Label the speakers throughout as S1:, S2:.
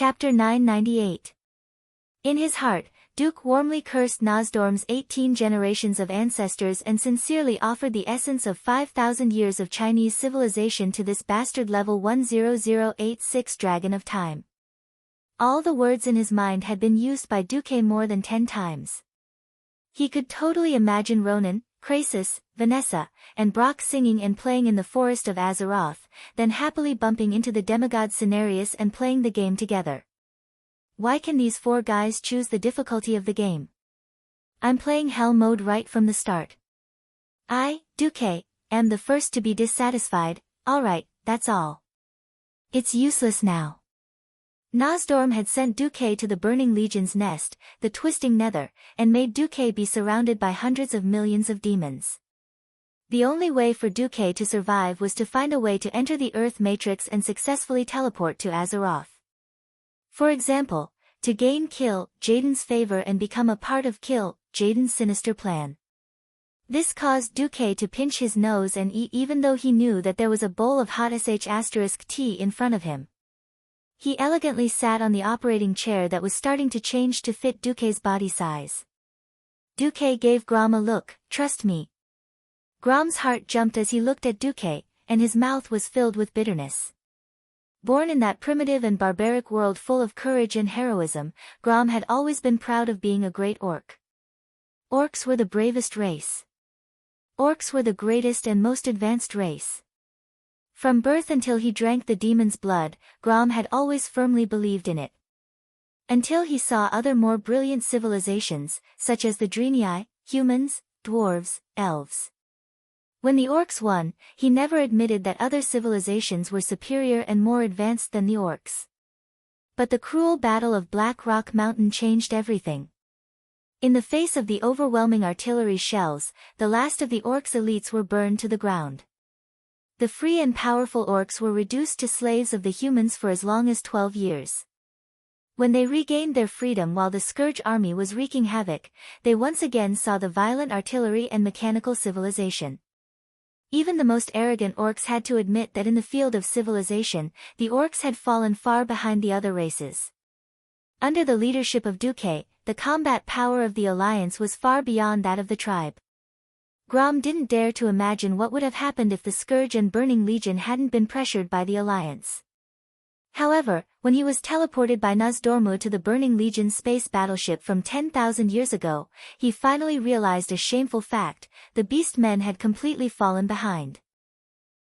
S1: Chapter 998. In his heart, Duke warmly cursed Nozdorm's 18 generations of ancestors and sincerely offered the essence of 5,000 years of Chinese civilization to this bastard level 10086 dragon of time. All the words in his mind had been used by Duke more than 10 times. He could totally imagine Ronan, Krasus, Vanessa, and Brock singing and playing in the forest of Azeroth, then happily bumping into the demigod Cenarius and playing the game together. Why can these four guys choose the difficulty of the game? I'm playing hell mode right from the start. I, Duke, am the first to be dissatisfied. Alright, that's all. It's useless now. Nozdorm had sent Duke to the Burning Legion's nest, the Twisting Nether, and made Duke be surrounded by hundreds of millions of demons. The only way for Duke to survive was to find a way to enter the Earth Matrix and successfully teleport to Azeroth. For example, to gain Kill Jaden's favor and become a part of Kill Jaden's sinister plan. This caused Duke to pinch his nose and eat even though he knew that there was a bowl of hot sh*tea in front of him. He elegantly sat on the operating chair that was starting to change to fit Duke's body size. Duke gave Grom a look. Trust me. Grom's heart jumped as he looked at Duke, and his mouth was filled with bitterness. Born in that primitive and barbaric world full of courage and heroism, Grom had always been proud of being a great orc. Orcs were the bravest race. Orcs were the greatest and most advanced race. From birth until he drank the demon's blood, Grom had always firmly believed in it. Until he saw other more brilliant civilizations, such as the Draenei, humans, dwarves, elves. When the orcs won, he never admitted that other civilizations were superior and more advanced than the orcs. But the cruel battle of Black Rock Mountain changed everything. In the face of the overwhelming artillery shells, the last of the orcs' elites were burned to the ground. The free and powerful orcs were reduced to slaves of the humans for as long as 12 years. When they regained their freedom while the Scourge army was wreaking havoc, they once again saw the violent artillery and mechanical civilization. Even the most arrogant orcs had to admit that in the field of civilization, the orcs had fallen far behind the other races. Under the leadership of Duke, the combat power of the Alliance was far beyond that of the tribe. Grom didn't dare to imagine what would have happened if the Scourge and Burning Legion hadn't been pressured by the Alliance. However, when he was teleported by Nozdormu to the Burning Legion space battleship from 10,000 years ago, he finally realized a shameful fact: the Beastmen had completely fallen behind.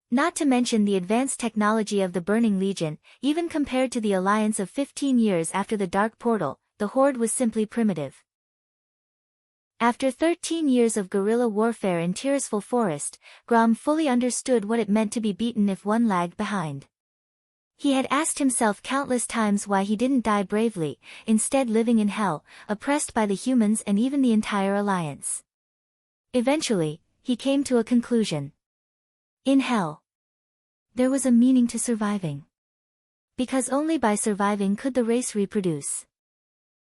S1: Not to mention the advanced technology of the Burning Legion, even compared to the Alliance of 15 years after the Dark Portal, the Horde was simply primitive. After 13 years of guerrilla warfare in Tirisful Forest, Grom fully understood what it meant to be beaten if one lagged behind. He had asked himself countless times why he didn't die bravely, instead living in hell, oppressed by the humans and even the entire Alliance. Eventually, he came to a conclusion. In hell, there was a meaning to surviving. Because only by surviving could the race reproduce.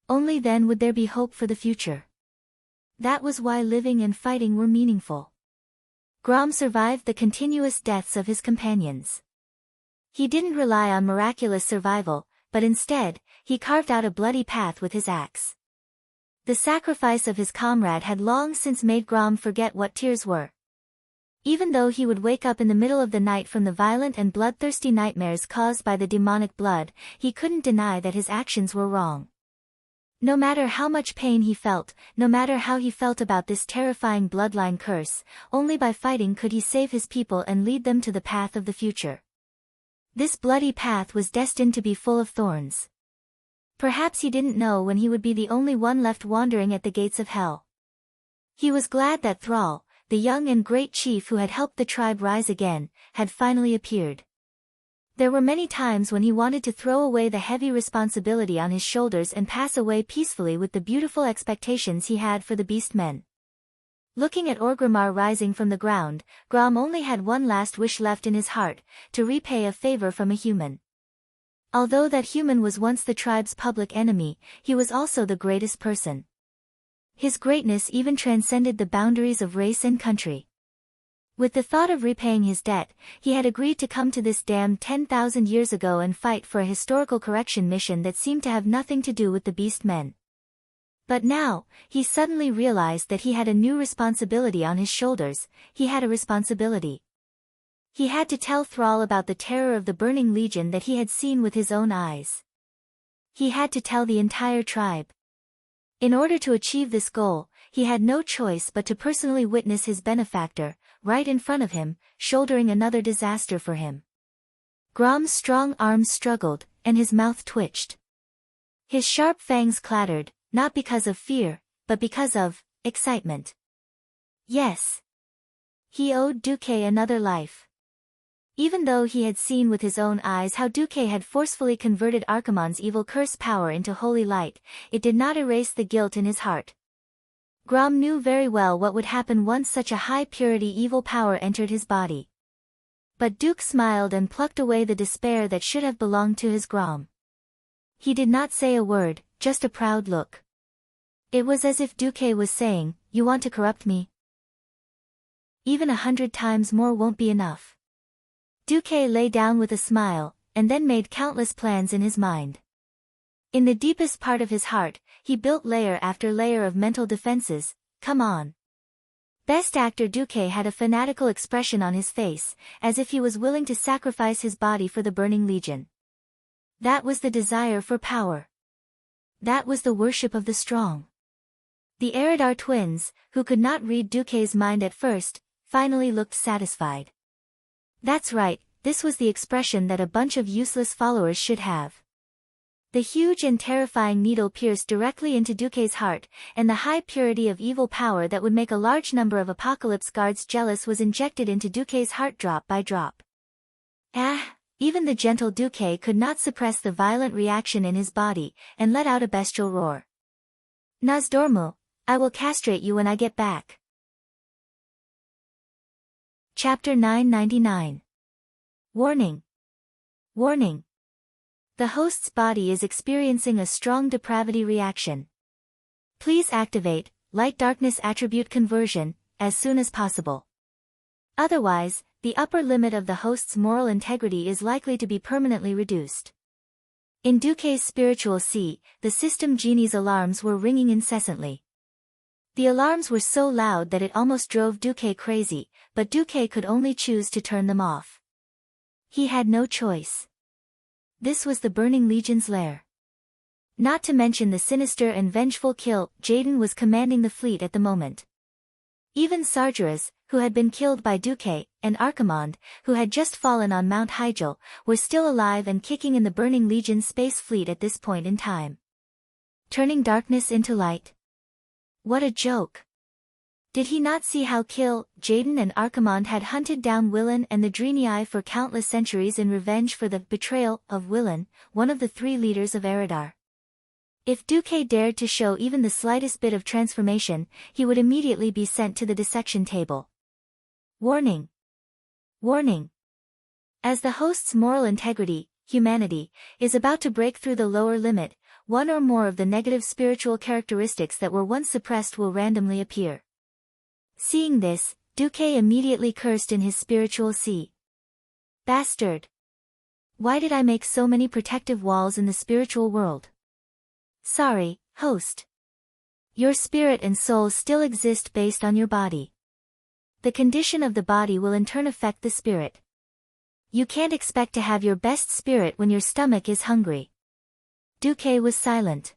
S1: Only then would there be hope for the future. That was why living and fighting were meaningful. Grom survived the continuous deaths of his companions. He didn't rely on miraculous survival, but instead, he carved out a bloody path with his axe. The sacrifice of his comrade had long since made Grom forget what tears were. Even though he would wake up in the middle of the night from the violent and bloodthirsty nightmares caused by the demonic blood, he couldn't deny that his actions were wrong. No matter how much pain he felt, no matter how he felt about this terrifying bloodline curse, only by fighting could he save his people and lead them to the path of the future. This bloody path was destined to be full of thorns. Perhaps he didn't know when he would be the only one left wandering at the gates of hell. He was glad that Thrall, the young and great chief who had helped the tribe rise again, had finally appeared. There were many times when he wanted to throw away the heavy responsibility on his shoulders and pass away peacefully with the beautiful expectations he had for the Beastmen. Looking at Orgrimmar rising from the ground, Grom only had one last wish left in his heart: to repay a favor from a human. Although that human was once the tribe's public enemy, he was also the greatest person. His greatness even transcended the boundaries of race and country. With the thought of repaying his debt, he had agreed to come to this dam 10,000 years ago and fight for a historical correction mission that seemed to have nothing to do with the beast men. But now, he suddenly realized that he had a new responsibility on his shoulders. He had a responsibility. He had to tell Thrall about the terror of the Burning Legion that he had seen with his own eyes. He had to tell the entire tribe. In order to achieve this goal, he had no choice but to personally witness his benefactor, right in front of him, shouldering another disaster for him. Grom's strong arms struggled, and his mouth twitched. His sharp fangs clattered, not because of fear, but because of excitement. Yes. He owed Duque another life. Even though he had seen with his own eyes how Duque had forcefully converted Archimonde's evil curse power into holy light, it did not erase the guilt in his heart. Grom knew very well what would happen once such a high-purity evil power entered his body. But Duke smiled and plucked away the despair that should have belonged to his Grom. He did not say a word, just a proud look. It was as if Duque was saying, "You want to corrupt me? Even 100 times more won't be enough." Duque lay down with a smile, and then made countless plans in his mind. In the deepest part of his heart, he built layer after layer of mental defenses. Come on. Best actor Duque had a fanatical expression on his face, as if he was willing to sacrifice his body for the Burning Legion. That was the desire for power. That was the worship of the strong. The Eridar twins, who could not read Duque's mind at first, finally looked satisfied. That's right, this was the expression that a bunch of useless followers should have. The huge and terrifying needle pierced directly into Duque's heart, and the high purity of evil power that would make a large number of Apocalypse guards jealous was injected into Duque's heart drop by drop. Even the gentle Duque could not suppress the violent reaction in his body, and let out a bestial roar. Nozdormu, I will castrate you when I get back. Chapter 999. Warning. Warning. The host's body is experiencing a strong depravity reaction. Please activate Light-Darkness Attribute Conversion as soon as possible. Otherwise, the upper limit of the host's moral integrity is likely to be permanently reduced. In Duque's spiritual sea, the system genie's alarms were ringing incessantly. The alarms were so loud that it almost drove Duque crazy, but Duque could only choose to turn them off. He had no choice. This was the Burning Legion's lair. Not to mention the sinister and vengeful kill, Jaden was commanding the fleet at the moment. Even Sargeras, who had been killed by Duque, and Archimonde, who had just fallen on Mount Hyjal, were still alive and kicking in the Burning Legion space fleet at this point in time. Turning darkness into light. What a joke. Did he not see how Jaden and Archimonde had hunted down Willan and the Dreenii for countless centuries in revenge for the betrayal of Willan, one of the 3 leaders of Eridar? If Duque dared to show even the slightest bit of transformation, he would immediately be sent to the dissection table. Warning. Warning. As the host's moral integrity, humanity, is about to break through the lower limit, one or more of the negative spiritual characteristics that were once suppressed will randomly appear. Seeing this, Duque immediately cursed in his spiritual sea. Bastard! Why did I make so many protective walls in the spiritual world? Sorry, host. Your spirit and soul still exist based on your body. The condition of the body will in turn affect the spirit. You can't expect to have your best spirit when your stomach is hungry. Duque was silent.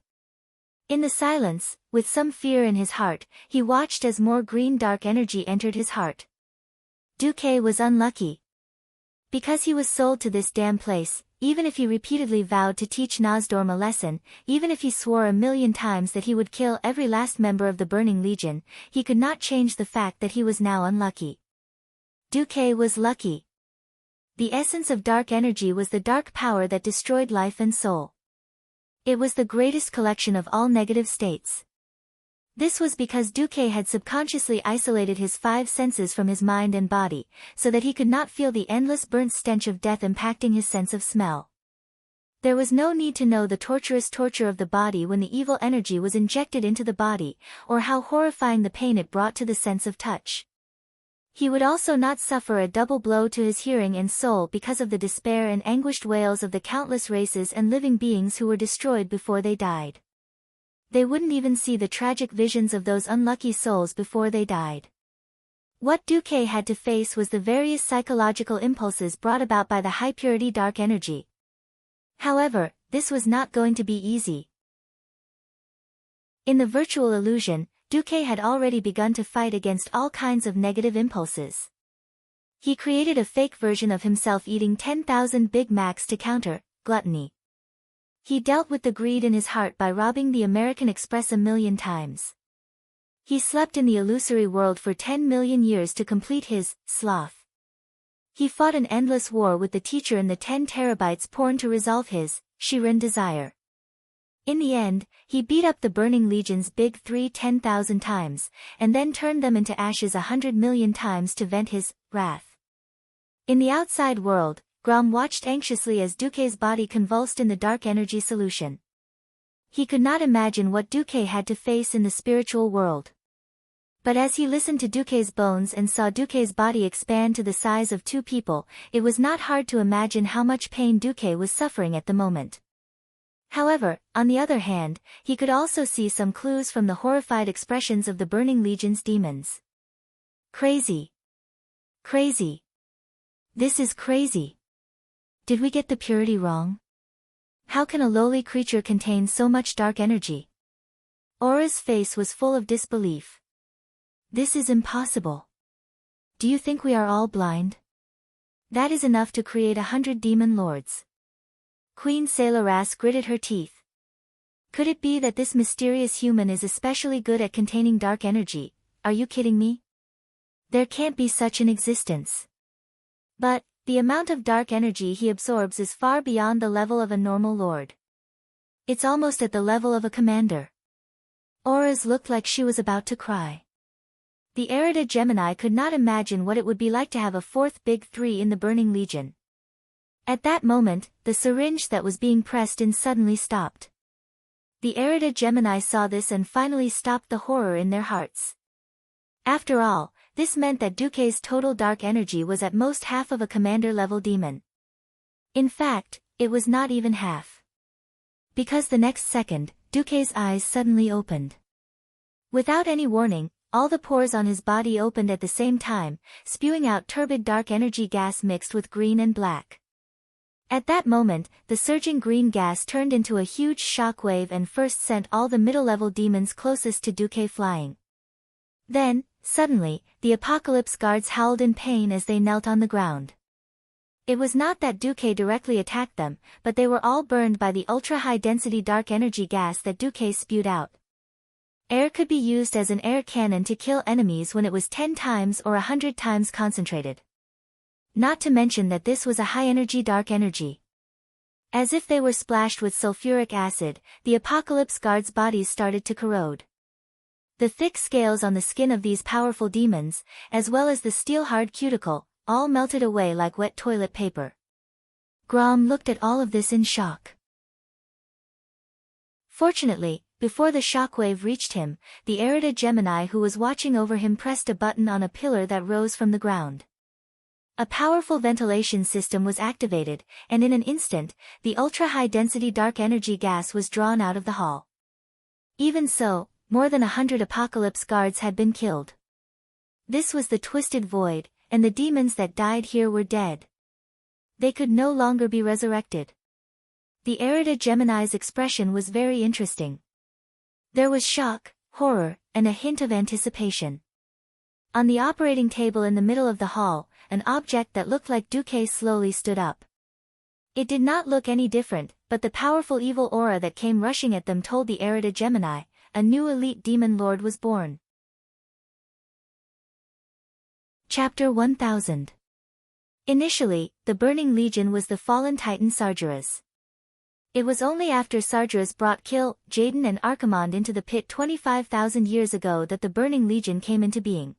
S1: In the silence, with some fear in his heart, he watched as more green dark energy entered his heart. Duque was unlucky. Because he was sold to this damn place, even if he repeatedly vowed to teach Nozdorm a lesson, even if he swore 1,000,000 times that he would kill every last member of the Burning Legion, he could not change the fact that he was now unlucky. Duque was lucky. The essence of dark energy was the dark power that destroyed life and soul. It was the greatest collection of all negative states. This was because Duque had subconsciously isolated his 5 senses from his mind and body, so that he could not feel the endless burnt stench of death impacting his sense of smell. There was no need to know the torturous torture of the body when the evil energy was injected into the body, or how horrifying the pain it brought to the sense of touch. He would also not suffer a double blow to his hearing and soul because of the despair and anguished wails of the countless races and living beings who were destroyed before they died. They wouldn't even see the tragic visions of those unlucky souls before they died. What Duque had to face was the various psychological impulses brought about by the high-purity dark energy. However, this was not going to be easy. In the virtual illusion, Duque had already begun to fight against all kinds of negative impulses. He created a fake version of himself eating 10,000 Big Macs to counter gluttony. He dealt with the greed in his heart by robbing the American Express 1,000,000 times. He slept in the illusory world for 10 million years to complete his sloth. He fought an endless war with the teacher in the 10 terabytes porn to resolve his Shirin desire. In the end, he beat up the Burning Legion's big 3 10,000 times, and then turned them into ashes 100 million times to vent his wrath. In the outside world, Grom watched anxiously as Duque's body convulsed in the dark energy solution. He could not imagine what Duque had to face in the spiritual world. But as he listened to Duque's bones and saw Duque's body expand to the size of 2 people, it was not hard to imagine how much pain Duque was suffering at the moment. However, on the other hand, he could also see some clues from the horrified expressions of the Burning Legion's demons. Crazy. Crazy. This is crazy. Did we get the purity wrong? How can a lowly creature contain so much dark energy? Aura's face was full of disbelief. This is impossible. Do you think we are all blind? That is enough to create 100 demon lords. Queen Sailoress gritted her teeth. Could it be that this mysterious human is especially good at containing dark energy? Are you kidding me? There can't be such an existence. But, the amount of dark energy he absorbs is far beyond the level of a normal lord. It's almost at the level of a commander. Aura's looked like she was about to cry. The Erida Gemini could not imagine what it would be like to have a 4th big 3 in the Burning Legion. At that moment, the syringe that was being pressed in suddenly stopped. The Erida Gemini saw this and finally stopped the horror in their hearts. After all, this meant that Duque's total dark energy was at most half of a commander-level demon. In fact, it was not even half. Because the next second, Duque's eyes suddenly opened. Without any warning, all the pores on his body opened at the same time, spewing out turbid dark energy gas mixed with green and black. At that moment, the surging green gas turned into a huge shock wave and first sent all the middle-level demons closest to Duque flying. Then, suddenly, the Apocalypse Guards howled in pain as they knelt on the ground. It was not that Duque directly attacked them, but they were all burned by the ultra-high-density dark energy gas that Duque spewed out. Air could be used as an air cannon to kill enemies when it was 10 times or 100 times concentrated. Not to mention that this was a high-energy dark energy. As if they were splashed with sulfuric acid, the Apocalypse Guards' bodies started to corrode. The thick scales on the skin of these powerful demons, as well as the steel-hard cuticle, all melted away like wet toilet paper. Grom looked at all of this in shock. Fortunately, before the shockwave reached him, the Erida Gemini who was watching over him pressed a button on a pillar that rose from the ground. A powerful ventilation system was activated, and in an instant, the ultra-high-density dark energy gas was drawn out of the hall. Even so, more than 100 Apocalypse Guards had been killed. This was the Twisted Void, and the demons that died here were dead. They could no longer be resurrected. The Erida Gemini's expression was very interesting. There was shock, horror, and a hint of anticipation. On the operating table in the middle of the hall, an object that looked like Duque slowly stood up. It did not look any different, but the powerful evil aura that came rushing at them told the Erida Gemini, a new elite demon lord was born. Chapter 1000. Initially, the Burning Legion was the fallen titan Sargeras. It was only after Sargeras brought Kill, Jaden and Archimonde into the pit 25,000 years ago that the Burning Legion came into being.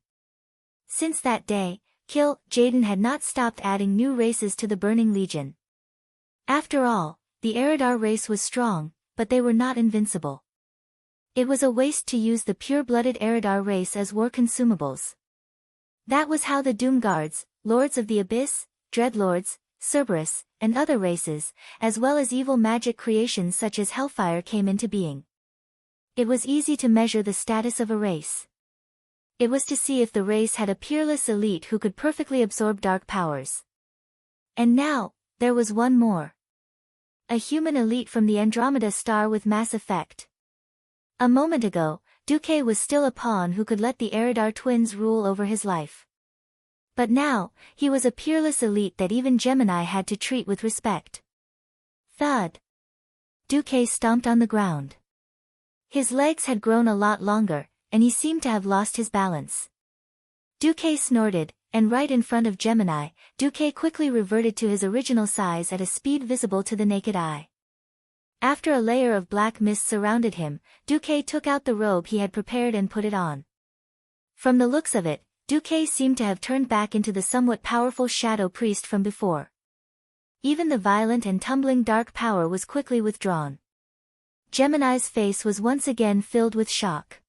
S1: Since that day, Kill, Jaden had not stopped adding new races to the Burning Legion. After all, the Eridar race was strong, but they were not invincible. It was a waste to use the pure-blooded Eridar race as war consumables. That was how the Doom Guards, Lords of the Abyss, Dreadlords, Cerberus, and other races, as well as evil magic creations such as Hellfire came into being. It was easy to measure the status of a race. It was to see if the race had a peerless elite who could perfectly absorb dark powers. And now, there was one more. A human elite from the Andromeda star with mass effect. A moment ago, Duque was still a pawn who could let the Eridar twins rule over his life. But now, he was a peerless elite that even Gemini had to treat with respect. Thud. Duque stomped on the ground. His legs had grown a lot longer, and he seemed to have lost his balance. Duque snorted, and right in front of Gemini, Duque quickly reverted to his original size at a speed visible to the naked eye. After a layer of black mist surrounded him, Duque took out the robe he had prepared and put it on. From the looks of it, Duque seemed to have turned back into the somewhat powerful shadow priest from before. Even the violent and tumbling dark power was quickly withdrawn. Gemini's face was once again filled with shock.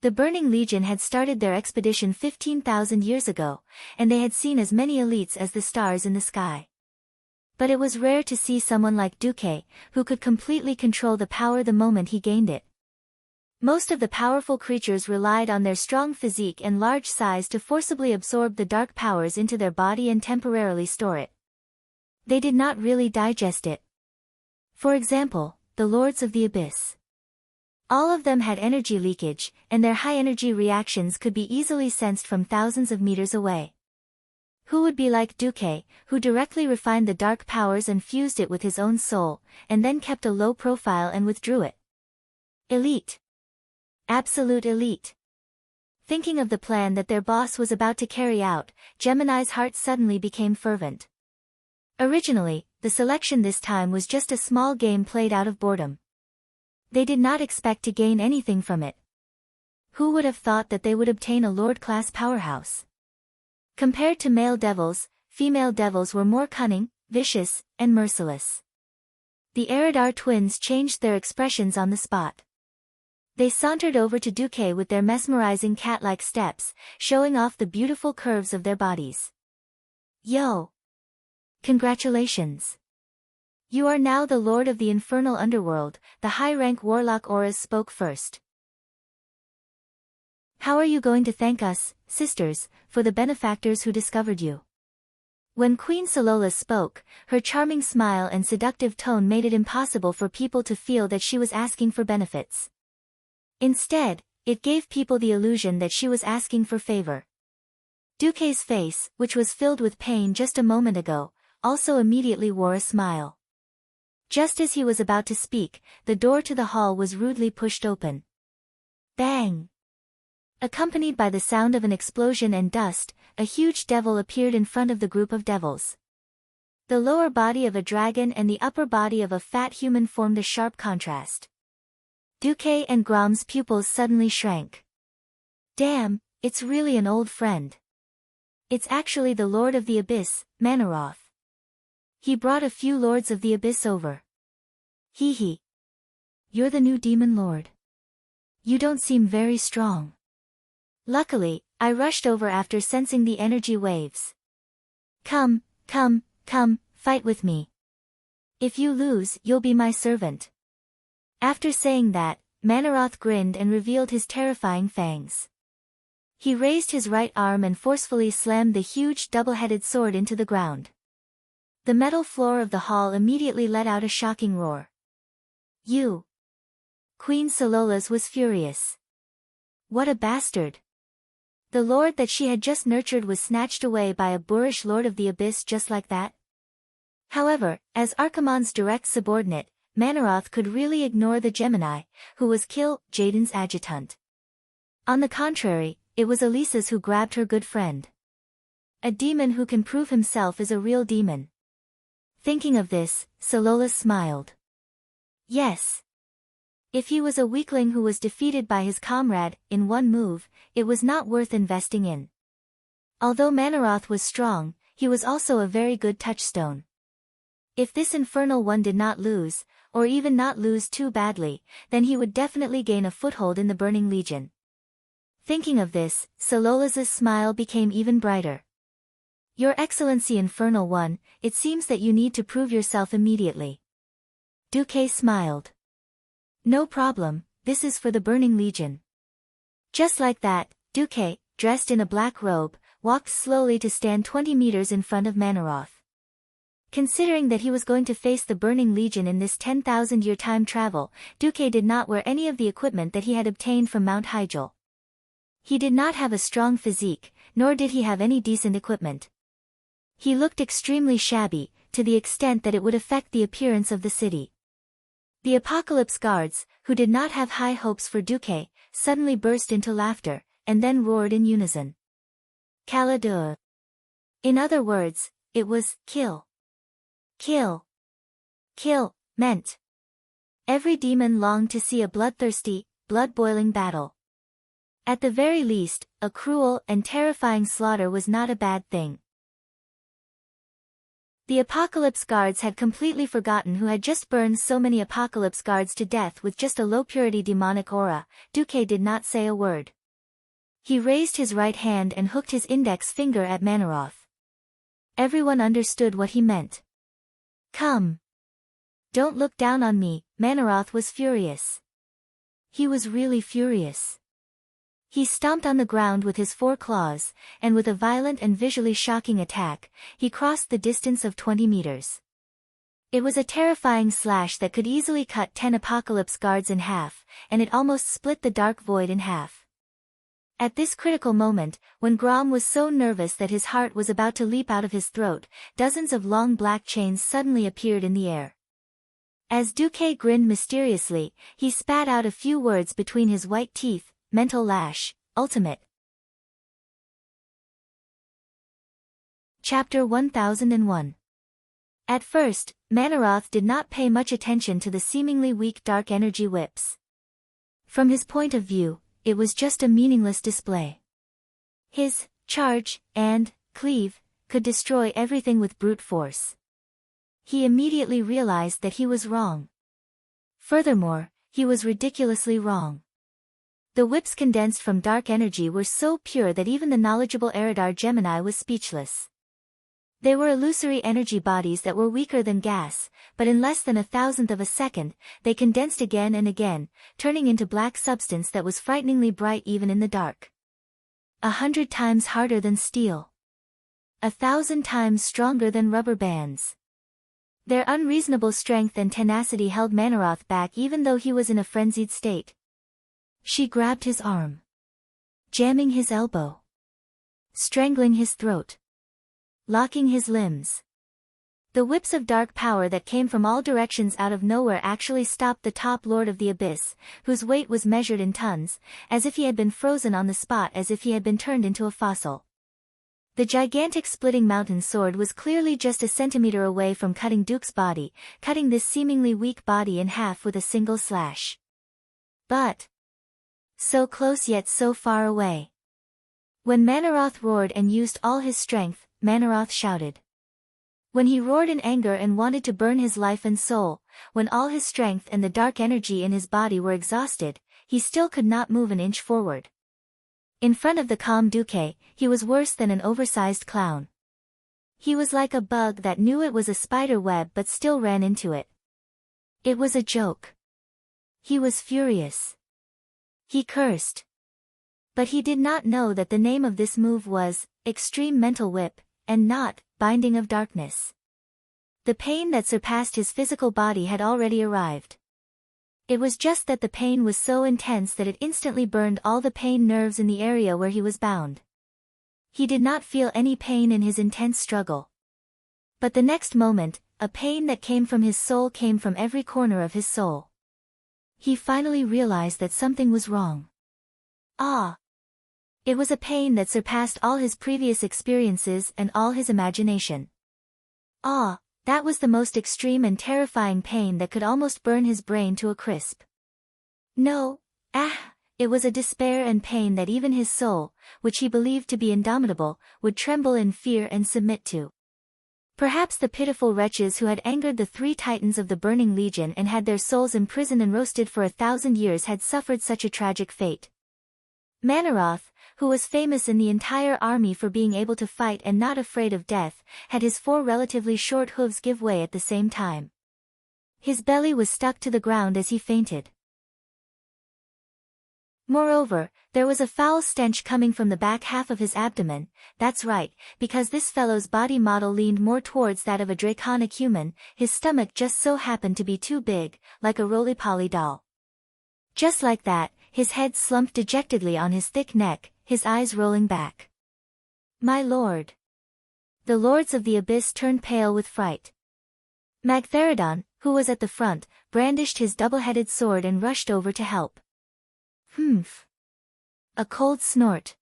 S1: The Burning Legion had started their expedition 15,000 years ago, and they had seen as many elites as the stars in the sky. But it was rare to see someone like Duque, who could completely control the power the moment he gained it. Most of the powerful creatures relied on their strong physique and large size to forcibly absorb the dark powers into their body and temporarily store it. They did not really digest it. For example, the Lords of the Abyss. All of them had energy leakage, and their high-energy reactions could be easily sensed from thousands of meters away. Who would be like Duque, who directly refined the dark powers and fused it with his own soul, and then kept a low profile and withdrew it? Elite. Absolute elite. Thinking of the plan that their boss was about to carry out, Gemini's heart suddenly became fervent. Originally, the selection this time was just a small game played out of boredom. They did not expect to gain anything from it. Who would have thought that they would obtain a Lord-class powerhouse? Compared to male devils, female devils were more cunning, vicious, and merciless. The Eridar twins changed their expressions on the spot. They sauntered over to Duque with their mesmerizing cat-like steps, showing off the beautiful curves of their bodies. Yo! Congratulations! You are now the Lord of the Infernal Underworld, the high-rank warlock Auras spoke first. How are you going to thank us, sisters, for the benefactors who discovered you? When Queen Solola spoke, her charming smile and seductive tone made it impossible for people to feel that she was asking for benefits. Instead, it gave people the illusion that she was asking for favor. Duque's face, which was filled with pain just a moment ago, also immediately wore a smile. Just as he was about to speak, the door to the hall was rudely pushed open. Bang! Accompanied by the sound of an explosion and dust, a huge devil appeared in front of the group of devils. The lower body of a dragon and the upper body of a fat human formed a sharp contrast. Duque and Grom's pupils suddenly shrank. Damn, it's really an old friend. It's actually the Lord of the Abyss, Manaroth. He brought a few Lords of the Abyss over. Hee hee. You're the new Demon Lord. You don't seem very strong. Luckily, I rushed over after sensing the energy waves. Come, fight with me. If you lose, you'll be my servant. After saying that, Manaroth grinned and revealed his terrifying fangs. He raised his right arm and forcefully slammed the huge double-headed sword into the ground. The metal floor of the hall immediately let out a shocking roar. You! Queen Solola's was furious. What a bastard! The lord that she had just nurtured was snatched away by a boorish Lord of the Abyss just like that? However, as Archimonde's direct subordinate, Manaroth could really ignore the Gemini, who was Jaden's adjutant. On the contrary, it was Elisa's who grabbed her good friend. A demon who can prove himself is a real demon. Thinking of this, Solola smiled. Yes. If he was a weakling who was defeated by his comrade, in one move, it was not worth investing in. Although Manaroth was strong, he was also a very good touchstone. If this infernal one did not lose, or even not lose too badly, then he would definitely gain a foothold in the Burning Legion. Thinking of this, Salola's smile became even brighter. Your Excellency Infernal One, it seems that you need to prove yourself immediately. Duque smiled. No problem, this is for the Burning Legion. Just like that, Duque, dressed in a black robe, walked slowly to stand 20 meters in front of Manaroth. Considering that he was going to face the Burning Legion in this 10,000-year time travel, Duque did not wear any of the equipment that he had obtained from Mount Hyjal. He did not have a strong physique, nor did he have any decent equipment. He looked extremely shabby, to the extent that it would affect the appearance of the city. The Apocalypse Guards, who did not have high hopes for Duque, suddenly burst into laughter, and then roared in unison. Caladeur. In other words, it was, kill. Kill. Kill, meant. Every demon longed to see a bloodthirsty, blood-boiling battle. At the very least, a cruel and terrifying slaughter was not a bad thing. The Apocalypse Guards had completely forgotten who had just burned so many Apocalypse Guards to death with just a low-purity demonic aura. Duque did not say a word. He raised his right hand and hooked his index finger at Manaroth. Everyone understood what he meant. Come. Don't look down on me, Manaroth was furious. He was really furious. He stomped on the ground with his 4 claws, and with a violent and visually shocking attack, he crossed the distance of 20 meters. It was a terrifying slash that could easily cut 10 Apocalypse Guards in half, and it almost split the Dark Void in half. At this critical moment, when Grom was so nervous that his heart was about to leap out of his throat, dozens of long black chains suddenly appeared in the air. As Duque grinned mysteriously, he spat out a few words between his white teeth: mental lash, ultimate. Chapter 1001. At first, Manaroth did not pay much attention to the seemingly weak dark energy whips. From his point of view, it was just a meaningless display. His charge and cleave could destroy everything with brute force. He immediately realized that he was wrong. Furthermore, he was ridiculously wrong. The whips condensed from dark energy were so pure that even the knowledgeable Eridar Gemini was speechless. They were illusory energy bodies that were weaker than gas, but in less than 1,000th of a second, they condensed again and again, turning into black substance that was frighteningly bright even in the dark. 100 times harder than steel. 1,000 times stronger than rubber bands. Their unreasonable strength and tenacity held Manaroth back even though he was in a frenzied state. She grabbed his arm. Jamming his elbow. Strangling his throat. Locking his limbs. The whips of dark power that came from all directions out of nowhere actually stopped the top lord of the abyss, whose weight was measured in tons, as if he had been frozen on the spot, as if he had been turned into a fossil. The gigantic splitting mountain sword was clearly just a centimeter away from cutting Duke's body, cutting this seemingly weak body in half with a single slash. But so close yet so far away. When Manaroth roared and used all his strength, Manaroth shouted. When he roared in anger and wanted to burn his life and soul, when all his strength and the dark energy in his body were exhausted, he still could not move an inch forward. In front of the calm Duque, he was worse than an oversized clown. He was like a bug that knew it was a spider web but still ran into it. It was a joke. He was furious. He cursed. But he did not know that the name of this move was Extreme Mental Whip, and not Binding of Darkness. The pain that surpassed his physical body had already arrived. It was just that the pain was so intense that it instantly burned all the pain nerves in the area where he was bound. He did not feel any pain in his intense struggle. But the next moment, a pain that came from his soul came from every corner of his soul. He finally realized that something was wrong. Ah! It was a pain that surpassed all his previous experiences and all his imagination. Ah, that was the most extreme and terrifying pain that could almost burn his brain to a crisp. No, it was a despair and pain that even his soul, which he believed to be indomitable, would tremble in fear and submit to. Perhaps the pitiful wretches who had angered the 3 titans of the Burning Legion and had their souls imprisoned and roasted for 1,000 years had suffered such a tragic fate. Manaroth, who was famous in the entire army for being able to fight and not afraid of death, had his 4 relatively short hooves give way at the same time. His belly was stuck to the ground as he fainted. Moreover, there was a foul stench coming from the back half of his abdomen. That's right, because this fellow's body model leaned more towards that of a draconic human, his stomach just so happened to be too big, like a roly-poly doll. Just like that, his head slumped dejectedly on his thick neck, his eyes rolling back. My lord! The lords of the abyss turned pale with fright. Magtheridon, who was at the front, brandished his double-headed sword and rushed over to help. Humph! A cold snort.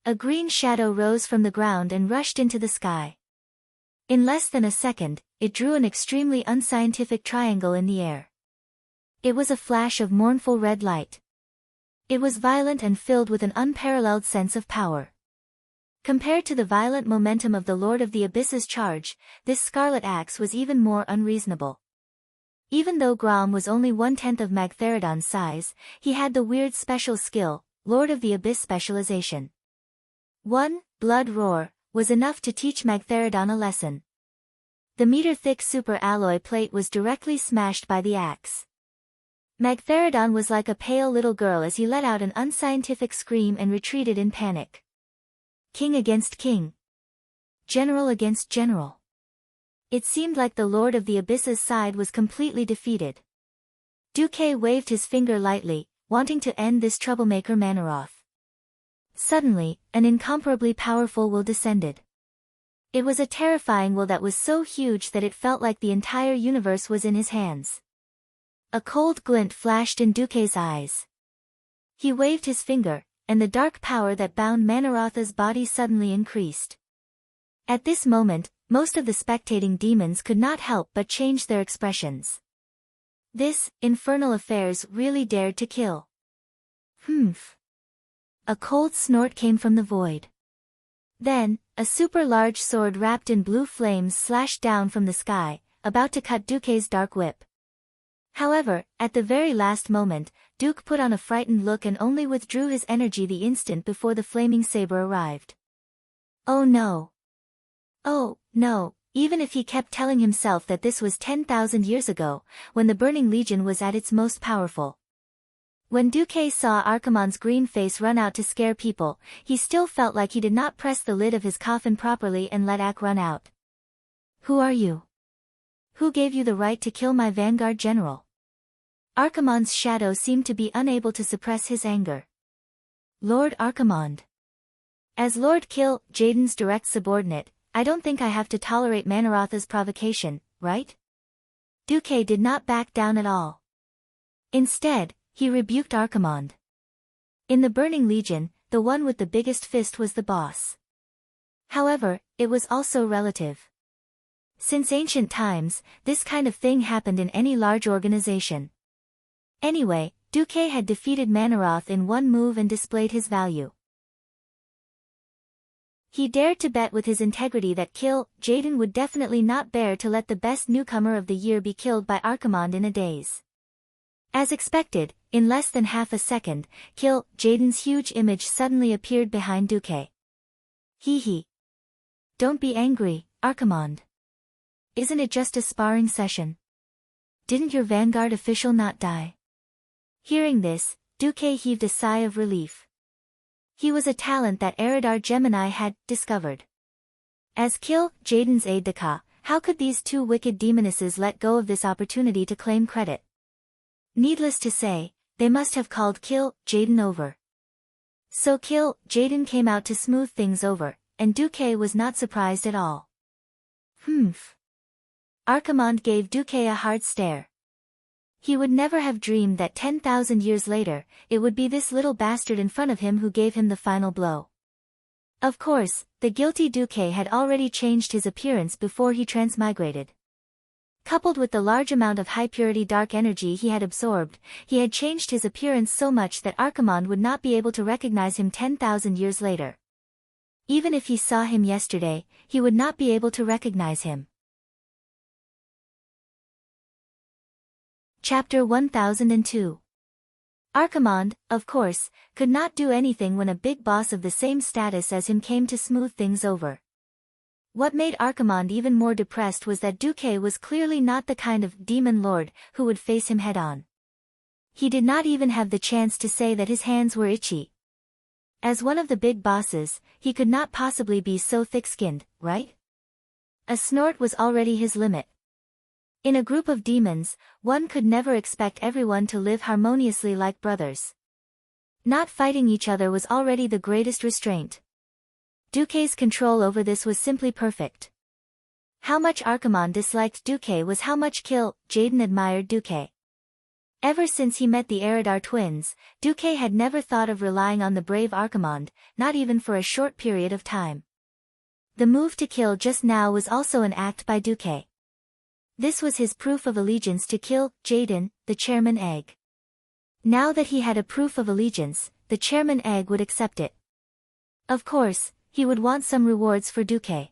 S1: A green shadow rose from the ground and rushed into the sky. In less than a second, it drew an extremely unscientific triangle in the air. It was a flash of mournful red light. It was violent and filled with an unparalleled sense of power. Compared to the violent momentum of the Lord of the Abyss's charge, this scarlet axe was even more unreasonable. Even though Grom was only 1/10 of Magtheridon's size, he had the weird special skill, Lord of the Abyss specialization. One blood roar was enough to teach Magtheridon a lesson. The meter-thick super alloy plate was directly smashed by the axe. Magtheridon was like a pale little girl as he let out an unscientific scream and retreated in panic. King against king. General against general. It seemed like the Lord of the Abyss's side was completely defeated. Duque waved his finger lightly, wanting to end this troublemaker Manaroth. Suddenly, an incomparably powerful will descended. It was a terrifying will that was so huge that it felt like the entire universe was in his hands. A cold glint flashed in Duque's eyes. He waved his finger, and the dark power that bound Manaroth's body suddenly increased. At this moment, most of the spectating demons could not help but change their expressions. This infernal affairs really dared to kill. Humph! A cold snort came from the void. Then, a super-large sword wrapped in blue flames slashed down from the sky, about to cut Duque's dark whip. However, at the very last moment, Duque put on a frightened look and only withdrew his energy the instant before the flaming saber arrived. Oh no! Oh, no, even if he kept telling himself that this was 10,000 years ago, when the Burning Legion was at its most powerful. When Duque saw Archimonde's green face run out to scare people, he still felt like he did not press the lid of his coffin properly and let Ak run out. Who are you? Who gave you the right to kill my vanguard general? Archimonde's shadow seemed to be unable to suppress his anger. Lord Archimonde. As Lord Kill Jaden's direct subordinate, I don't think I have to tolerate Manaroth's provocation, right? Duque did not back down at all. Instead, he rebuked Archimonde. In the Burning Legion, the one with the biggest fist was the boss. However, it was also relative. Since ancient times, this kind of thing happened in any large organization. Anyway, Duque had defeated Manaroth in one move and displayed his value. He dared to bet with his integrity that Kill Jaden would definitely not bear to let the best newcomer of the year be killed by Archimonde in a daze. As expected, in less than half a second, Kill Jaden's huge image suddenly appeared behind Duque. Hee. Don't be angry, Archimonde. Isn't it just a sparring session? Didn't your vanguard official not die? Hearing this, Duque heaved a sigh of relief. He was a talent that Eridar Gemini had discovered. As Kill Jaden's aide-de-camp, how could these two wicked demonesses let go of this opportunity to claim credit? Needless to say, they must have called Kill Jaden over. So Kill Jaden came out to smooth things over, and Duque was not surprised at all. Humph. Archimonde gave Duque a hard stare. He would never have dreamed that 10,000 years later, it would be this little bastard in front of him who gave him the final blow. Of course, the guilty Duque had already changed his appearance before he transmigrated. Coupled with the large amount of high-purity dark energy he had absorbed, he had changed his appearance so much that Archimonde would not be able to recognize him 10,000 years later. Even if he saw him yesterday, he would not be able to recognize him. Chapter 1002. Archimonde, of course, could not do anything when a big boss of the same status as him came to smooth things over. What made Archimonde even more depressed was that Duque was clearly not the kind of demon lord who would face him head-on. He did not even have the chance to say that his hands were itchy. As one of the big bosses, he could not possibly be so thick-skinned, right? A snort was already his limit. In a group of demons, one could never expect everyone to live harmoniously like brothers. Not fighting each other was already the greatest restraint. Duque's control over this was simply perfect. How much Archimonde disliked Duque was how much Jaden admired Duque. Ever since he met the Eridar twins, Duque had never thought of relying on the brave Archimonde, not even for a short period of time. The move to kill just now was also an act by Duque. This was his proof of allegiance to Jaden, the chairman egg. Now that he had a proof of allegiance, the chairman egg would accept it. Of course, he would want some rewards for Duque.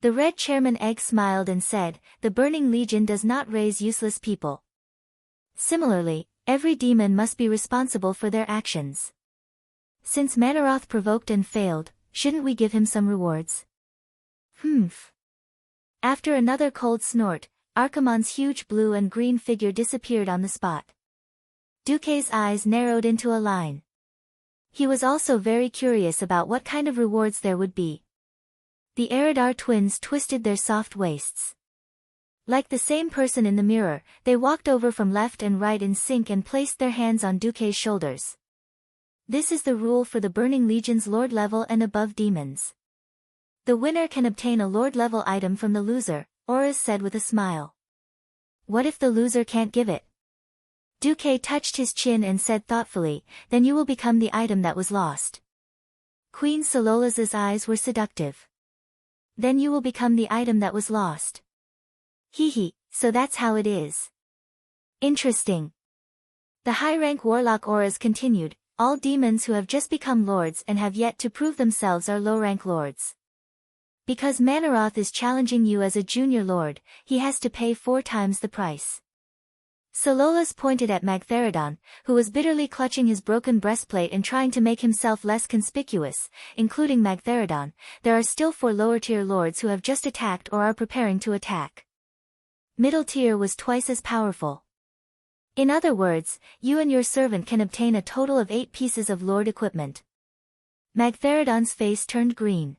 S1: The red chairman egg smiled and said, "The Burning Legion does not raise useless people. Similarly, every demon must be responsible for their actions. Since Manaroth provoked and failed, shouldn't we give him some rewards?" Humph. After another cold snort, Archimonde's huge blue and green figure disappeared on the spot. Duque's eyes narrowed into a line. He was also very curious about what kind of rewards there would be. The Eridar twins twisted their soft waists. Like the same person in the mirror, they walked over from left and right in sync and placed their hands on Duque's shoulders. This is the rule for the Burning Legion's Lord level and above demons. The winner can obtain a Lord level item from the loser, Auras said with a smile. What if the loser can't give it? Duque touched his chin and said thoughtfully, "Then you will become the item that was lost." Queen Solola's eyes were seductive. "Then you will become the item that was lost." Hee, so that's how it is. Interesting. The high-rank warlock Auras continued, "All demons who have just become lords and have yet to prove themselves are low-rank lords. Because Manaroth is challenging you as a junior lord, he has to pay 4 times the price." Sololas pointed at Magtheridon, who was bitterly clutching his broken breastplate and trying to make himself less conspicuous. Including Magtheridon, there are still 4 lower-tier lords who have just attacked or are preparing to attack. Middle tier was twice as powerful. In other words, you and your servant can obtain a total of 8 pieces of lord equipment. Magtheridon's face turned green.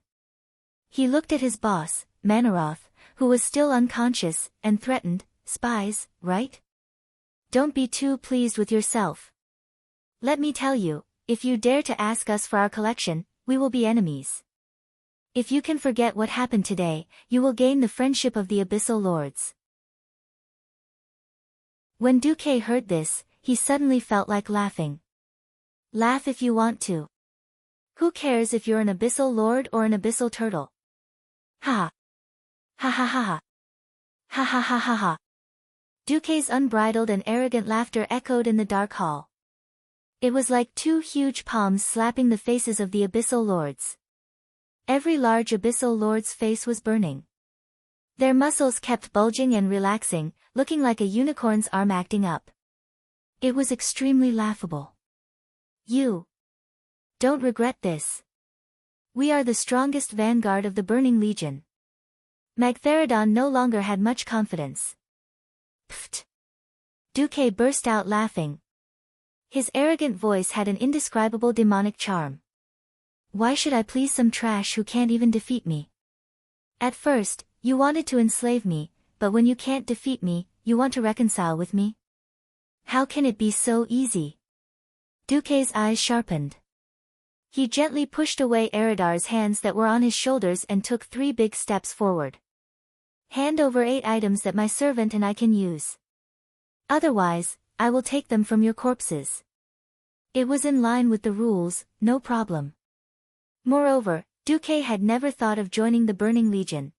S1: He looked at his boss, Manaroth, who was still unconscious, and threatened, "Spies, right? Don't be too pleased with yourself. Let me tell you, if you dare to ask us for our collection, we will be enemies. If you can forget what happened today, you will gain the friendship of the Abyssal Lords." When Duque heard this, he suddenly felt like laughing. Laugh if you want to. Who cares if you're an Abyssal Lord or an Abyssal Turtle? Ha! Ha ha ha ha! Ha ha ha ha ha! Duque's unbridled and arrogant laughter echoed in the dark hall. It was like 2 huge palms slapping the faces of the Abyssal Lords. Every large Abyssal Lord's face was burning. Their muscles kept bulging and relaxing, looking like a unicorn's arm acting up. It was extremely laughable. You don't regret this. We are the strongest vanguard of the Burning Legion. Magtheridon no longer had much confidence. Pfft! Duque burst out laughing. His arrogant voice had an indescribable demonic charm. Why should I please some trash who can't even defeat me? At first, you wanted to enslave me, but when you can't defeat me, you want to reconcile with me? How can it be so easy? Duque's eyes sharpened. He gently pushed away Eridar's hands that were on his shoulders and took 3 big steps forward. Hand over 8 items that my servant and I can use. Otherwise, I will take them from your corpses. It was in line with the rules, no problem. Moreover, Duque had never thought of joining the Burning Legion.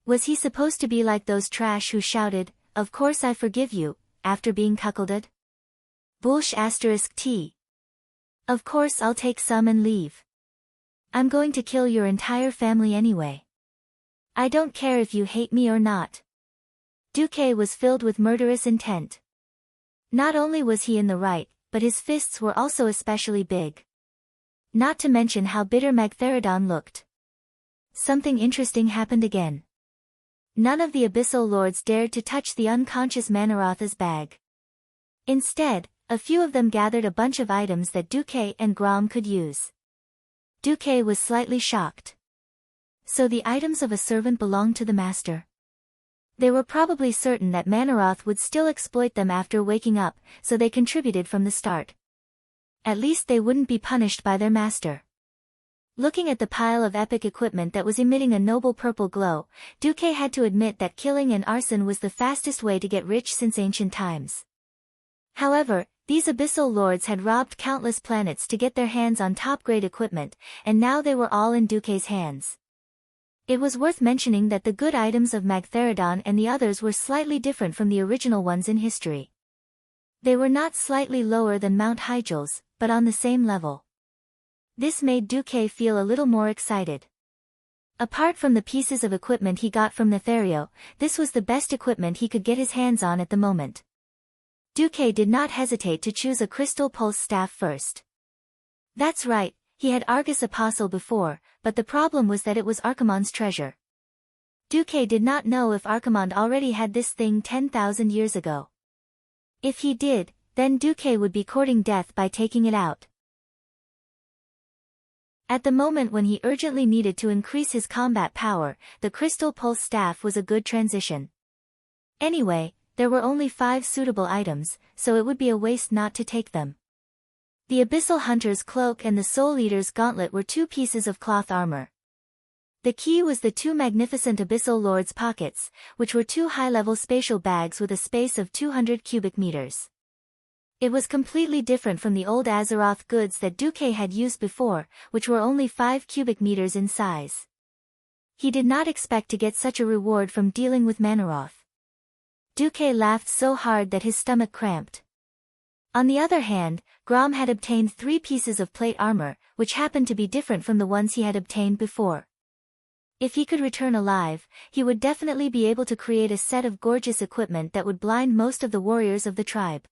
S1: Was he supposed to be like those trash who shouted, "Of course I forgive you," after being cuckolded? Bullsh *T. Of course I'll take some and leave. I'm going to kill your entire family anyway. I don't care if you hate me or not. Duque was filled with murderous intent. Not only was he in the right, but his fists were also especially big. Not to mention how bitter Magtheridon looked. Something interesting happened again. None of the Abyssal Lords dared to touch the unconscious Manarotha's bag. Instead, a few of them gathered a bunch of items that Duque and Grom could use. Duque was slightly shocked. So the items of a servant belonged to the master. They were probably certain that Manaroth would still exploit them after waking up, so they contributed from the start. At least they wouldn't be punished by their master. Looking at the pile of epic equipment that was emitting a noble purple glow, Duque had to admit that killing and arson was the fastest way to get rich since ancient times. However, these Abyssal Lords had robbed countless planets to get their hands on top-grade equipment, and now they were all in Duque's hands. It was worth mentioning that the good items of Magtheridon and the others were slightly different from the original ones in history. They were not slightly lower than Mount Hyjals, but on the same level. This made Duque feel a little more excited. Apart from the pieces of equipment he got from Nethario, this was the best equipment he could get his hands on at the moment. Duque did not hesitate to choose a crystal pulse staff first. That's right, he had Argus Apostle before, but the problem was that it was Archimonde's treasure. Duque did not know if Archimonde already had this thing 10,000 years ago. If he did, then Duque would be courting death by taking it out. At the moment when he urgently needed to increase his combat power, the crystal pulse staff was a good transition. Anyway, there were only 5 suitable items, so it would be a waste not to take them. The Abyssal Hunter's cloak and the Soul Eater's gauntlet were 2 pieces of cloth armor. The key was the 2 magnificent Abyssal Lords' pockets, which were 2 high-level spatial bags with a space of 200 cubic meters. It was completely different from the old Azeroth goods that Duque had used before, which were only 5 cubic meters in size. He did not expect to get such a reward from dealing with Manaroth. Duque laughed so hard that his stomach cramped. On the other hand, Grom had obtained 3 pieces of plate armor, which happened to be different from the ones he had obtained before. If he could return alive, he would definitely be able to create a set of gorgeous equipment that would blind most of the warriors of the tribe.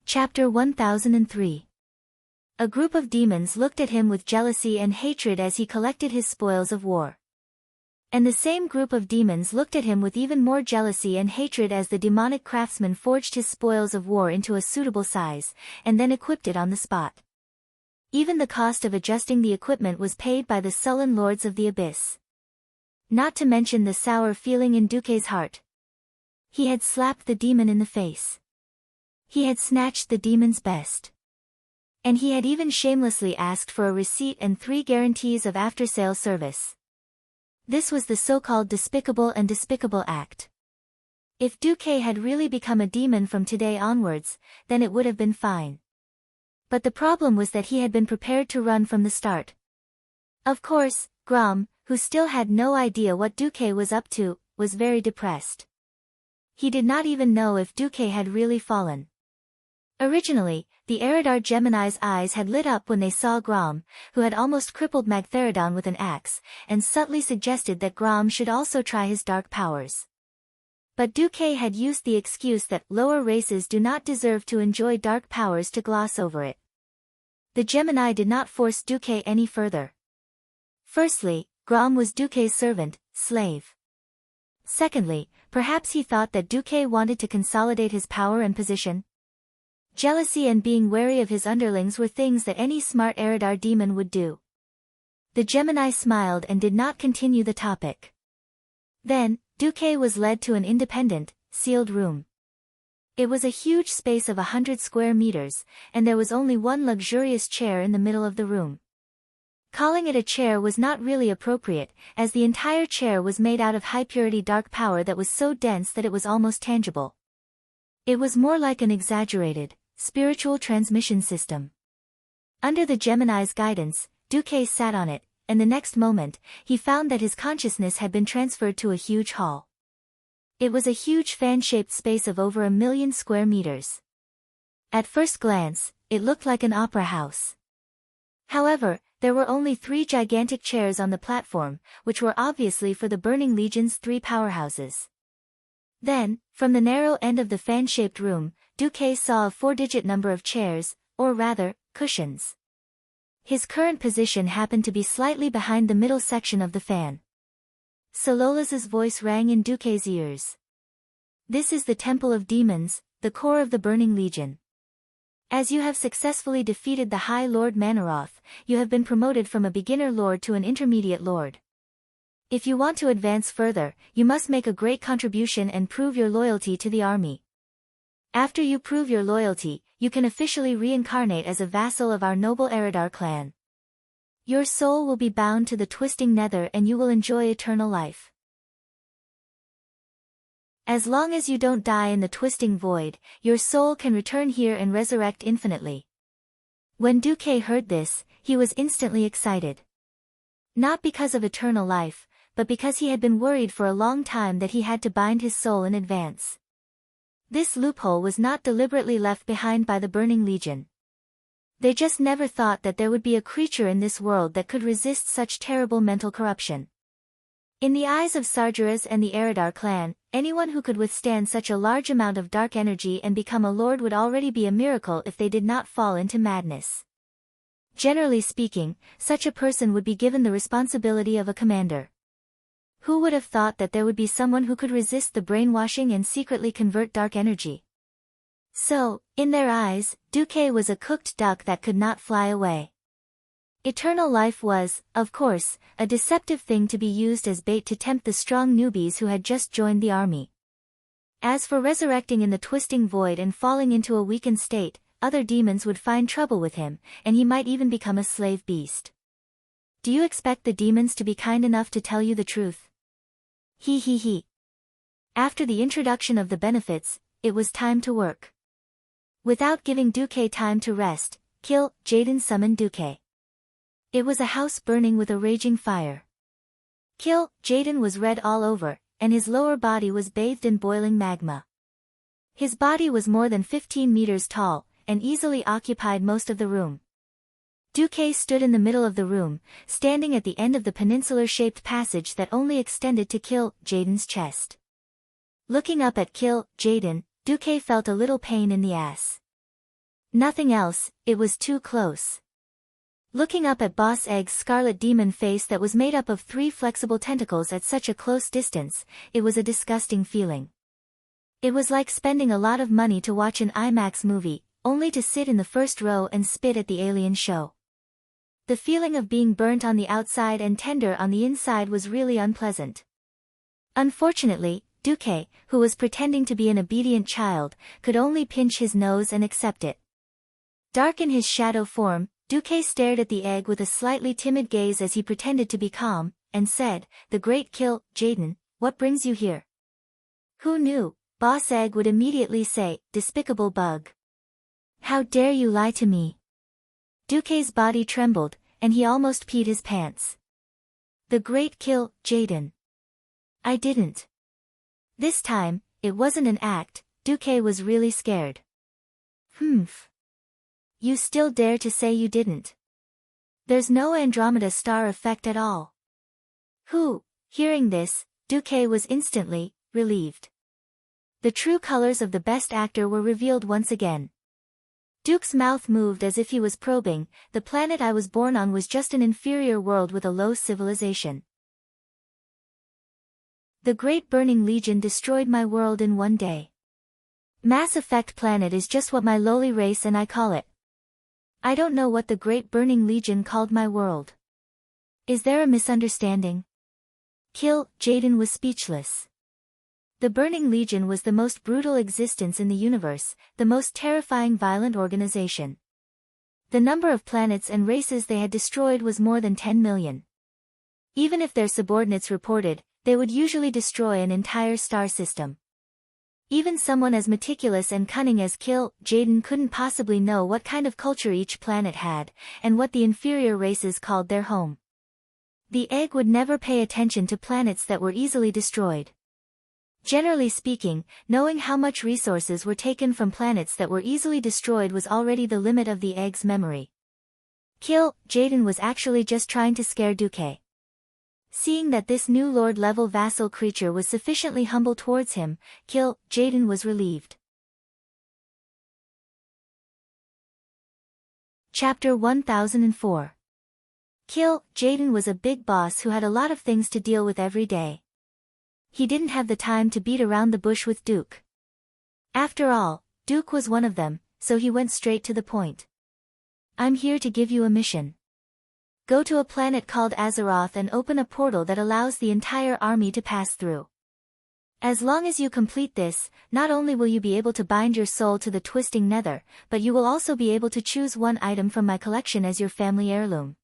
S1: Chapter 1003. A group of demons looked at him with jealousy and hatred as he collected his spoils of war. And the same group of demons looked at him with even more jealousy and hatred as the demonic craftsman forged his spoils of war into a suitable size, and then equipped it on the spot. Even the cost of adjusting the equipment was paid by the sullen lords of the abyss. Not to mention the sour feeling in Duque's heart. He had slapped the demon in the face. He had snatched the demon's best. And he had even shamelessly asked for a receipt and 3 guarantees of after-sale service. This was the so-called despicable and despicable act. If Duque had really become a demon from today onwards, then it would have been fine. But the problem was that he had been prepared to run from the start. Of course, Grom, who still had no idea what Duque was up to, was very depressed. He did not even know if Duque had really fallen. Originally, the Eridar Gemini's eyes had lit up when they saw Grom, who had almost crippled Magtheridon with an axe, and subtly suggested that Grom should also try his dark powers. But Duque had used the excuse that lower races do not deserve to enjoy dark powers to gloss over it. The Gemini did not force Duque any further. Firstly, Grom was Duque's servant, slave. Secondly, perhaps he thought that Duque wanted to consolidate his power and position. Jealousy and being wary of his underlings were things that any smart Eridar demon would do. The Gemini smiled and did not continue the topic. Then, Duque was led to an independent, sealed room. It was a huge space of 100 square meters, and there was only one luxurious chair in the middle of the room. Calling it a chair was not really appropriate, as the entire chair was made out of high-purity dark power that was so dense that it was almost tangible. It was more like an exaggerated, spiritual transmission system. Under the Gemini's guidance, Duque sat on it, and the next moment, he found that his consciousness had been transferred to a huge hall. It was a huge fan-shaped space of over 1,000,000 square meters. At first glance, it looked like an opera house. However, there were only 3 gigantic chairs on the platform, which were obviously for the Burning Legion's 3 powerhouses. Then, from the narrow end of the fan-shaped room, Duque saw a 4-digit number of chairs, or rather, cushions. His current position happened to be slightly behind the middle section of the fan. Sololas's voice rang in Duque's ears. This is the Temple of Demons, the core of the Burning Legion. As you have successfully defeated the High Lord Manoroth, you have been promoted from a beginner lord to an intermediate lord. If you want to advance further, you must make a great contribution and prove your loyalty to the army. After you prove your loyalty, you can officially reincarnate as a vassal of our noble Eridar clan. Your soul will be bound to the twisting nether and you will enjoy eternal life. As long as you don't die in the twisting void, your soul can return here and resurrect infinitely. When Duque heard this, he was instantly excited. Not because of eternal life, but because he had been worried for a long time that he had to bind his soul in advance. This loophole was not deliberately left behind by the Burning Legion. They just never thought that there would be a creature in this world that could resist such terrible mental corruption. In the eyes of Sargeras and the Eridar clan, anyone who could withstand such a large amount of dark energy and become a lord would already be a miracle if they did not fall into madness. Generally speaking, such a person would be given the responsibility of a commander. Who would have thought that there would be someone who could resist the brainwashing and secretly convert dark energy? So, in their eyes, Duque was a cooked duck that could not fly away. Eternal life was, of course, a deceptive thing to be used as bait to tempt the strong newbies who had just joined the army. As for resurrecting in the twisting void and falling into a weakened state, other demons would find trouble with him, and he might even become a slave beast. Do you expect the demons to be kind enough to tell you the truth? He. After the introduction of the benefits, it was time to work. Without giving Duque time to rest, Kill Jaden summoned Duque. It was a house burning with a raging fire. Kill Jaden was red all over, and his lower body was bathed in boiling magma. His body was more than 15 meters tall, and easily occupied most of the room. Duque stood in the middle of the room, standing at the end of the peninsular-shaped passage that only extended to Kill Jaden's chest. Looking up at Kill Jaden, Duque felt a little pain in the ass. Nothing else, it was too close. Looking up at Boss Egg's scarlet demon face that was made up of 3 flexible tentacles at such a close distance, it was a disgusting feeling. It was like spending a lot of money to watch an IMAX movie, only to sit in the first row and spit at the alien show. The feeling of being burnt on the outside and tender on the inside was really unpleasant. Unfortunately, Duque, who was pretending to be an obedient child, could only pinch his nose and accept it. Dark in his shadow form, Duque stared at the egg with a slightly timid gaze as he pretended to be calm, and said, "The great Kill Jaden, what brings you here?" Who knew? Boss Egg would immediately say, "Despicable bug. How dare you lie to me?" Duque's body trembled, and he almost peed his pants. The great Kill Jaden. I didn't. This time, it wasn't an act, Duque was really scared. Humph. You still dare to say you didn't? There's no Andromeda star effect at all. Who? Hearing this, Duque was instantly relieved. The true colors of the best actor were revealed once again. Duke's mouth moved as if he was probing, the planet I was born on was just an inferior world with a low civilization. The Great Burning Legion destroyed my world in one day. Mass Effect planet is just what my lowly race and I call it. I don't know what the Great Burning Legion called my world. Is there a misunderstanding? Kill Jaden was speechless. The Burning Legion was the most brutal existence in the universe, the most terrifying violent organization. The number of planets and races they had destroyed was more than 10 million. Even if their subordinates reported, they would usually destroy an entire star system. Even someone as meticulous and cunning as Kill Jaden couldn't possibly know what kind of culture each planet had, and what the inferior races called their home. The egg would never pay attention to planets that were easily destroyed. Generally speaking, knowing how much resources were taken from planets that were easily destroyed was already the limit of the egg's memory. Kill Jaden was actually just trying to scare Duque. Seeing that this new lord-level vassal creature was sufficiently humble towards him, Jaden was relieved. Chapter 1004. Jaden was a big boss who had a lot of things to deal with every day. He didn't have the time to beat around the bush with Duke. After all, Duke was one of them, so he went straight to the point. I'm here to give you a mission. Go to a planet called Azeroth and open a portal that allows the entire army to pass through. As long as you complete this, not only will you be able to bind your soul to the twisting nether, but you will also be able to choose one item from my collection as your family heirloom.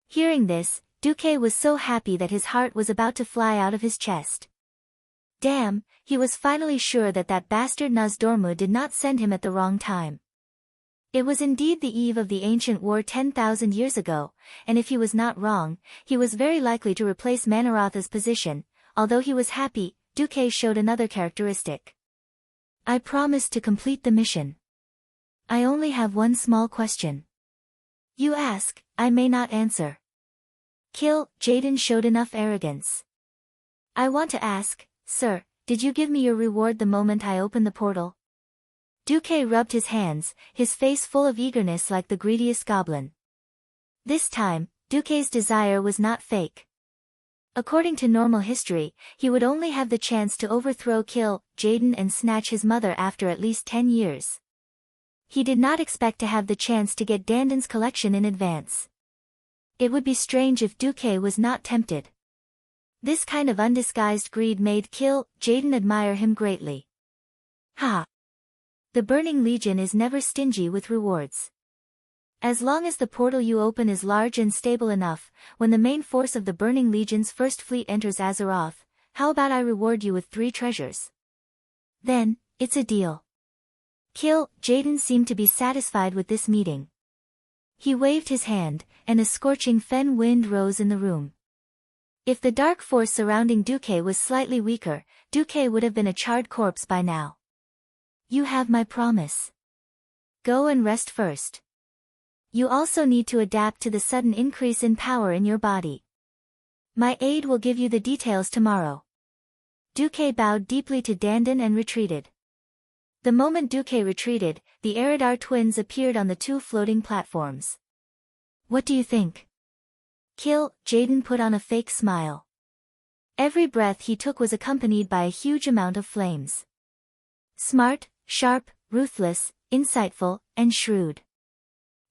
S1: Hearing this, Duke was so happy that his heart was about to fly out of his chest. Damn, he was finally sure that that bastard Nozdormu did not send him at the wrong time. It was indeed the eve of the ancient war 10,000 years ago, and if he was not wrong, he was very likely to replace Manarotha's position. Although he was happy, Duque showed another characteristic. I promised to complete the mission. I only have one small question. You ask, I may not answer. Jaden showed enough arrogance. I want to ask, sir, did you give me your reward the moment I opened the portal? Duque rubbed his hands, his face full of eagerness like the greediest goblin. This time, Duque's desire was not fake. According to normal history, he would only have the chance to overthrow Jaden and snatch his mother after at least 10 years. He did not expect to have the chance to get Dandon's collection in advance. It would be strange if Duque was not tempted. This kind of undisguised greed made Jaden admire him greatly. Ha! The Burning Legion is never stingy with rewards. As long as the portal you open is large and stable enough, when the main force of the Burning Legion's first fleet enters Azeroth, how about I reward you with 3 treasures? Then, it's a deal. Jaden seemed to be satisfied with this meeting. He waved his hand, and a scorching fen wind rose in the room. If the dark force surrounding Duque was slightly weaker, Duque would have been a charred corpse by now. You have my promise. Go and rest first. You also need to adapt to the sudden increase in power in your body. My aide will give you the details tomorrow. Duque bowed deeply to Dandon and retreated. The moment Duque retreated, the Eridar twins appeared on the 2 floating platforms. What do you think? Jaden put on a fake smile. Every breath he took was accompanied by a huge amount of flames. Smart, sharp, ruthless, insightful, and shrewd.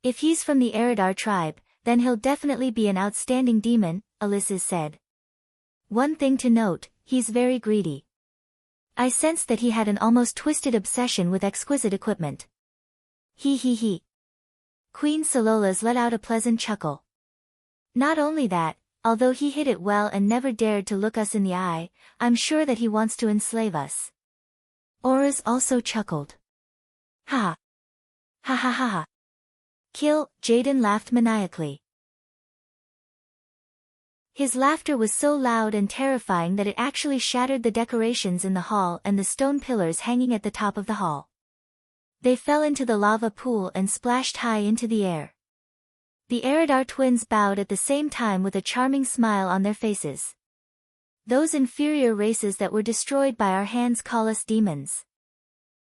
S1: If he's from the Eridar tribe, then he'll definitely be an outstanding demon, Ulysses said. One thing to note, he's very greedy. I sensed that he had an almost twisted obsession with exquisite equipment. He. Queen Sololas let out a pleasant chuckle. Not only that, although he hid it well and never dared to look us in the eye, I'm sure that he wants to enslave us. Auras also chuckled. Ha! Ha ha ha ha! Jaden laughed maniacally. His laughter was so loud and terrifying that it actually shattered the decorations in the hall and the stone pillars hanging at the top of the hall. They fell into the lava pool and splashed high into the air. The Eridar twins bowed at the same time with a charming smile on their faces. Those inferior races that were destroyed by our hands call us demons.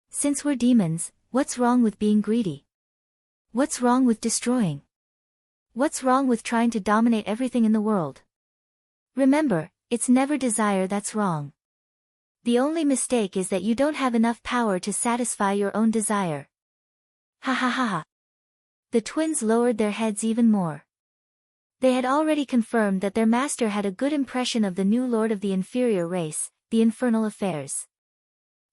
S1: Since we're demons, what's wrong with being greedy? What's wrong with destroying? What's wrong with trying to dominate everything in the world? Remember, it's never desire that's wrong. The only mistake is that you don't have enough power to satisfy your own desire. Ha ha ha ha. The twins lowered their heads even more. They had already confirmed that their master had a good impression of the new lord of the inferior race, the infernal affairs.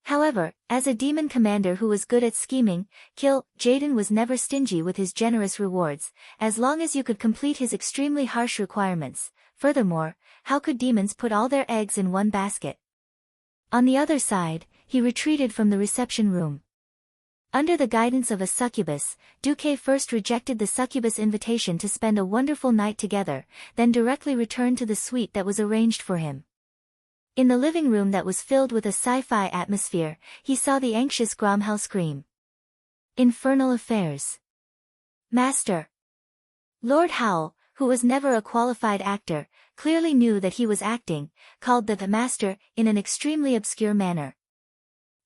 S1: However, as a demon commander who was good at scheming, Jaden was never stingy with his generous rewards, as long as you could complete his extremely harsh requirements. Furthermore, how could demons put all their eggs in one basket? On the other side, he retreated from the reception room. Under the guidance of a succubus, Duque first rejected the succubus' invitation to spend a wonderful night together, then directly returned to the suite that was arranged for him. In the living room that was filled with a sci-fi atmosphere, he saw the anxious Gromhel scream. Infernal affairs. Master. Lord Howl, who was never a qualified actor, clearly knew that he was acting, called the Master, in an extremely obscure manner.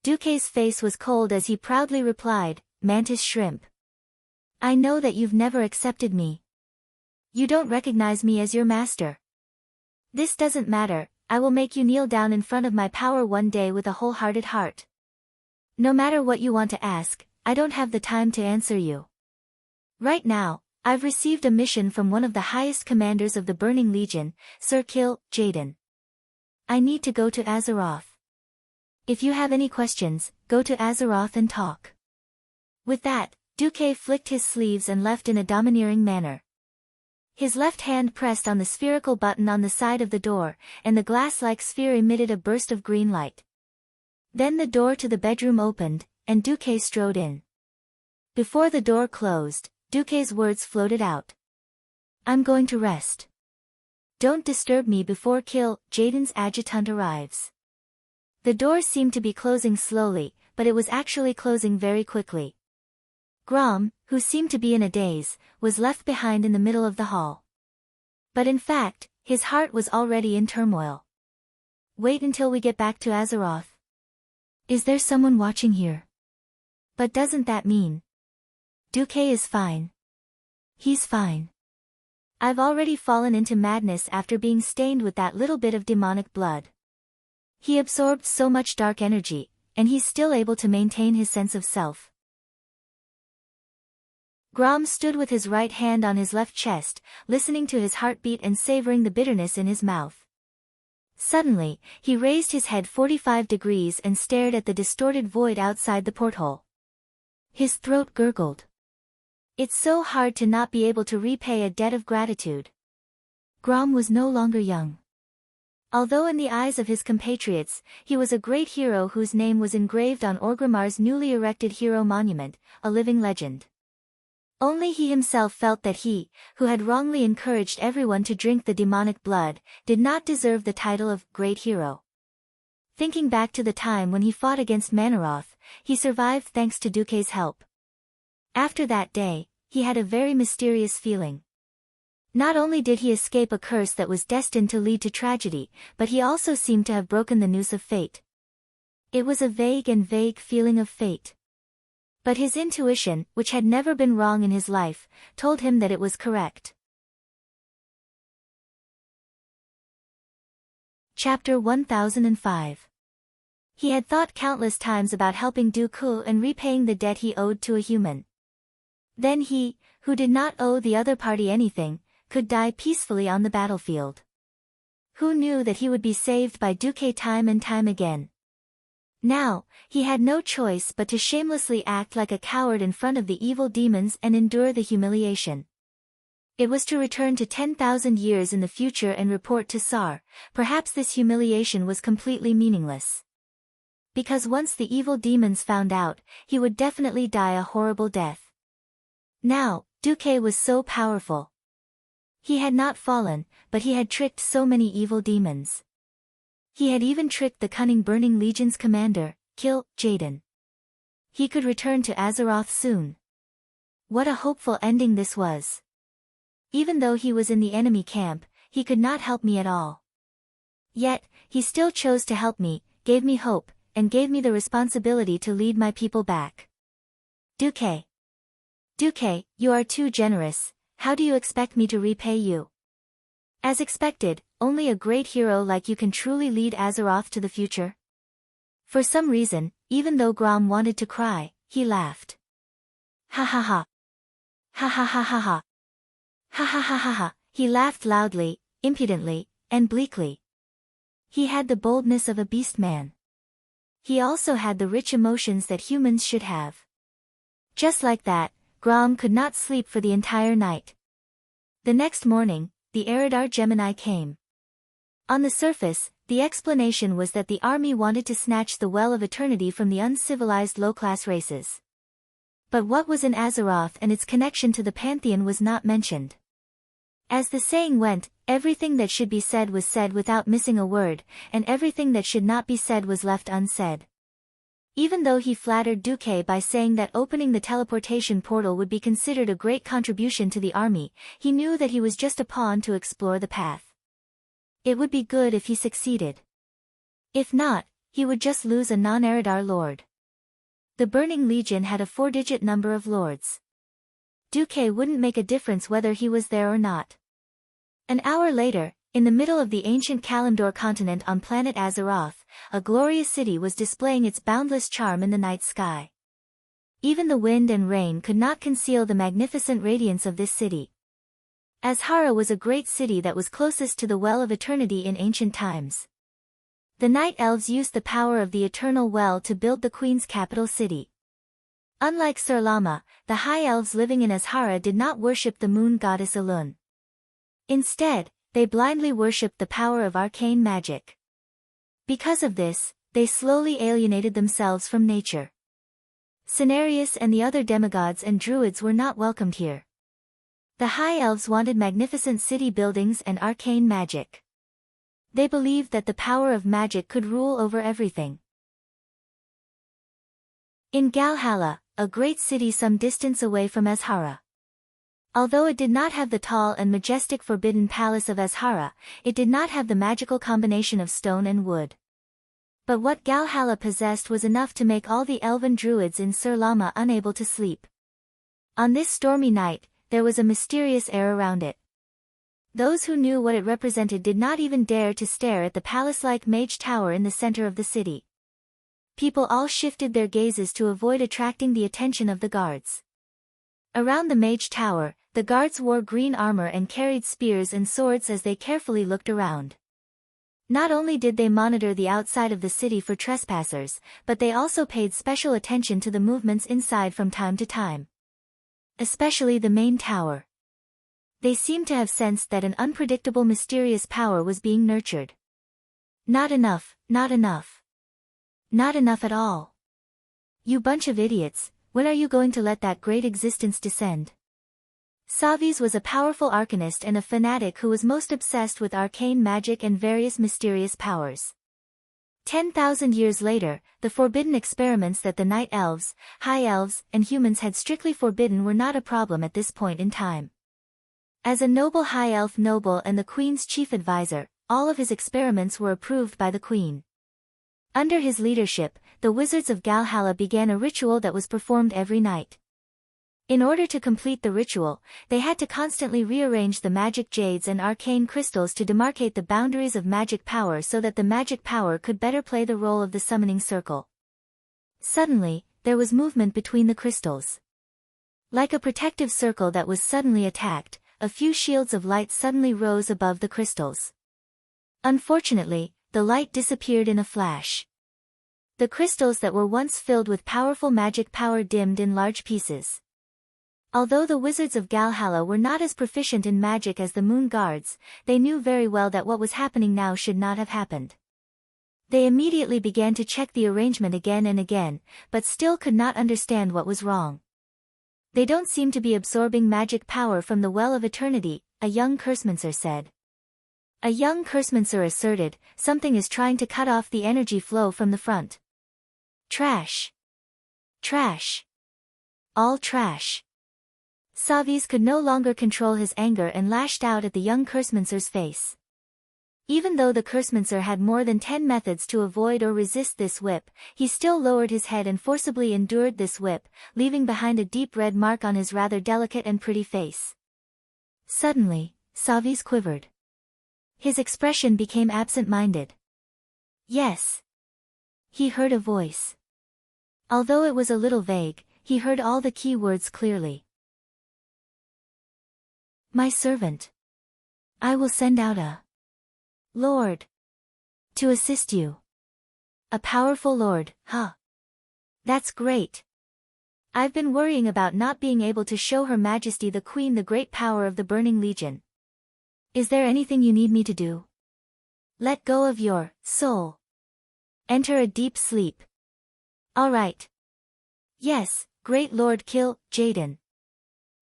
S1: Duque's face was cold as he proudly replied, "Mantis shrimp. I know that you've never accepted me. You don't recognize me as your master. This doesn't matter, I will make you kneel down in front of my power one day with a wholehearted heart. No matter what you want to ask, I don't have the time to answer you. Right now, I've received a mission from one of the highest commanders of the Burning Legion, Sir Kill Jaden. I need to go to Azeroth. If you have any questions, go to Azeroth and talk." With that, Duque flicked his sleeves and left in a domineering manner. His left hand pressed on the spherical button on the side of the door, and the glass-like sphere emitted a burst of green light. Then the door to the bedroom opened, and Duque strode in. Before the door closed, Duque's words floated out. "I'm going to rest. Don't disturb me before Kill Jaden's adjutant arrives." The door seemed to be closing slowly, but it was actually closing very quickly. Grom, who seemed to be in a daze, was left behind in the middle of the hall. But in fact, his heart was already in turmoil. "Wait until we get back to Azeroth. Is there someone watching here? But doesn't that mean Duque is fine? He's fine. I've already fallen into madness after being stained with that little bit of demonic blood. He absorbed so much dark energy, and he's still able to maintain his sense of self." Grom stood with his right hand on his left chest, listening to his heartbeat and savoring the bitterness in his mouth. Suddenly, he raised his head 45 degrees and stared at the distorted void outside the porthole. His throat gurgled. It's so hard to not be able to repay a debt of gratitude. Grom was no longer young. Although in the eyes of his compatriots, he was a great hero whose name was engraved on Orgrimmar's newly erected hero monument, a living legend. Only he himself felt that he, who had wrongly encouraged everyone to drink the demonic blood, did not deserve the title of great hero. Thinking back to the time when he fought against Manaroth, he survived thanks to Duque's help. After that day, he had a very mysterious feeling. Not only did he escape a curse that was destined to lead to tragedy, but he also seemed to have broken the noose of fate. It was a vague feeling of fate. But his intuition, which had never been wrong in his life, told him that it was correct. Chapter 1005. He had thought countless times about helping Dooku and repaying the debt he owed to a human. Then he, who did not owe the other party anything, could die peacefully on the battlefield. Who knew that he would be saved by Duque time and time again? Now, he had no choice but to shamelessly act like a coward in front of the evil demons and endure the humiliation. It was to return to 10,000 years in the future and report to Sar. Perhaps this humiliation was completely meaningless. Because once the evil demons found out, he would definitely die a horrible death. Now, Duque was so powerful. He had not fallen, but he had tricked so many evil demons. He had even tricked the cunning Burning Legion's commander, Kill Jaden. He could return to Azeroth soon. What a hopeful ending this was. Even though he was in the enemy camp, he could not help me at all. Yet, he still chose to help me, gave me hope, and gave me the responsibility to lead my people back. Duque. Duque, you are too generous. How do you expect me to repay you? As expected, only a great hero like you can truly lead Azeroth to the future. For some reason, even though Grom wanted to cry, he laughed. Ha ha ha. Ha ha ha ha ha. Ha ha ha ha ha. He laughed loudly, impudently, and bleakly. He had the boldness of a beast man. He also had the rich emotions that humans should have. Just like that, Grom could not sleep for the entire night. The next morning, the Eridar Gemini came. On the surface, the explanation was that the army wanted to snatch the Well of Eternity from the uncivilized low-class races. But what was in Azeroth and its connection to the Pantheon was not mentioned. As the saying went, everything that should be said was said without missing a word, and everything that should not be said was left unsaid. Even though he flattered Duque by saying that opening the teleportation portal would be considered a great contribution to the army, he knew that he was just a pawn to explore the path. It would be good if he succeeded. If not, he would just lose a non-Eridar lord. The Burning Legion had a 4-digit number of lords. Duque wouldn't make a difference whether he was there or not. An hour later, in the middle of the ancient Kalimdor continent on planet Azeroth, a glorious city was displaying its boundless charm in the night sky. Even the wind and rain could not conceal the magnificent radiance of this city. Azhara was a great city that was closest to the Well of Eternity in ancient times. The Night Elves used the power of the Eternal Well to build the Queen's capital city. Unlike Surlama, the High Elves living in Azhara did not worship the moon goddess Elun. Instead, they blindly worshipped the power of arcane magic. Because of this, they slowly alienated themselves from nature. Cenarius and the other demigods and druids were not welcomed here. The High Elves wanted magnificent city buildings and arcane magic. They believed that the power of magic could rule over everything. In Galhalla, a great city some distance away from Azhara. Although it did not have the tall and majestic Forbidden Palace of Azhara, it did not have the magical combination of stone and wood. But what Galhalla possessed was enough to make all the elven druids in Surlama unable to sleep. On this stormy night, there was a mysterious air around it. Those who knew what it represented did not even dare to stare at the palace-like mage tower in the center of the city. People all shifted their gazes to avoid attracting the attention of the guards. Around the mage tower, the guards wore green armor and carried spears and swords as they carefully looked around. Not only did they monitor the outside of the city for trespassers, but they also paid special attention to the movements inside from time to time. Especially the main tower. They seemed to have sensed that an unpredictable mysterious power was being nurtured. Not enough, not enough. Not enough at all. You bunch of idiots, when are you going to let that great existence descend? Savi's was a powerful arcanist and a fanatic who was most obsessed with arcane magic and various mysterious powers. 10,000 years later, the forbidden experiments that the Night Elves, High Elves, and humans had strictly forbidden were not a problem at this point in time. As a noble High Elf noble and the Queen's chief advisor, all of his experiments were approved by the Queen. Under his leadership, the Wizards of Galhalla began a ritual that was performed every night. In order to complete the ritual, they had to constantly rearrange the magic jades and arcane crystals to demarcate the boundaries of magic power so that the magic power could better play the role of the summoning circle. Suddenly, there was movement between the crystals. Like a protective circle that was suddenly attacked, a few shields of light suddenly rose above the crystals. Unfortunately, the light disappeared in a flash. The crystals that were once filled with powerful magic power dimmed in large pieces. Although the Wizards of Galhalla were not as proficient in magic as the Moon Guards, they knew very well that what was happening now should not have happened. They immediately began to check the arrangement again and again, but still could not understand what was wrong. They don't seem to be absorbing magic power from the Well of Eternity, a young Cursemancer said. A young Cursemancer asserted, something is trying to cut off the energy flow from the front. Trash. Trash. All trash. Savi's could no longer control his anger and lashed out at the young Cursemancer's face. Even though the Cursemancer had more than 10 methods to avoid or resist this whip, he still lowered his head and forcibly endured this whip, leaving behind a deep red mark on his rather delicate and pretty face. Suddenly, Savi's quivered. His expression became absent-minded. Yes. He heard a voice. Although it was a little vague, he heard all the key words clearly. My servant. I will send out a Lord. To assist you. A powerful Lord, huh? That's great. I've been worrying about not being able to show Her Majesty the Queen the great power of the Burning Legion. Is there anything you need me to do? Let go of your soul. Enter a deep sleep. All right. Yes, great Lord Kill, Jaden.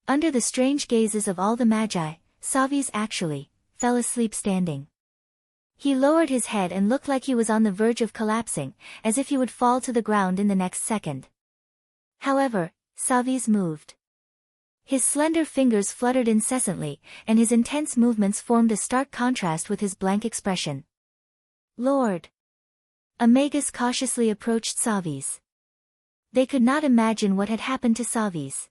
S1: Under the strange gazes of all the Magi, Savi's actually fell asleep standing. He lowered his head and looked like he was on the verge of collapsing, as if he would fall to the ground in the next second. However, Savi's moved. His slender fingers fluttered incessantly, and his intense movements formed a stark contrast with his blank expression. Lord! A magus cautiously approached Savi's. They could not imagine what had happened to Savi's.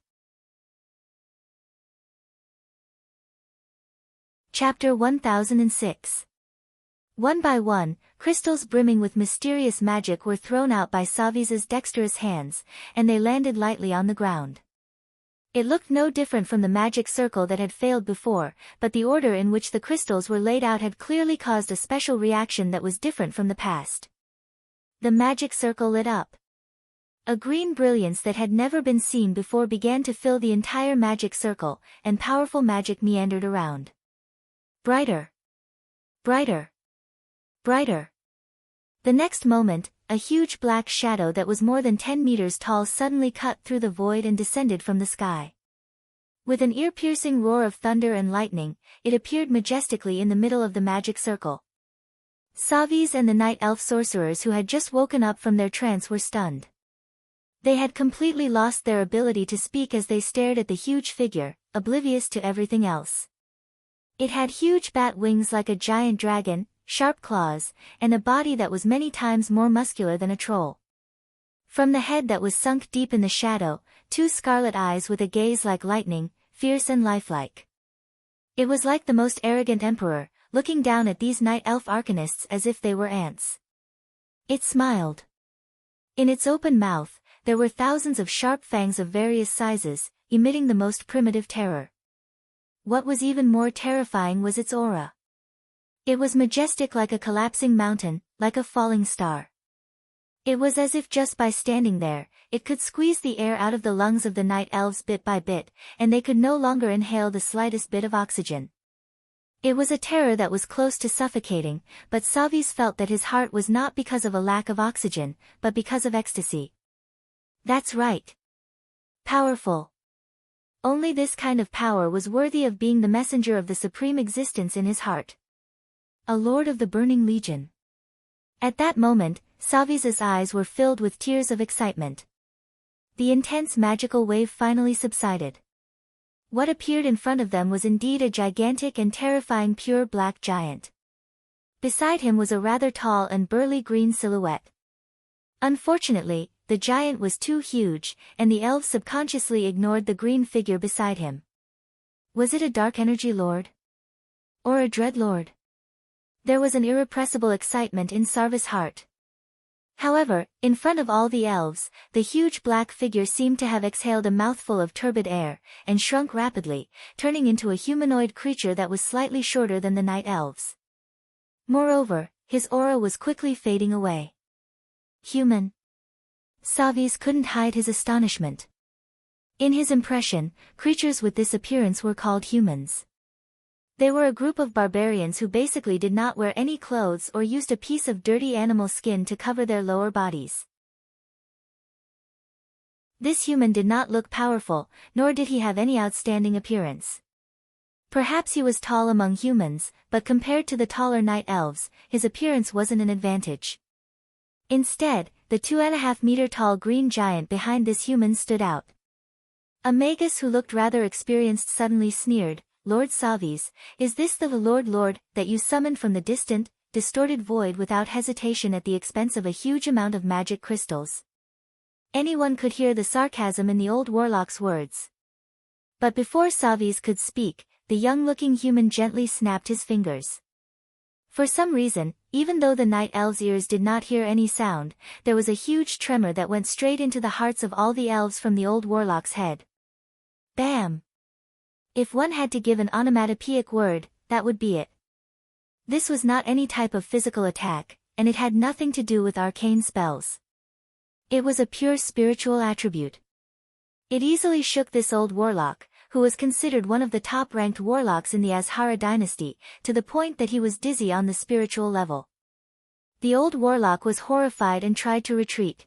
S1: Chapter 1006. One by one, crystals brimming with mysterious magic were thrown out by Savi's dexterous hands, and they landed lightly on the ground. It looked no different from the magic circle that had failed before, but the order in which the crystals were laid out had clearly caused a special reaction that was different from the past. The magic circle lit up. A green brilliance that had never been seen before began to fill the entire magic circle, and powerful magic meandered around. Brighter. Brighter. Brighter. The next moment, a huge black shadow that was more than 10 meters tall suddenly cut through the void and descended from the sky. With an ear-piercing roar of thunder and lightning, it appeared majestically in the middle of the magic circle. Savi's and the night elf sorcerers who had just woken up from their trance were stunned. They had completely lost their ability to speak as they stared at the huge figure, oblivious to everything else. It had huge bat wings like a giant dragon, sharp claws, and a body that was many times more muscular than a troll. From the head that was sunk deep in the shadow, 2 scarlet eyes with a gaze like lightning, fierce and lifelike. It was like the most arrogant emperor, looking down at these night elf arcanists as if they were ants. It smiled. In its open mouth, there were thousands of sharp fangs of various sizes, emitting the most primitive terror. What was even more terrifying was its aura. It was majestic like a collapsing mountain, like a falling star. It was as if just by standing there, it could squeeze the air out of the lungs of the night elves bit by bit, and they could no longer inhale the slightest bit of oxygen. It was a terror that was close to suffocating, but Savi's felt that his heart was not because of a lack of oxygen, but because of ecstasy. That's right. Powerful. Only this kind of power was worthy of being the messenger of the supreme existence in his heart. A lord of the burning legion. At that moment, Savi's eyes were filled with tears of excitement. The intense magical wave finally subsided. What appeared in front of them was indeed a gigantic and terrifying pure black giant. Beside him was a rather tall and burly green silhouette. Unfortunately, the giant was too huge, and the elves subconsciously ignored the green figure beside him. Was it a dark energy lord? Or a dread lord? There was an irrepressible excitement in Sarva's heart. However, in front of all the elves, the huge black figure seemed to have exhaled a mouthful of turbid air, and shrunk rapidly, turning into a humanoid creature that was slightly shorter than the night elves. Moreover, his aura was quickly fading away. Human. Savi's couldn't hide his astonishment. In his impression, creatures with this appearance were called humans. They were a group of barbarians who basically did not wear any clothes or used a piece of dirty animal skin to cover their lower bodies. This human did not look powerful, nor did he have any outstanding appearance. Perhaps he was tall among humans, but compared to the taller night elves, his appearance wasn't an advantage. Instead, the 2.5-meter-tall green giant behind this human stood out. A magus who looked rather experienced suddenly sneered, "Lord Savi's, is this the Lord that you summoned from the distant, distorted void without hesitation at the expense of a huge amount of magic crystals?" Anyone could hear the sarcasm in the old warlock's words. But before Savi's could speak, the young-looking human gently snapped his fingers. For some reason, even though the night elves' ears did not hear any sound, there was a huge tremor that went straight into the hearts of all the elves from the old warlock's head. Bam! If one had to give an onomatopoeic word, that would be it. This was not any type of physical attack, and it had nothing to do with arcane spells. It was a pure spiritual attribute. It easily shook this old warlock, who was considered one of the top-ranked warlocks in the Azhara dynasty, to the point that he was dizzy on the spiritual level. The old warlock was horrified and tried to retreat.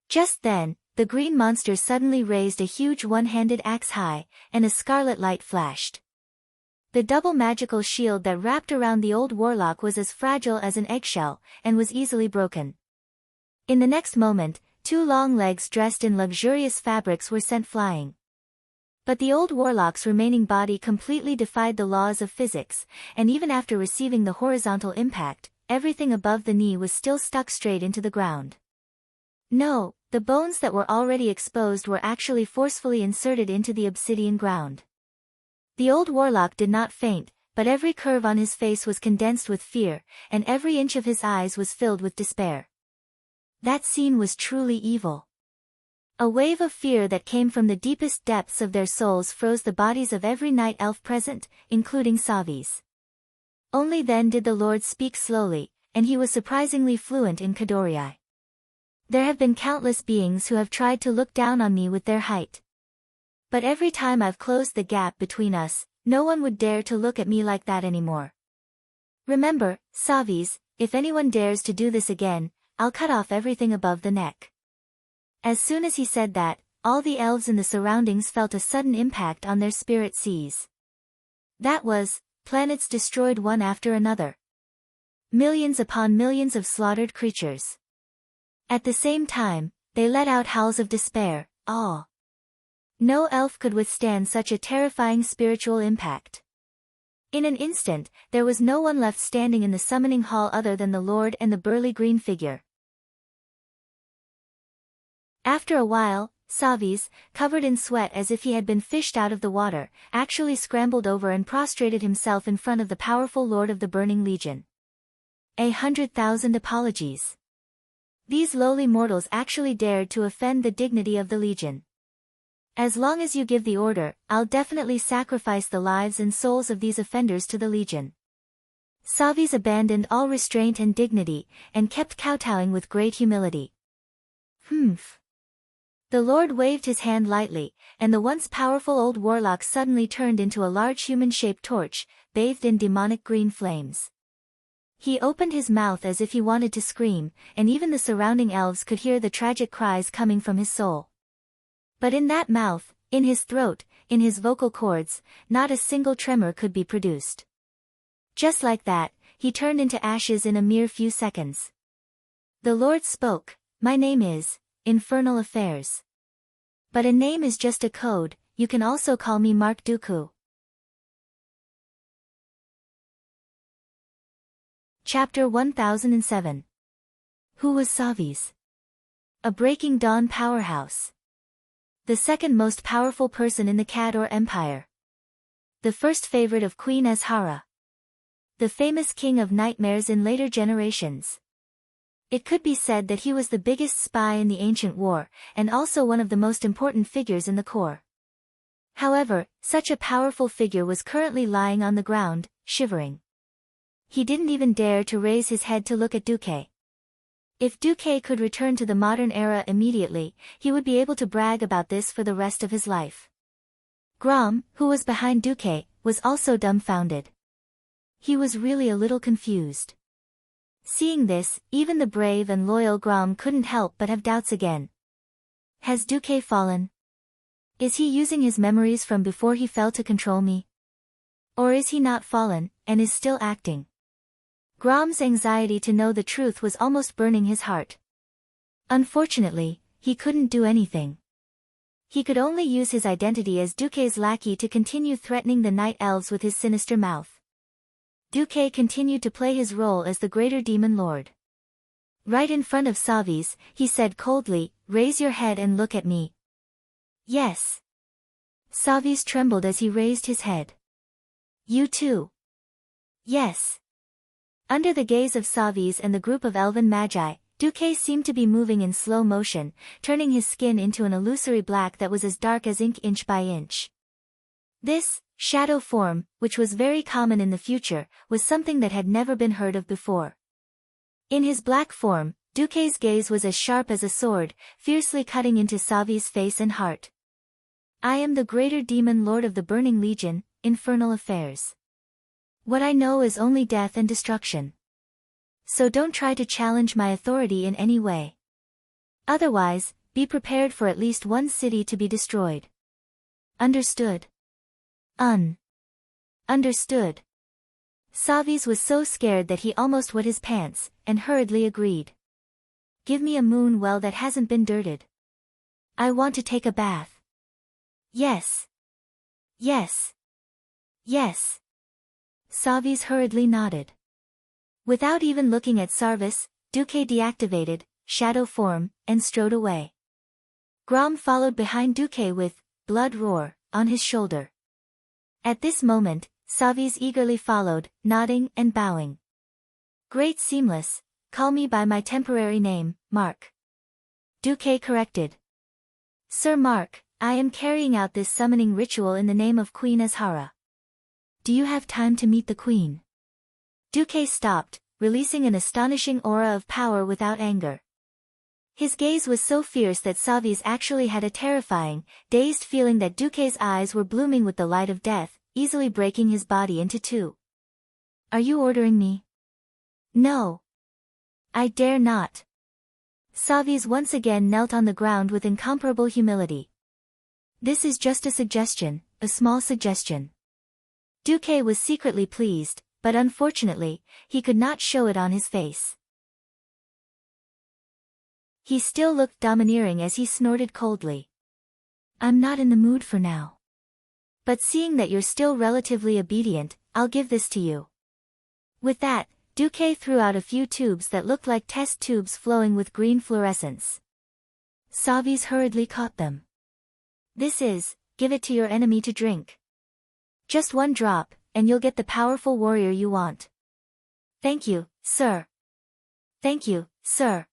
S1: Just then, the green monster suddenly raised a huge one-handed axe high, and a scarlet light flashed. The double magical shield that wrapped around the old warlock was as fragile as an eggshell, and was easily broken. In the next moment, 2 long legs dressed in luxurious fabrics were sent flying. But the old warlock's remaining body completely defied the laws of physics, and even after receiving the horizontal impact, everything above the knee was still stuck straight into the ground. No, the bones that were already exposed were actually forcefully inserted into the obsidian ground. The old warlock did not faint, but every curve on his face was condensed with fear, and every inch of his eyes was filled with despair. That scene was truly evil. A wave of fear that came from the deepest depths of their souls froze the bodies of every night elf present, including Savi's. Only then did the Lord speak slowly, and he was surprisingly fluent in Kadoriai. There have been countless beings who have tried to look down on me with their height. But every time I've closed the gap between us, no one would dare to look at me like that anymore. Remember, Savis, if anyone dares to do this again, I'll cut off everything above the neck. As soon as he said that, all the elves in the surroundings felt a sudden impact on their spirit seas. That was, planets destroyed one after another. Millions upon millions of slaughtered creatures. At the same time, they let out howls of despair, awe. No elf could withstand such a terrifying spiritual impact. In an instant, there was no one left standing in the summoning hall other than the Lord and the burly green figure. After a while, Savis, covered in sweat as if he had been fished out of the water, actually scrambled over and prostrated himself in front of the powerful Lord of the Burning Legion. 100,000 apologies. These lowly mortals actually dared to offend the dignity of the Legion. As long as you give the order, I'll definitely sacrifice the lives and souls of these offenders to the Legion. Savis abandoned all restraint and dignity, and kept kowtowing with great humility. Humph. The Lord waved his hand lightly, and the once powerful old warlock suddenly turned into a large human-shaped torch, bathed in demonic green flames. He opened his mouth as if he wanted to scream, and even the surrounding elves could hear the tragic cries coming from his soul. But in that mouth, in his throat, in his vocal cords, not a single tremor could be produced. Just like that, he turned into ashes in a mere few seconds. The Lord spoke, "My name is Infernal Affairs. But a name is just a code, you can also call me Mark Dooku." Chapter 1007. Who was Savis? A Breaking Dawn powerhouse. The second most powerful person in the Kador Empire. The first favorite of Queen Azhara. The famous king of nightmares in later generations. It could be said that he was the biggest spy in the ancient war, and also one of the most important figures in the core. However, such a powerful figure was currently lying on the ground, shivering. He didn't even dare to raise his head to look at Duque. If Duque could return to the modern era immediately, he would be able to brag about this for the rest of his life. Grom, who was behind Duque, was also dumbfounded. He was really a little confused. Seeing this, even the brave and loyal Grom couldn't help but have doubts again. Has Duque fallen? Is he using his memories from before he fell to control me? Or is he not fallen, and is still acting? Grom's anxiety to know the truth was almost burning his heart. Unfortunately, he couldn't do anything. He could only use his identity as Duque's lackey to continue threatening the night elves with his sinister mouth. Duque continued to play his role as the greater demon lord. Right in front of Savis, he said coldly, "Raise your head and look at me." Yes. Savis trembled as he raised his head. You too. Yes. Under the gaze of Savis and the group of elven magi, Duque seemed to be moving in slow motion, turning his skin into an illusory black that was as dark as ink inch by inch. This shadow form, which was very common in the future, was something that had never been heard of before. In his black form, Duque's gaze was as sharp as a sword, fiercely cutting into Savi's face and heart. I am the greater demon lord of the Burning Legion, Infernal Affairs. What I know is only death and destruction. So don't try to challenge my authority in any way. Otherwise, be prepared for at least one city to be destroyed. Understood? Understood. Savis was so scared that he almost wet his pants, and hurriedly agreed. Give me a moon well that hasn't been dirted. I want to take a bath. Yes. Yes. Yes. Savis hurriedly nodded. Without even looking at Sarvis, Duque deactivated, shadow form, and strode away. Grom followed behind Duque with, blood roar, on his shoulder. At this moment, Savis eagerly followed, nodding and bowing. Great Seamless, call me by my temporary name, Mark. Duque corrected. Sir Mark, I am carrying out this summoning ritual in the name of Queen Azhara. Do you have time to meet the Queen? Duque stopped, releasing an astonishing aura of power without anger. His gaze was so fierce that Savis actually had a terrifying, dazed feeling that Duque's eyes were blooming with the light of death, easily breaking his body into two. Are you ordering me? No. I dare not. Savis once again knelt on the ground with incomparable humility. This is just a suggestion, a small suggestion. Duque was secretly pleased, but unfortunately, he could not show it on his face. He still looked domineering as he snorted coldly. I'm not in the mood for now. But seeing that you're still relatively obedient, I'll give this to you. With that, Duque threw out a few tubes that looked like test tubes flowing with green fluorescence. Savis hurriedly caught them. This is, give it to your enemy to drink. Just one drop, and you'll get the powerful warrior you want. Thank you, sir. Thank you, sir.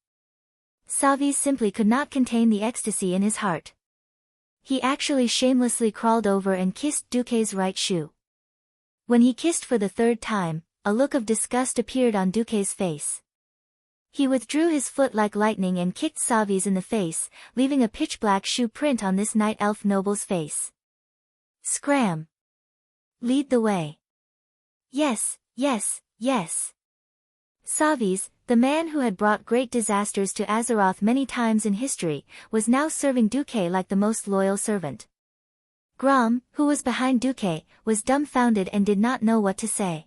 S1: Savis simply could not contain the ecstasy in his heart. He actually shamelessly crawled over and kissed Duque's right shoe. When he kissed for the third time, a look of disgust appeared on Duque's face. He withdrew his foot like lightning and kicked Savis in the face, leaving a pitch-black shoe print on this night elf noble's face. Scram! Lead the way. Yes, yes, yes. Savis, the man who had brought great disasters to Azeroth many times in history, was now serving Duque like the most loyal servant. Grom, who was behind Duque, was dumbfounded and did not know what to say.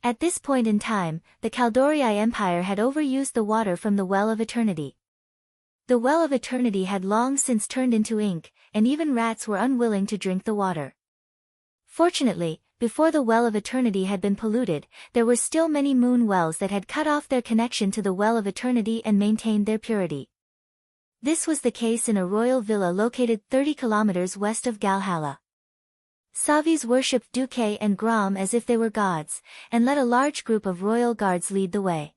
S1: At this point in time, the Kaldorii Empire had overused the water from the Well of Eternity. The Well of Eternity had long since turned into ink, and even rats were unwilling to drink the water. Fortunately, before the Well of Eternity had been polluted, there were still many moon wells that had cut off their connection to the Well of Eternity and maintained their purity. This was the case in a royal villa located 30 kilometers west of Galhalla. Savis worshipped Duque and Grom as if they were gods, and let a large group of royal guards lead the way.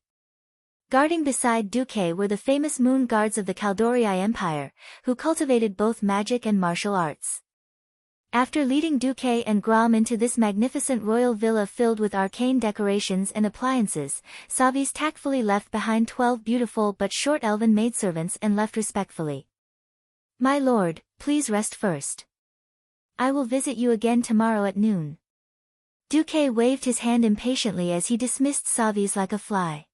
S1: Guarding beside Duque were the famous moon guards of the Kaldorii Empire, who cultivated both magic and martial arts. After leading Duque and Grom into this magnificent royal villa filled with arcane decorations and appliances, Savis tactfully left behind 12 beautiful but short elven maidservants and left respectfully. My lord, please rest first. I will visit you again tomorrow at noon. Duque waved his hand impatiently as he dismissed Savis like a fly.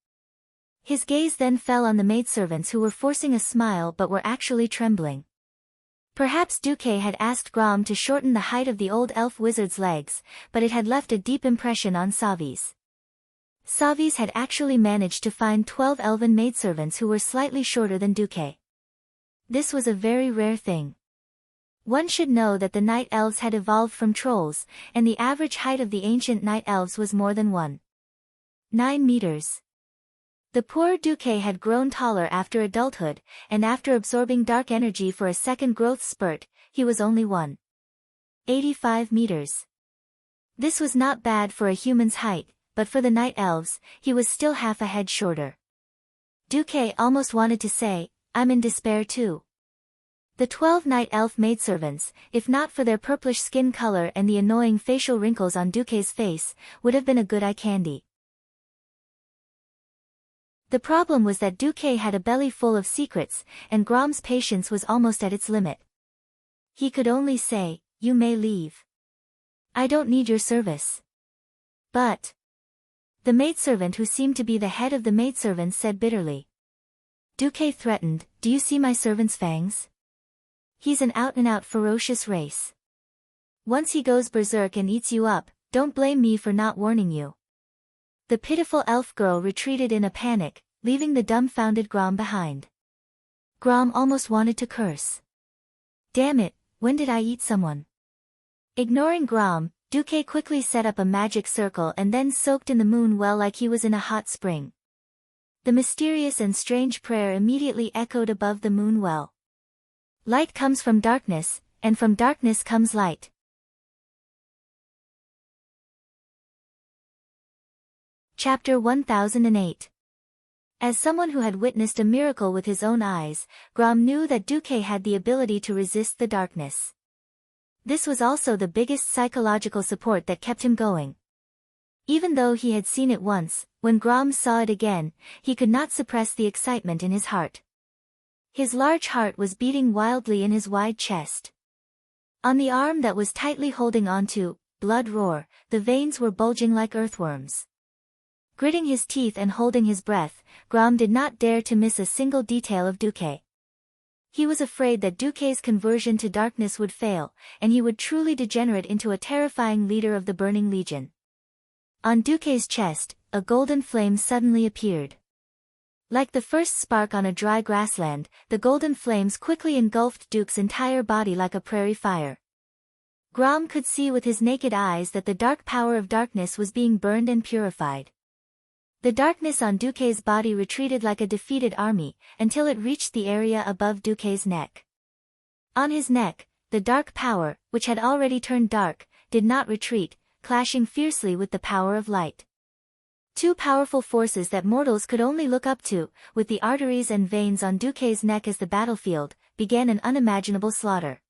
S1: His gaze then fell on the maidservants who were forcing a smile but were actually trembling. Perhaps Duque had asked Grom to shorten the height of the old elf wizard's legs, but it had left a deep impression on Savis. Savis had actually managed to find 12 elven maidservants who were slightly shorter than Duque. This was a very rare thing. One should know that the night elves had evolved from trolls, and the average height of the ancient night elves was more than 1.9 meters. The poor Duque had grown taller after adulthood, and after absorbing dark energy for a second growth spurt, he was only 1.85 meters. This was not bad for a human's height, but for the night elves, he was still half a head shorter. Duque almost wanted to say, I'm in despair too. The 12 night elf maidservants, if not for their purplish skin color and the annoying facial wrinkles on Duque's face, would have been a good eye candy. The problem was that Duque had a belly full of secrets, and Grom's patience was almost at its limit. He could only say, you may leave. I don't need your service. But the maidservant who seemed to be the head of the maidservants said bitterly. Duque threatened, do you see my servant's fangs? He's an out-and-out ferocious race. Once he goes berserk and eats you up, don't blame me for not warning you. The pitiful elf girl retreated in a panic, leaving the dumbfounded Grom behind. Grom almost wanted to curse. Damn it, when did I eat someone? Ignoring Grom, Duque quickly set up a magic circle and then soaked in the moon well like he was in a hot spring. The mysterious and strange prayer immediately echoed above the moon well. Light comes from darkness, and from darkness comes light. Chapter 1008. As someone who had witnessed a miracle with his own eyes, Grom knew that Duque had the ability to resist the darkness. This was also the biggest psychological support that kept him going. Even though he had seen it once, when Grom saw it again, he could not suppress the excitement in his heart. His large heart was beating wildly in his wide chest. On the arm that was tightly holding onto blood roar, the veins were bulging like earthworms. Gritting his teeth and holding his breath, Grom did not dare to miss a single detail of Duque. He was afraid that Duque's conversion to darkness would fail, and he would truly degenerate into a terrifying leader of the Burning Legion. On Duque's chest, a golden flame suddenly appeared. Like the first spark on a dry grassland, the golden flames quickly engulfed Duque's entire body like a prairie fire. Grom could see with his naked eyes that the dark power of darkness was being burned and purified. The darkness on Duque's body retreated like a defeated army, until it reached the area above Duque's neck. On his neck, the dark power, which had already turned dark, did not retreat, clashing fiercely with the power of light. Two powerful forces that mortals could only look up to, with the arteries and veins on Duque's neck as the battlefield, began an unimaginable slaughter.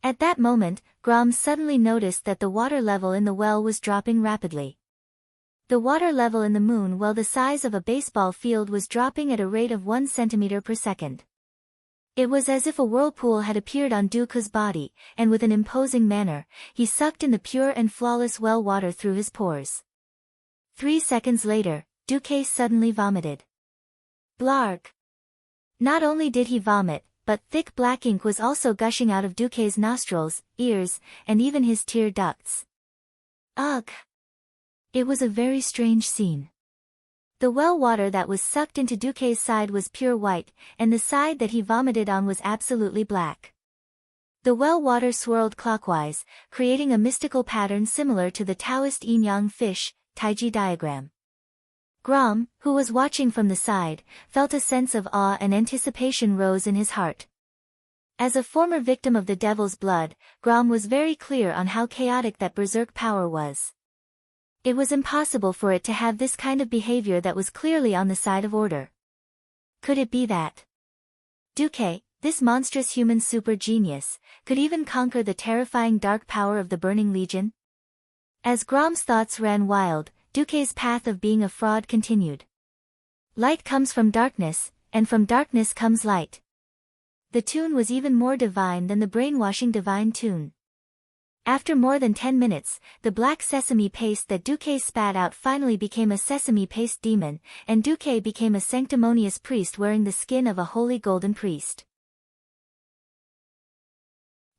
S1: At that moment, Grom suddenly noticed that the water level in the well was dropping rapidly. The water level in the moon well the size of a baseball field was dropping at a rate of 1 centimeter per second. It was as if a whirlpool had appeared on Duque's body, and with an imposing manner, he sucked in the pure and flawless well water through his pores. 3 seconds later, Duque suddenly vomited. Blarg! Not only did he vomit, but thick black ink was also gushing out of Duque's nostrils, ears, and even his tear ducts. Ugh! It was a very strange scene. The well water that was sucked into Duque's side was pure white, and the side that he vomited on was absolutely black. The well water swirled clockwise, creating a mystical pattern similar to the Taoist yin-yang fish, Taiji diagram. Grom, who was watching from the side, felt a sense of awe and anticipation rose in his heart. As a former victim of the devil's blood, Grom was very clear on how chaotic that berserk power was. It was impossible for it to have this kind of behavior that was clearly on the side of order. Could it be that Duque, this monstrous human super genius, could even conquer the terrifying dark power of the Burning Legion? As Grom's thoughts ran wild, Duque's path of being a fraud continued. Light comes from darkness, and from darkness comes light. The tune was even more divine than the brainwashing divine tune. After more than 10 minutes, the black sesame paste that Duque spat out finally became a sesame paste demon, and Duque became a sanctimonious priest wearing the skin of a holy golden priest.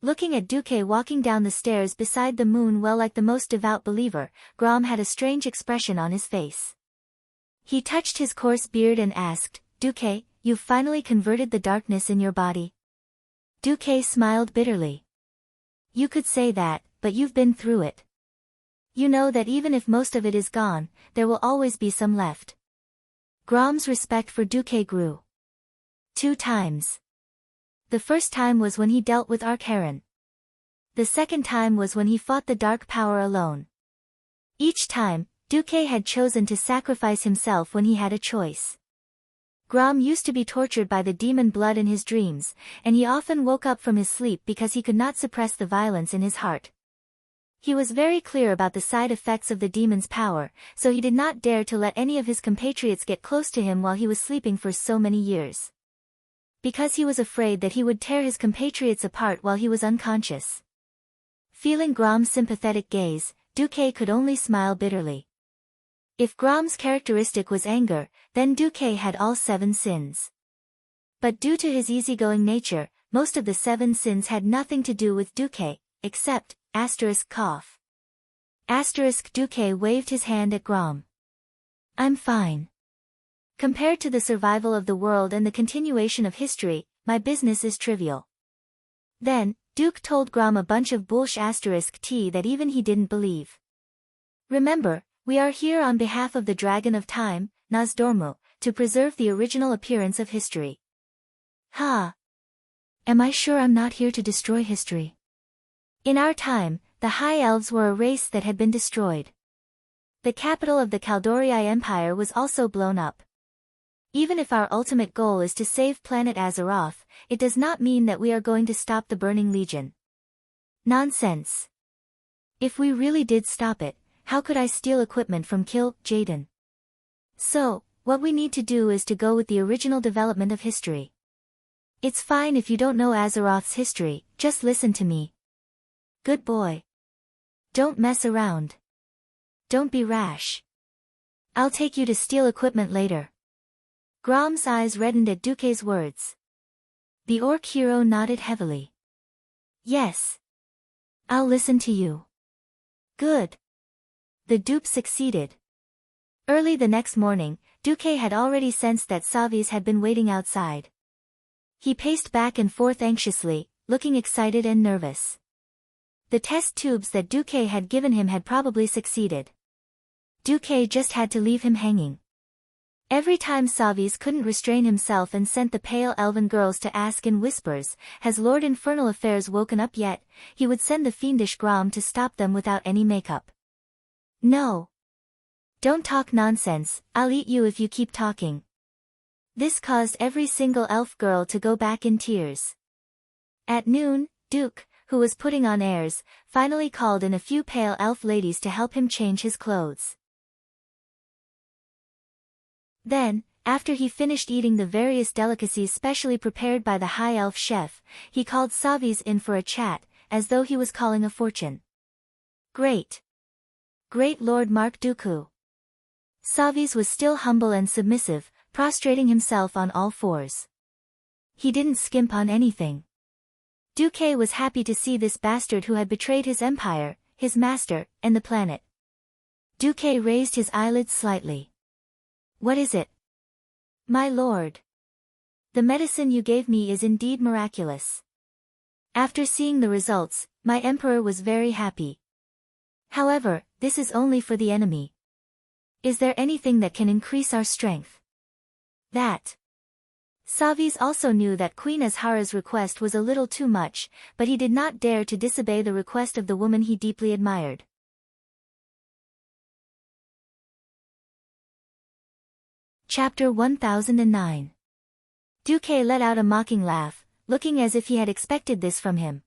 S1: Looking at Duque walking down the stairs beside the moon well like the most devout believer, Grom had a strange expression on his face. He touched his coarse beard and asked, "Duque, you've finally converted the darkness in your body?" Duque smiled bitterly. "You could say that, but you've been through it. You know that even if most of it is gone, there will always be some left." Grom's respect for Duque grew. 2 times. The first time was when he dealt with Arkharon. The second time was when he fought the dark power alone. Each time, Duque had chosen to sacrifice himself when he had a choice. Grom used to be tortured by the demon blood in his dreams, and he often woke up from his sleep because he could not suppress the violence in his heart. He was very clear about the side effects of the demon's power, so he did not dare to let any of his compatriots get close to him while he was sleeping for so many years. Because he was afraid that he would tear his compatriots apart while he was unconscious. Feeling Grom's sympathetic gaze, Duque could only smile bitterly. If Grom's characteristic was anger, then Duque had all 7 sins. But due to his easygoing nature, most of the 7 sins had nothing to do with Duque, except, cough. Duque waved his hand at Grom. "I'm fine. Compared to the survival of the world and the continuation of history, my business is trivial." Then, Duke told Grom a bunch of *T that even he didn't believe. Remember, we are here on behalf of the Dragon of Time, Nozdormu, to preserve the original appearance of history. Ha! Am I sure I'm not here to destroy history? In our time, the High Elves were a race that had been destroyed. The capital of the Kaldorii Empire was also blown up. Even if our ultimate goal is to save planet Azeroth, it does not mean that we are going to stop the Burning Legion. Nonsense. If we really did stop it, how could I steal equipment from Kill Jaden? So, what we need to do is to go with the original development of history. It's fine if you don't know Azeroth's history, just listen to me. Good boy. Don't mess around. Don't be rash. I'll take you to steal equipment later. Grom's eyes reddened at Duke's words. The orc hero nodded heavily. Yes. I'll listen to you. Good. The dupe succeeded. Early the next morning, Duke had already sensed that Savis had been waiting outside. He paced back and forth anxiously, looking excited and nervous. The test tubes that Duke had given him had probably succeeded. Duke just had to leave him hanging. Every time Savis couldn't restrain himself and sent the pale elven girls to ask in whispers, "Has Lord Infernal Affairs woken up yet?" he would send the fiendish Grom to stop them without any makeup. No. Don't talk nonsense, I'll eat you if you keep talking. This caused every single elf girl to go back in tears. At noon, Duke, who was putting on airs, finally called in a few pale elf ladies to help him change his clothes. Then, after he finished eating the various delicacies specially prepared by the high elf chef, he called Savis in for a chat, as though he was calling a fortune. Great. Great Lord Mark Dooku. Savis was still humble and submissive, prostrating himself on all fours. He didn't skimp on anything. Duke was happy to see this bastard who had betrayed his empire, his master, and the planet. Duke raised his eyelids slightly. What is it? My lord. The medicine you gave me is indeed miraculous. After seeing the results, my emperor was very happy. However, this is only for the enemy. Is there anything that can increase our strength? That. Savis also knew that Queen Azhara's request was a little too much, but he did not dare to disobey the request of the woman he deeply admired. Chapter 1009. Duque let out a mocking laugh, looking as if he had expected this from him.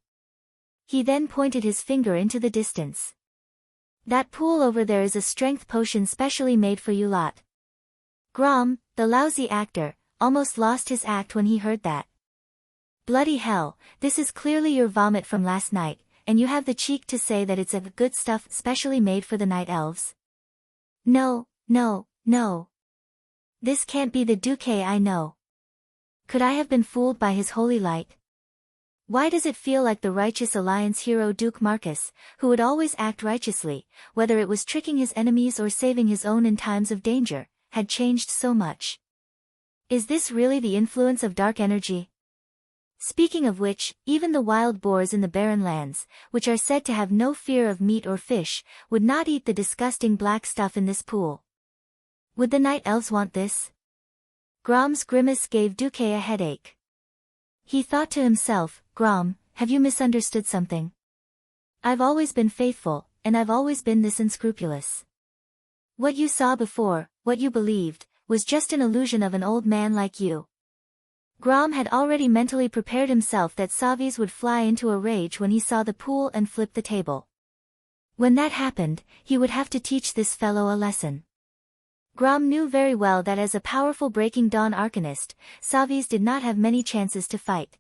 S1: He then pointed his finger into the distance. That pool over there is a strength potion specially made for you lot. Grom, the lousy actor, almost lost his act when he heard that. Bloody hell, this is clearly your vomit from last night, and you have the cheek to say that it's a good stuff specially made for the night elves? No, no, no. This can't be the Duque I know. Could I have been fooled by his holy light? Why does it feel like the righteous alliance hero Duke Marcus, who would always act righteously, whether it was tricking his enemies or saving his own in times of danger, had changed so much? Is this really the influence of dark energy? Speaking of which, even the wild boars in the barren lands, which are said to have no fear of meat or fish, would not eat the disgusting black stuff in this pool. Would the night elves want this? Grom's grimace gave Duque a headache. He thought to himself, Grom, have you misunderstood something? I've always been faithful, and I've always been this unscrupulous. What you saw before, what you believed, was just an illusion of an old man like you. Grom had already mentally prepared himself that Savis would fly into a rage when he saw the pool and flip the table. When that happened, he would have to teach this fellow a lesson. Grom knew very well that as a powerful Breaking Dawn Arcanist, Savis did not have many chances to fight.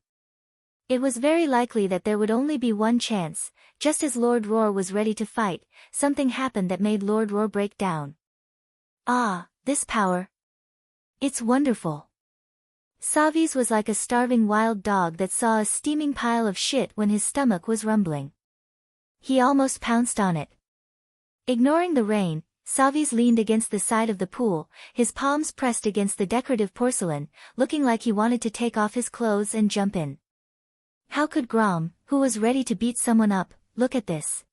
S1: It was very likely that there would only be one chance. Just as Lord Roar was ready to fight, something happened that made Lord Roar break down. Ah, this power. It's wonderful. Savis was like a starving wild dog that saw a steaming pile of shit when his stomach was rumbling. He almost pounced on it. Ignoring the rain, Savis leaned against the side of the pool, his palms pressed against the decorative porcelain, looking like he wanted to take off his clothes and jump in. How could Grom, who was ready to beat someone up, look at this?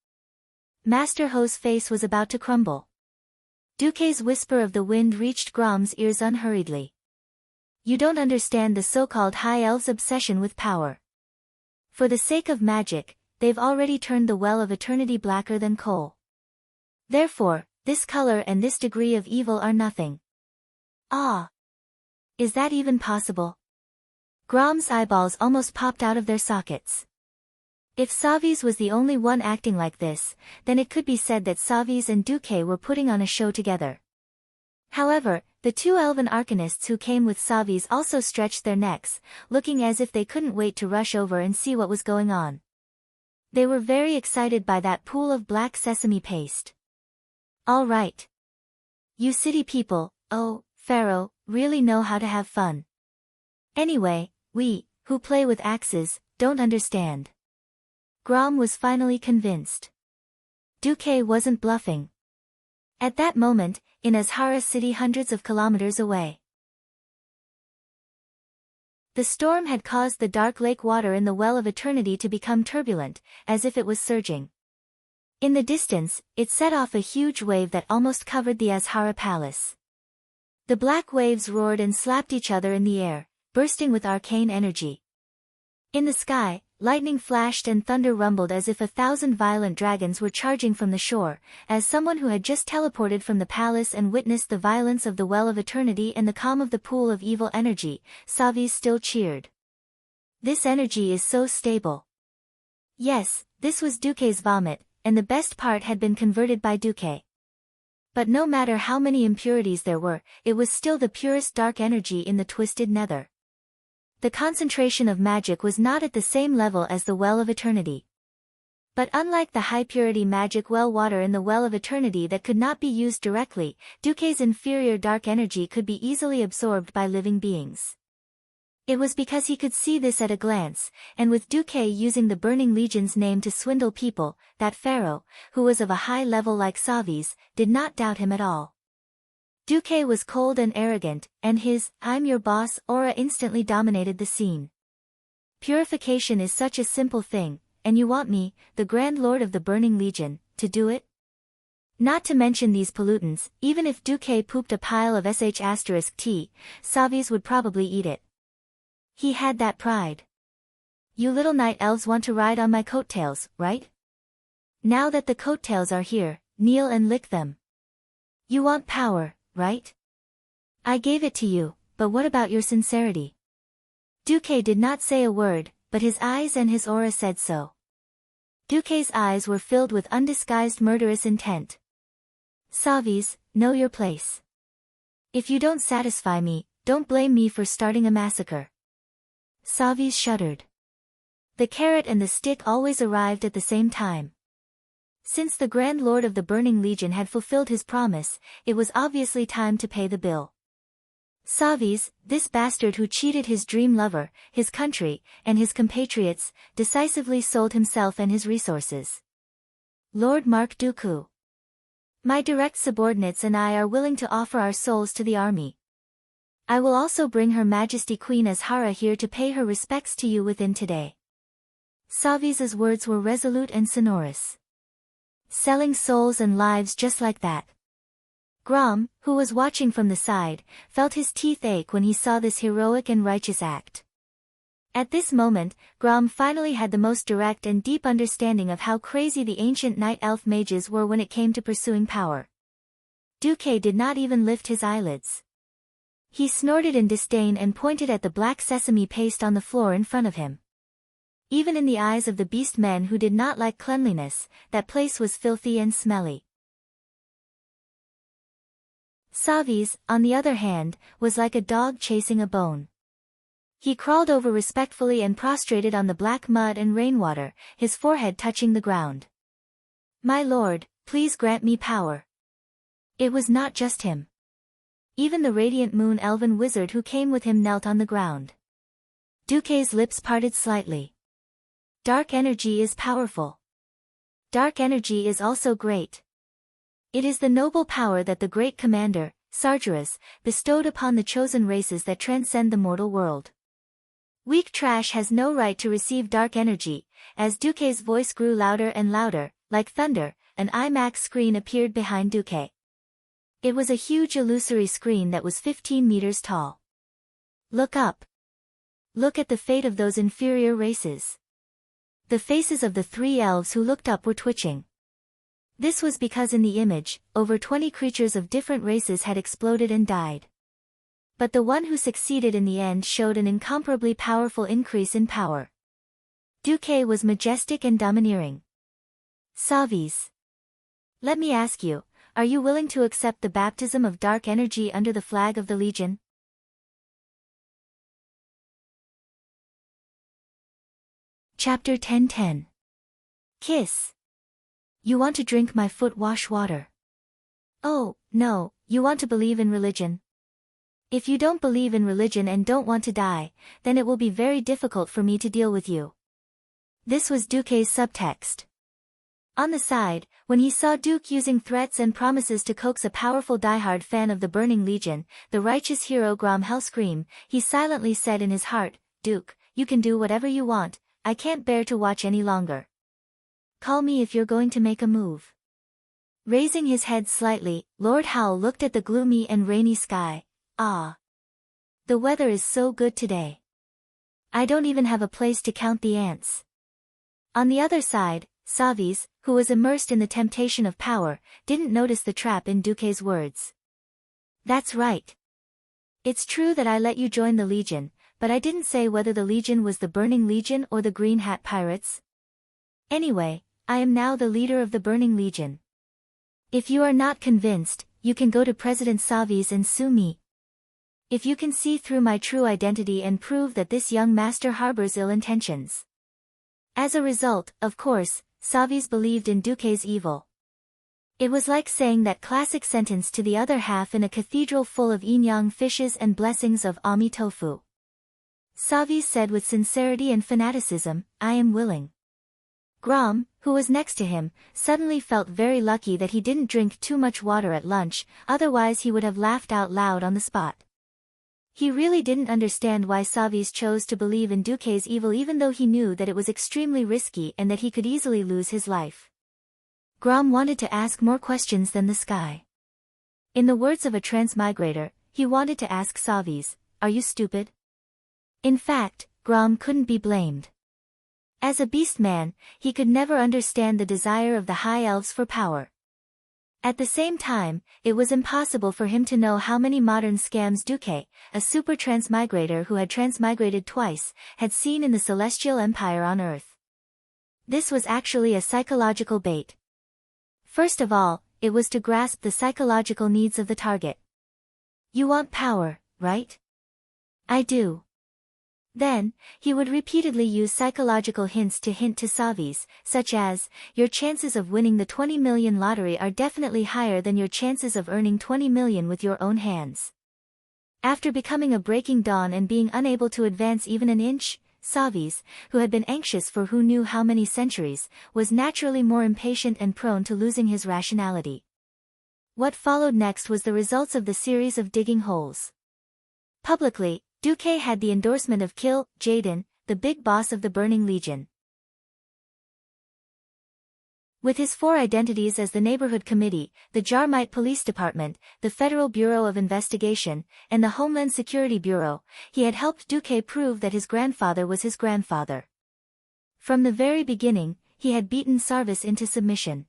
S1: Master Ho's face was about to crumble. Duque's whisper of the wind reached Grom's ears unhurriedly. You don't understand the so-called High Elves' obsession with power. For the sake of magic, they've already turned the Well of Eternity blacker than coal. Therefore, this color and this degree of evil are nothing. Ah! Is that even possible? Grom's eyeballs almost popped out of their sockets. If Savi's was the only one acting like this, then it could be said that Savi's and Duque were putting on a show together. However, the two elven arcanists who came with Savi's also stretched their necks, looking as if they couldn't wait to rush over and see what was going on. They were very excited by that pool of black sesame paste. All right. You city people, oh, Pharaoh, really know how to have fun. Anyway, we, who play with axes, don't understand. Grom was finally convinced. Duque wasn't bluffing. At that moment, in Azhara City hundreds of kilometers away, the storm had caused the dark lake water in the Well of Eternity to become turbulent, as if it was surging. In the distance, it set off a huge wave that almost covered the Azhara Palace. The black waves roared and slapped each other in the air, bursting with arcane energy. In the sky, lightning flashed and thunder rumbled as if 1,000 violent dragons were charging from the shore. As someone who had just teleported from the palace and witnessed the violence of the Well of Eternity and the calm of the pool of evil energy, Savi's still cheered. This energy is so stable. Yes, this was Duque's vomit, and the best part had been converted by Duque. But no matter how many impurities there were, it was still the purest dark energy in the twisted nether. The concentration of magic was not at the same level as the Well of Eternity. But unlike the high-purity magic well water in the Well of Eternity that could not be used directly, Duque's inferior dark energy could be easily absorbed by living beings. It was because he could see this at a glance, and with Duque using the Burning Legion's name to swindle people, that Pharaoh, who was of a high level like Savi's, did not doubt him at all. Duque was cold and arrogant, and his "I'm your boss" aura instantly dominated the scene. Purification is such a simple thing, and you want me, the Grand Lord of the Burning Legion, to do it? Not to mention these pollutants, even if Duque pooped a pile of *T, Savi's would probably eat it. He had that pride. You little night elves want to ride on my coattails, right? Now that the coattails are here, kneel and lick them. You want power, right? I gave it to you, but what about your sincerity? Duque did not say a word, but his eyes and his aura said so. Duque's eyes were filled with undisguised murderous intent. Savi's, know your place. If you don't satisfy me, don't blame me for starting a massacre. Savi's shuddered. The carrot and the stick always arrived at the same time. Since the Grand Lord of the Burning Legion had fulfilled his promise, it was obviously time to pay the bill. Savi's, this bastard who cheated his dream lover, his country, and his compatriots, decisively sold himself and his resources. Lord Mark Dooku. My direct subordinates and I are willing to offer our souls to the army. I will also bring Her Majesty Queen Azhara here to pay her respects to you within today. Savi's words were resolute and sonorous. Selling souls and lives just like that. Grom, who was watching from the side, felt his teeth ache when he saw this heroic and righteous act. At this moment, Grom finally had the most direct and deep understanding of how crazy the ancient night elf mages were when it came to pursuing power. Duque did not even lift his eyelids. He snorted in disdain and pointed at the black sesame paste on the floor in front of him. Even in the eyes of the beast men who did not like cleanliness, that place was filthy and smelly. Savi's, on the other hand, was like a dog chasing a bone. He crawled over respectfully and prostrated on the black mud and rainwater, his forehead touching the ground. My lord, please grant me power. It was not just him. Even the radiant moon elven wizard who came with him knelt on the ground. Duque's lips parted slightly. Dark energy is powerful. Dark energy is also great. It is the noble power that the great commander, Sargeras, bestowed upon the chosen races that transcend the mortal world. Weak trash has no right to receive dark energy. As Duque's voice grew louder and louder, like thunder, an IMAX screen appeared behind Duque. It was a huge illusory screen that was 15 meters tall. Look up. Look at the fate of those inferior races. The faces of the 3 elves who looked up were twitching. This was because in the image, over 20 creatures of different races had exploded and died. But the one who succeeded in the end showed an incomparably powerful increase in power. Duque was majestic and domineering. Savis. Let me ask you, are you willing to accept the baptism of dark energy under the flag of the Legion? Chapter 10:10. Kiss. You want to drink my foot wash water. Oh, no, you want to believe in religion. If you don't believe in religion and don't want to die, then it will be very difficult for me to deal with you. This was Duque's subtext. On the side, when he saw Duke using threats and promises to coax a powerful diehard fan of the Burning Legion, the righteous hero Grom Hellscream, he silently said in his heart, Duke, you can do whatever you want, I can't bear to watch any longer. Call me if you're going to make a move. Raising his head slightly, Lord Howl looked at the gloomy and rainy sky. Ah. The weather is so good today. I don't even have a place to count the ants. On the other side, Savis, who was immersed in the temptation of power, didn't notice the trap in Duque's words. That's right. It's true that I let you join the Legion, but I didn't say whether the Legion was the Burning Legion or the Green Hat Pirates. Anyway, I am now the leader of the Burning Legion. If you are not convinced, you can go to President Savis and sue me. If you can see through my true identity and prove that this young master harbors ill intentions. As a result, of course, Savis believed in Duque's evil. It was like saying that classic sentence to the other half in a cathedral full of yin-yang fishes and blessings of Ami Tofu. Savis said with sincerity and fanaticism, I am willing. Grom, who was next to him, suddenly felt very lucky that he didn't drink too much water at lunch, otherwise he would have laughed out loud on the spot. He really didn't understand why Savis chose to believe in Duque's evil even though he knew that it was extremely risky and that he could easily lose his life. Grom wanted to ask more questions than the sky. In the words of a transmigrator, he wanted to ask Savis, are you stupid? In fact, Grom couldn't be blamed. As a beast man, he could never understand the desire of the High Elves for power. At the same time, it was impossible for him to know how many modern scams Duque, a super transmigrator who had transmigrated twice, had seen in the Celestial Empire on Earth. This was actually a psychological bait. First of all, it was to grasp the psychological needs of the target. You want power, right? I do. Then, he would repeatedly use psychological hints to hint to Savis, such as, your chances of winning the 20 million lottery are definitely higher than your chances of earning 20 million with your own hands. After becoming a breaking dawn and being unable to advance even an inch, Savis, who had been anxious for who knew how many centuries, was naturally more impatient and prone to losing his rationality. What followed next was the results of the series of digging holes. Publicly, Duque had the endorsement of Kill Jaden, the big boss of the Burning Legion. With his 4 identities as the Neighborhood Committee, the Jarmite Police Department, the Federal Bureau of Investigation, and the Homeland Security Bureau, he had helped Duque prove that his grandfather was his grandfather. From the very beginning, he had beaten Sarvis into submission.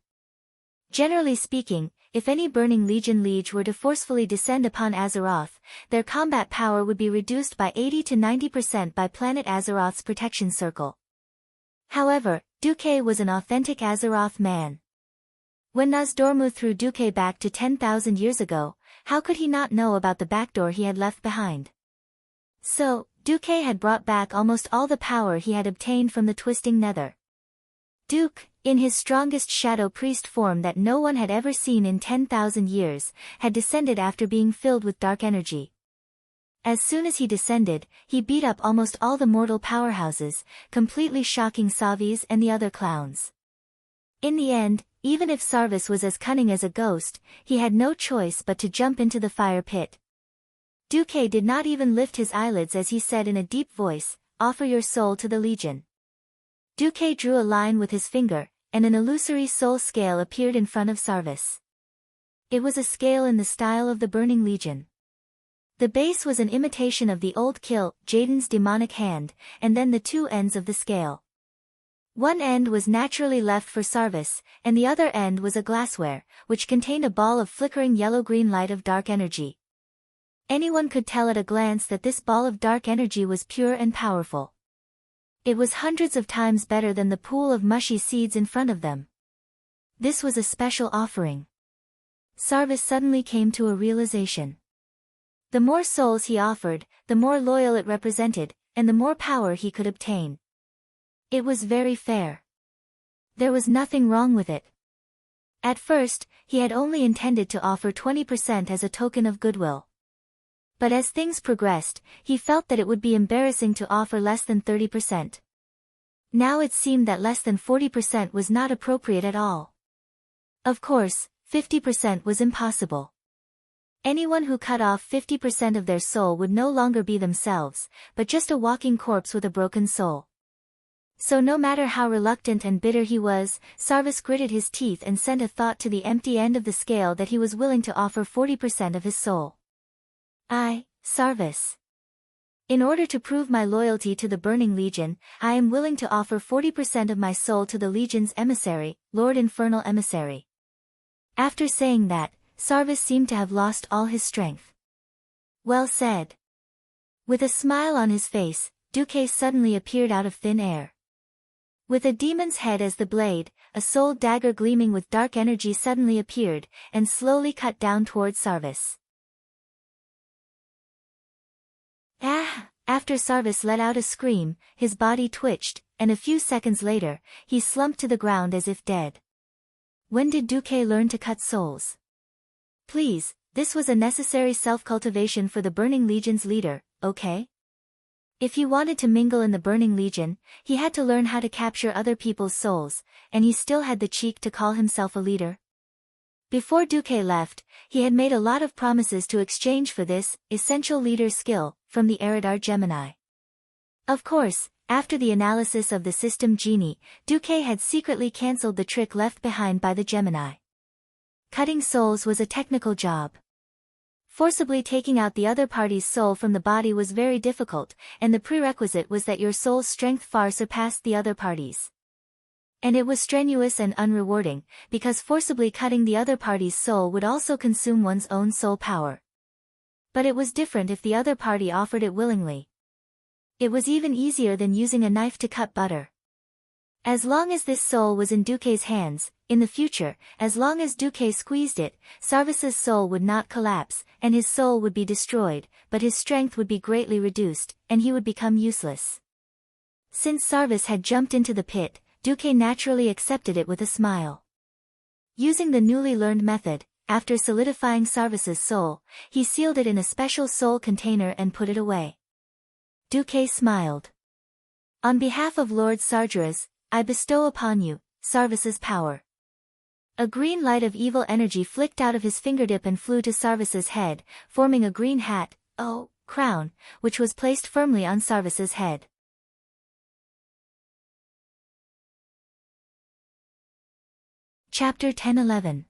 S1: Generally speaking, if any Burning Legion liege were to forcefully descend upon Azeroth, their combat power would be reduced by 80 to 90% by planet Azeroth's protection circle. However, Duque was an authentic Azeroth man. When Nozdormu threw Duque back to 10,000 years ago, how could he not know about the backdoor he had left behind? So, Duque had brought back almost all the power he had obtained from the Twisting Nether. Duke, in his strongest Shadow Priest form that no one had ever seen in 10,000 years, had descended after being filled with dark energy. As soon as he descended, he beat up almost all the mortal powerhouses, completely shocking Savis and the other clowns. In the end, even if Sarvis was as cunning as a ghost, he had no choice but to jump into the fire pit. Duque did not even lift his eyelids as he said in a deep voice, offer your soul to the Legion. Duque drew a line with his finger, and an illusory soul scale appeared in front of Sarvis. It was a scale in the style of the Burning Legion. The base was an imitation of the old Kill, Jaden's demonic hand, and then the two ends of the scale. One end was naturally left for Sarvis, and the other end was a glassware, which contained a ball of flickering yellow-green light of dark energy. Anyone could tell at a glance that this ball of dark energy was pure and powerful. It was hundreds of times better than the pool of mushy seeds in front of them. This was a special offering. Sarvis suddenly came to a realization. The more souls he offered, the more loyal it represented, and the more power he could obtain. It was very fair. There was nothing wrong with it. At first, he had only intended to offer 20% as a token of goodwill. But as things progressed, he felt that it would be embarrassing to offer less than 30%. Now it seemed that less than 40% was not appropriate at all. Of course, 50% was impossible. Anyone who cut off 50% of their soul would no longer be themselves, but just a walking corpse with a broken soul. So no matter how reluctant and bitter he was, Sarvis gritted his teeth and sent a thought to the empty end of the scale that he was willing to offer 40% of his soul. Sarvis. In order to prove my loyalty to the Burning Legion, I am willing to offer 40% of my soul to the Legion's emissary, Lord Infernal Emissary. After saying that, Sarvis seemed to have lost all his strength. Well said. With a smile on his face, Duque suddenly appeared out of thin air. With a demon's head as the blade, a soul dagger gleaming with dark energy suddenly appeared, and slowly cut down towards Sarvis. After Sarvis let out a scream, his body twitched, and a few seconds later, he slumped to the ground as if dead. When did Duque learn to cut souls? Please, this was a necessary self-cultivation for the Burning Legion's leader, okay? If he wanted to mingle in the Burning Legion, he had to learn how to capture other people's souls, and he still had the cheek to call himself a leader. Before Duque left, he had made a lot of promises to exchange for this essential leader skill from the Eridar Gemini. Of course, after the analysis of the system genie, Duque had secretly cancelled the trick left behind by the Gemini. Cutting souls was a technical job. Forcibly taking out the other party's soul from the body was very difficult, and the prerequisite was that your soul's strength far surpassed the other party's. And it was strenuous and unrewarding, because forcibly cutting the other party's soul would also consume one's own soul power. But it was different if the other party offered it willingly. It was even easier than using a knife to cut butter. As long as this soul was in Duque's hands, in the future, as long as Duque squeezed it, Sarvis's soul would not collapse, and his soul would be destroyed, but his strength would be greatly reduced, and he would become useless. Since Sarvis had jumped into the pit, Duque naturally accepted it with a smile. Using the newly learned method, after solidifying Sarvis's soul, he sealed it in a special soul container and put it away. Duque smiled. On behalf of Lord Sargeras, I bestow upon you, Sarvis's power. A green light of evil energy flicked out of his fingertip and flew to Sarvis's head, forming a green crown, which was placed firmly on Sarvis's head. Chapter 10-11.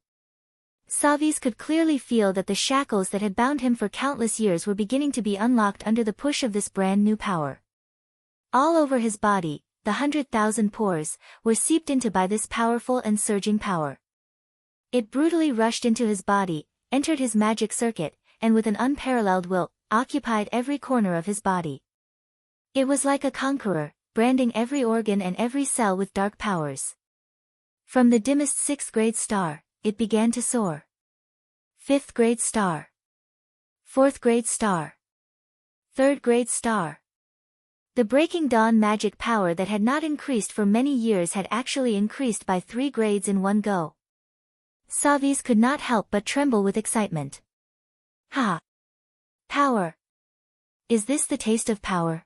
S1: Sarvis could clearly feel that the shackles that had bound him for countless years were beginning to be unlocked under the push of this brand new power. All over his body, the 100,000 pores, were seeped into by this powerful and surging power. It brutally rushed into his body, entered his magic circuit, and with an unparalleled will, occupied every corner of his body. It was like a conqueror, branding every organ and every cell with dark powers. From the dimmest 6th grade star, it began to soar. 5th grade star. 4th grade star. 3rd grade star. The breaking dawn magic power that had not increased for many years had actually increased by 3 grades in one go. Sarvis could not help but tremble with excitement. Power. Is this the taste of power?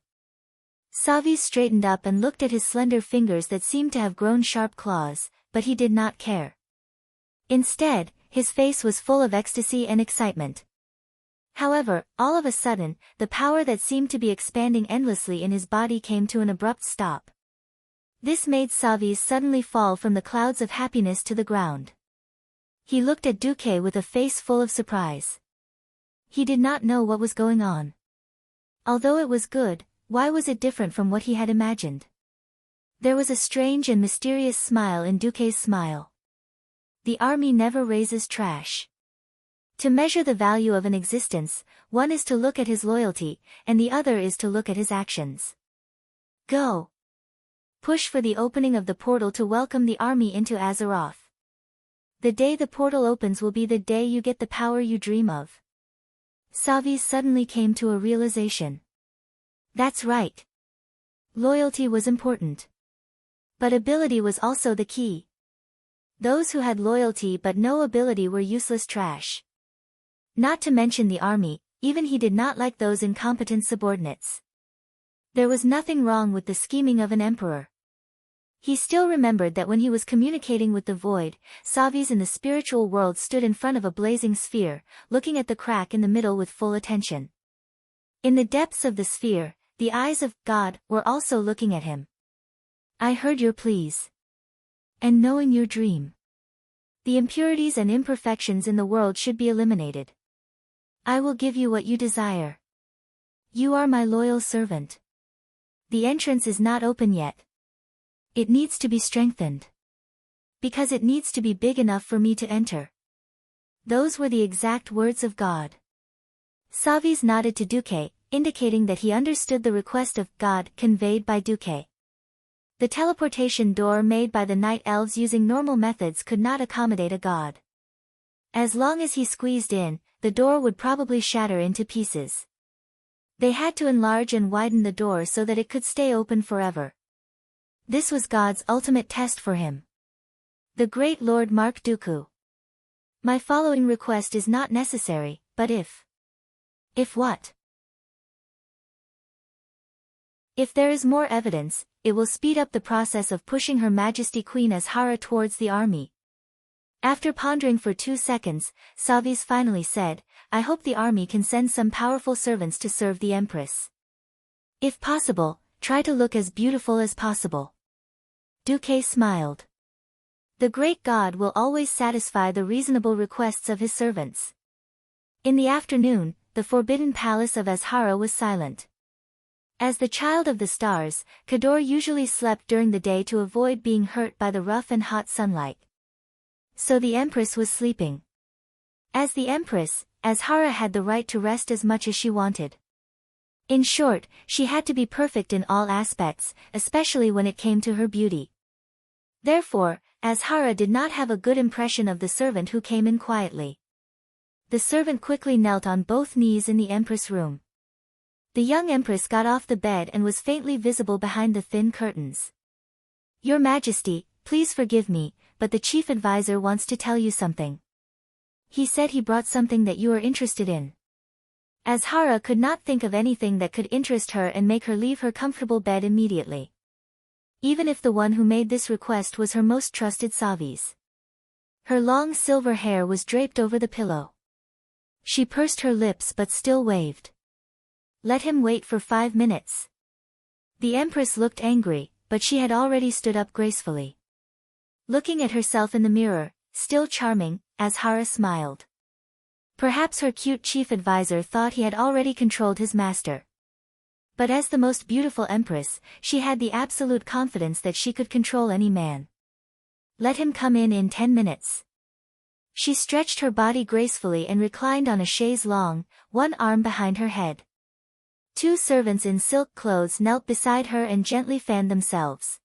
S1: Sarvis straightened up and looked at his slender fingers that seemed to have grown sharp claws, but he did not care. Instead, his face was full of ecstasy and excitement. However, all of a sudden, the power that seemed to be expanding endlessly in his body came to an abrupt stop. This made Savis suddenly fall from the clouds of happiness to the ground. He looked at Duque with a face full of surprise. He did not know what was going on. Although it was good, why was it different from what he had imagined? There was a strange and mysterious smile in Duque's smile. The army never raises trash. To measure the value of an existence, one is to look at his loyalty, and the other is to look at his actions. Go. Push for the opening of the portal to welcome the army into Azeroth. The day the portal opens will be the day you get the power you dream of. Savis suddenly came to a realization. That's right. Loyalty was important. But ability was also the key. Those who had loyalty but no ability were useless trash. Not to mention the army, even he did not like those incompetent subordinates. There was nothing wrong with the scheming of an emperor. He still remembered that when he was communicating with the void, Savis in the spiritual world stood in front of a blazing sphere, looking at the crack in the middle with full attention. In the depths of the sphere, the eyes of God were also looking at him. I heard your pleas. And knowing your dream. The impurities and imperfections in the world should be eliminated. I will give you what you desire. You are my loyal servant. The entrance is not open yet. It needs to be strengthened. Because it needs to be big enough for me to enter. Those were the exact words of God. Savis nodded to Duque, indicating that he understood the request of God conveyed by Duque. The teleportation door made by the night elves using normal methods could not accommodate a god. As long as he squeezed in, the door would probably shatter into pieces. They had to enlarge and widen the door so that it could stay open forever. This was God's ultimate test for him. The great Lord Mark Dooku. My following request is not necessary, but if. If what? If there is more evidence, it will speed up the process of pushing Her Majesty Queen Azhara towards the army. After pondering for 2 seconds, Savis finally said, I hope the army can send some powerful servants to serve the Empress. If possible, try to look as beautiful as possible. Duque smiled. The great God will always satisfy the reasonable requests of his servants. In the afternoon, the forbidden palace of Azhara was silent. As the child of the stars, Kador usually slept during the day to avoid being hurt by the rough and hot sunlight. So the Empress was sleeping. As the Empress, Azhara had the right to rest as much as she wanted. In short, she had to be perfect in all aspects, especially when it came to her beauty. Therefore, Azhara did not have a good impression of the servant who came in quietly. The servant quickly knelt on both knees in the Empress' room. The young Empress got off the bed and was faintly visible behind the thin curtains. Your Majesty, please forgive me, but the chief advisor wants to tell you something. He said he brought something that you are interested in. Azhara could not think of anything that could interest her and make her leave her comfortable bed immediately. Even if the one who made this request was her most trusted Savis. Her long silver hair was draped over the pillow. She pursed her lips but still waved. Let him wait for 5 minutes. The Empress looked angry, but she had already stood up gracefully. Looking at herself in the mirror, still charming, Azhara smiled. Perhaps her cute chief advisor thought he had already controlled his master. But as the most beautiful Empress, she had the absolute confidence that she could control any man. Let him come in 10 minutes. She stretched her body gracefully and reclined on a chaise longue, one arm behind her head. 2 servants in silk clothes knelt beside her and gently fanned themselves.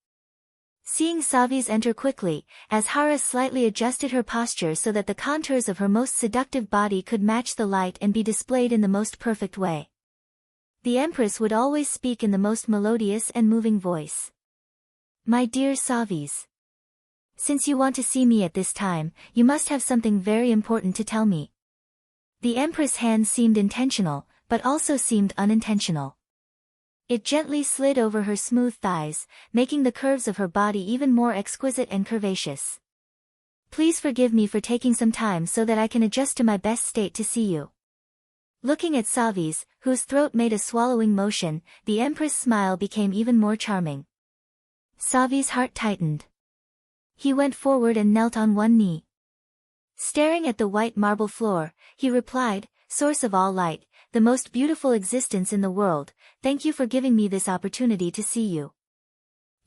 S1: Seeing Savis enter quickly, Azhara slightly adjusted her posture so that the contours of her most seductive body could match the light and be displayed in the most perfect way. The Empress would always speak in the most melodious and moving voice. My dear Savis. Since you want to see me at this time, you must have something very important to tell me. The Empress' hand seemed intentional, but also seemed unintentional. It gently slid over her smooth thighs, making the curves of her body even more exquisite and curvaceous. Please forgive me for taking some time so that I can adjust to my best state to see you. Looking at Savi's, whose throat made a swallowing motion, the Empress' smile became even more charming. Savi's heart tightened. He went forward and knelt on one knee. Staring at the white marble floor, he replied, "Source of all light, the most beautiful existence in the world, thank you for giving me this opportunity to see you.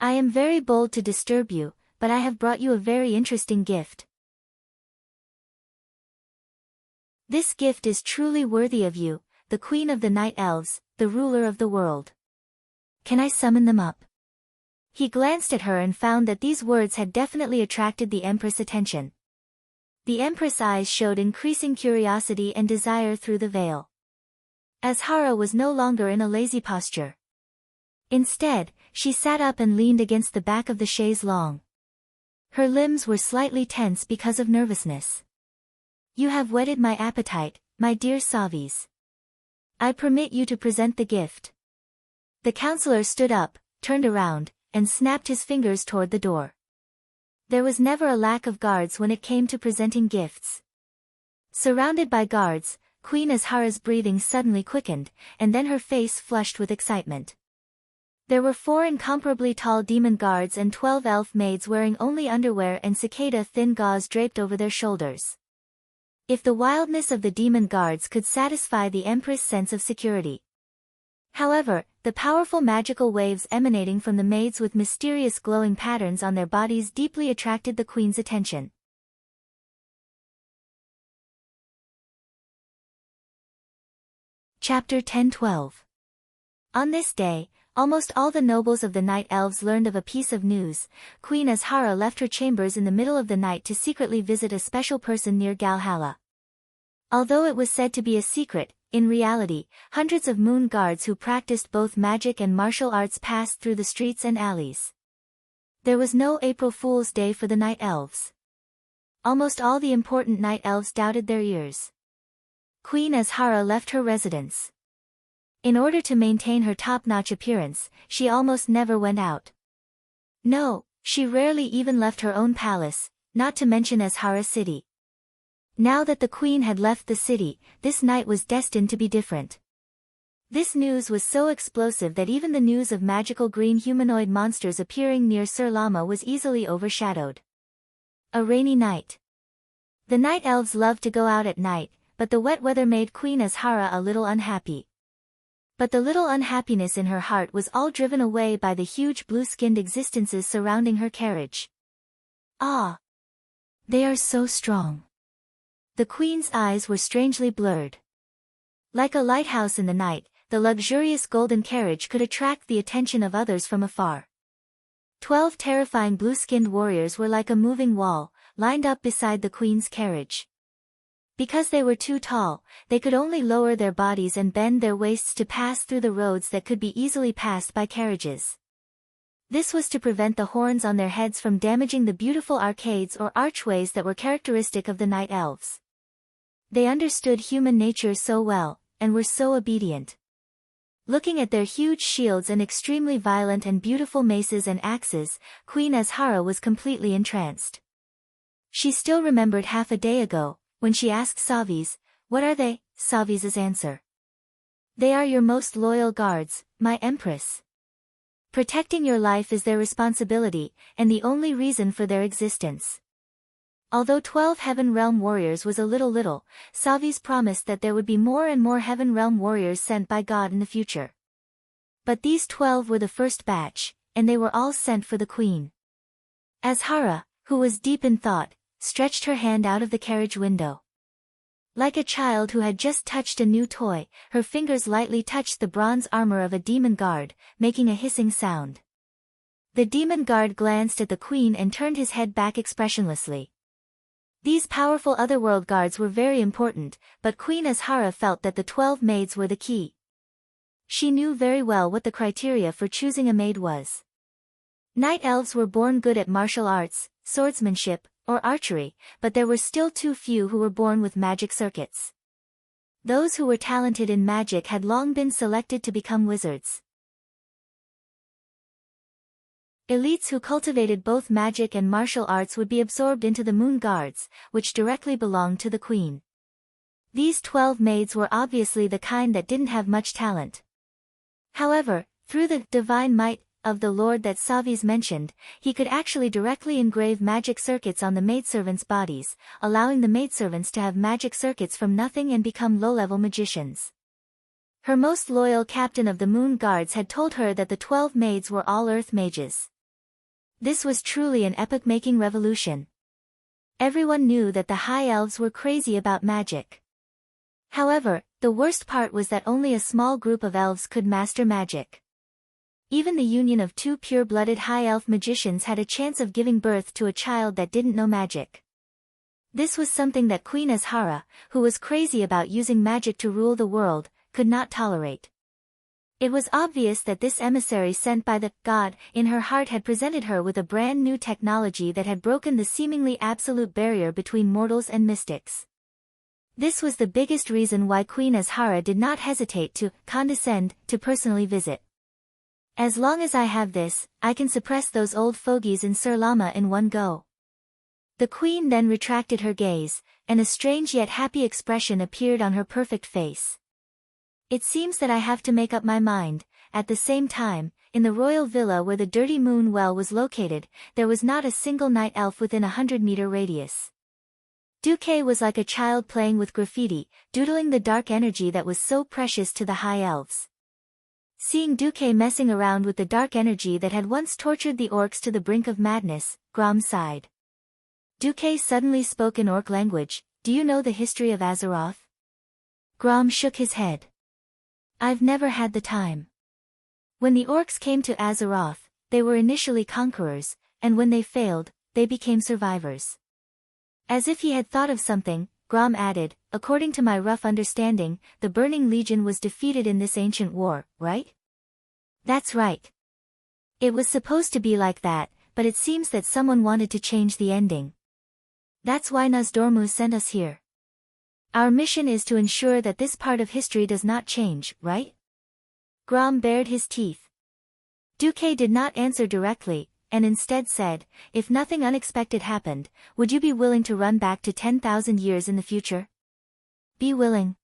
S1: I am very bold to disturb you, but I have brought you a very interesting gift. This gift is truly worthy of you, the Queen of the Night Elves, the ruler of the world. Can I summon them up?" He glanced at her and found that these words had definitely attracted the Empress' attention. The Empress' eyes showed increasing curiosity and desire through the veil. Azhara was no longer in a lazy posture. Instead, she sat up and leaned against the back of the chaise longue. Her limbs were slightly tense because of nervousness. "You have whetted my appetite, my dear Savis. I permit you to present the gift." The counselor stood up, turned around, and snapped his fingers toward the door. There was never a lack of guards when it came to presenting gifts. Surrounded by guards, Queen Azhara's breathing suddenly quickened, and then her face flushed with excitement. There were 4 incomparably tall demon guards and 12 elf maids wearing only underwear and cicada-thin gauze draped over their shoulders. If the wildness of the demon guards could satisfy the Empress' sense of security. However, the powerful magical waves emanating from the maids with mysterious glowing patterns on their bodies deeply attracted the Queen's attention. Chapter 10-12. On this day, almost all the nobles of the Night Elves learned of a piece of news. Queen Azhara left her chambers in the middle of the night to secretly visit a special person near Galhala. Although it was said to be a secret, in reality, hundreds of moon guards who practiced both magic and martial arts passed through the streets and alleys. There was no April Fool's Day for the Night Elves. Almost all the important Night Elves doubted their ears. Queen Azhara left her residence. In order to maintain her top-notch appearance, she almost never went out. No, she rarely even left her own palace, not to mention Azhara city. Now that the queen had left the city, this night was destined to be different. This news was so explosive that even the news of magical green humanoid monsters appearing near Sir Lama was easily overshadowed. A rainy night. The Night Elves loved to go out at night, but the wet weather made Queen Azhara a little unhappy. But the little unhappiness in her heart was all driven away by the huge blue-skinned existences surrounding her carriage. Ah! They are so strong. The queen's eyes were strangely blurred. Like a lighthouse in the night, the luxurious golden carriage could attract the attention of others from afar. 12 terrifying blue-skinned warriors were like a moving wall, lined up beside the queen's carriage. Because they were too tall, they could only lower their bodies and bend their waists to pass through the roads that could be easily passed by carriages. This was to prevent the horns on their heads from damaging the beautiful arcades or archways that were characteristic of the Night Elves. They understood human nature so well, and were so obedient. Looking at their huge shields and extremely violent and beautiful maces and axes, Queen Azhara was completely entranced. She still remembered half a day ago, when she asked Savis, "What are they?" Savis's answer. "They are your most loyal guards, my Empress. Protecting your life is their responsibility, and the only reason for their existence." Although 12 Heaven Realm warriors was a little, Savis promised that there would be more and more Heaven Realm warriors sent by God in the future. But these 12 were the first batch, and they were all sent for the queen. Azhara, who was deep in thought, stretched her hand out of the carriage window. Like a child who had just touched a new toy, her fingers lightly touched the bronze armor of a demon guard, making a hissing sound. The demon guard glanced at the queen and turned his head back expressionlessly. These powerful otherworld guards were very important, but Queen Azhara felt that the 12 maids were the key. She knew very well what the criteria for choosing a maid was. Night Elves were born good at martial arts, swordsmanship, or archery, but there were still too few who were born with magic circuits. Those who were talented in magic had long been selected to become wizards. Elites who cultivated both magic and martial arts would be absorbed into the Moon Guards, which directly belonged to the queen. These 12 maids were obviously the kind that didn't have much talent. However, through the divine might of the Lord that Savi's mentioned, he could actually directly engrave magic circuits on the maidservants' bodies, allowing the maidservants to have magic circuits from nothing and become low-level magicians. Her most loyal captain of the Moon Guards had told her that the 12 maids were all earth mages. This was truly an epoch-making revolution. Everyone knew that the High Elves were crazy about magic. However, the worst part was that only a small group of elves could master magic. Even the union of two pure-blooded High Elf magicians had a chance of giving birth to a child that didn't know magic. This was something that Queen Azhara, who was crazy about using magic to rule the world, could not tolerate. It was obvious that this emissary sent by the god in her heart had presented her with a brand new technology that had broken the seemingly absolute barrier between mortals and mystics. This was the biggest reason why Queen Azhara did not hesitate to condescend to personally visit. As long as I have this, I can suppress those old fogies in Sir Lama in one go. The queen then retracted her gaze, and a strange yet happy expression appeared on her perfect face. It seems that I have to make up my mind. At the same time, in the royal villa where the dirty moon well was located, there was not a single night elf within a 100-meter radius. Duque was like a child playing with graffiti, doodling the dark energy that was so precious to the high elves. Seeing Duque messing around with the dark energy that had once tortured the orcs to the brink of madness, Grom sighed. Duque suddenly spoke in orc language. Do you know the history of Azeroth? Grom shook his head. I've never had the time. When the orcs came to Azeroth, they were initially conquerors, and when they failed, they became survivors. As if he had thought of something, Grom added, according to my rough understanding, the Burning Legion was defeated in this ancient war, right? That's right. It was supposed to be like that, but it seems that someone wanted to change the ending. That's why Nozdormu sent us here. Our mission is to ensure that this part of history does not change, right? Grom bared his teeth. Duque did not answer directly, and instead said, if nothing unexpected happened, would you be willing to run back to 10,000 years in the future? Be willing.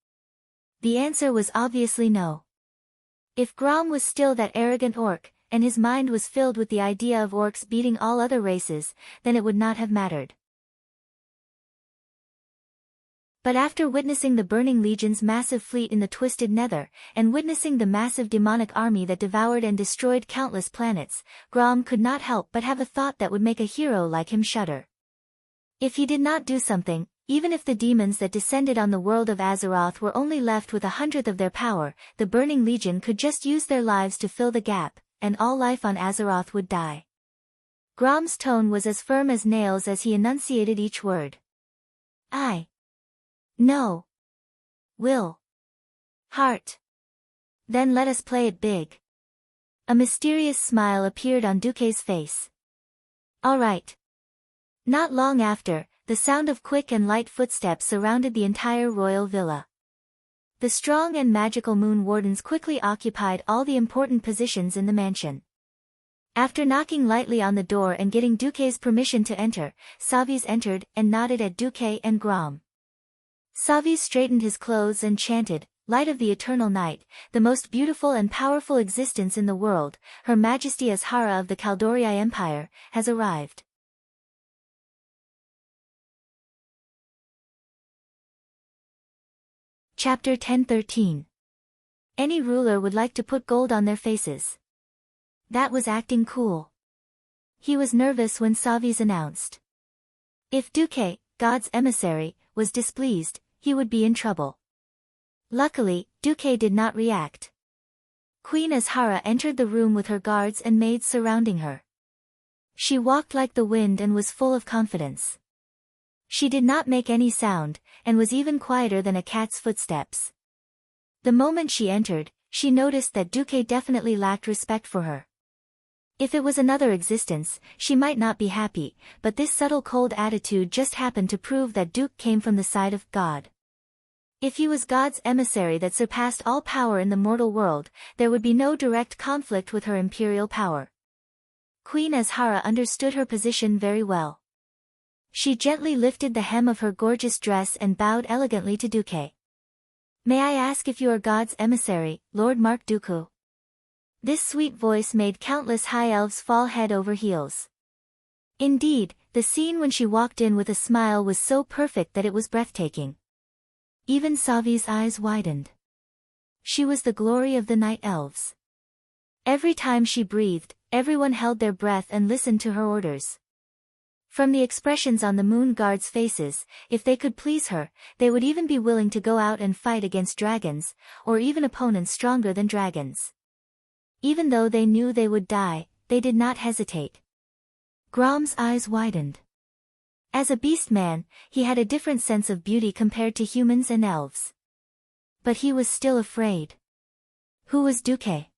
S1: The answer was obviously no. If Grom was still that arrogant orc, and his mind was filled with the idea of orcs beating all other races, then it would not have mattered. But after witnessing the Burning Legion's massive fleet in the Twisted Nether, and witnessing the massive demonic army that devoured and destroyed countless planets, Grom could not help but have a thought that would make a hero like him shudder. If he did not do something, even if the demons that descended on the world of Azeroth were only left with 1/100th of their power, the Burning Legion could just use their lives to fill the gap, and all life on Azeroth would die. Grom's tone was as firm as nails as he enunciated each word. No. Will. Heart. Then let us play it big. A mysterious smile appeared on Duque's face. All right. Not long after, the sound of quick and light footsteps surrounded the entire royal villa. The strong and magical moon wardens quickly occupied all the important positions in the mansion. After knocking lightly on the door and getting Duque's permission to enter, Savi's entered and nodded at Duque and Grom. Savi straightened his clothes and chanted, Light of the eternal night, the most beautiful and powerful existence in the world, Her Majesty Azhara of the Kaldoriai Empire, has arrived. Chapter 10:13. Any ruler would like to put gold on their faces. That was acting cool. He was nervous when Savi's announced. If Duque, God's emissary, was displeased, he would be in trouble. Luckily, Duque did not react. Queen Azhara entered the room with her guards and maids surrounding her. She walked like the wind and was full of confidence. She did not make any sound, and was even quieter than a cat's footsteps. The moment she entered, she noticed that Duque definitely lacked respect for her. If it was another existence, she might not be happy, but this subtle cold attitude just happened to prove that Duque came from the side of God. If he was God's emissary that surpassed all power in the mortal world, there would be no direct conflict with her imperial power. Queen Azhara understood her position very well. She gently lifted the hem of her gorgeous dress and bowed elegantly to Duque. May I ask if you are God's emissary, Lord Mark Dooku? This sweet voice made countless high elves fall head over heels. Indeed, the scene when she walked in with a smile was so perfect that it was breathtaking. Even Savi's eyes widened. She was the glory of the night elves. Every time she breathed, everyone held their breath and listened to her orders. From the expressions on the moon guards' faces, if they could please her, they would even be willing to go out and fight against dragons, or even opponents stronger than dragons. Even though they knew they would die, they did not hesitate. Grom's eyes widened. As a beast man, he had a different sense of beauty compared to humans and elves. But he was still afraid. Who was Duque?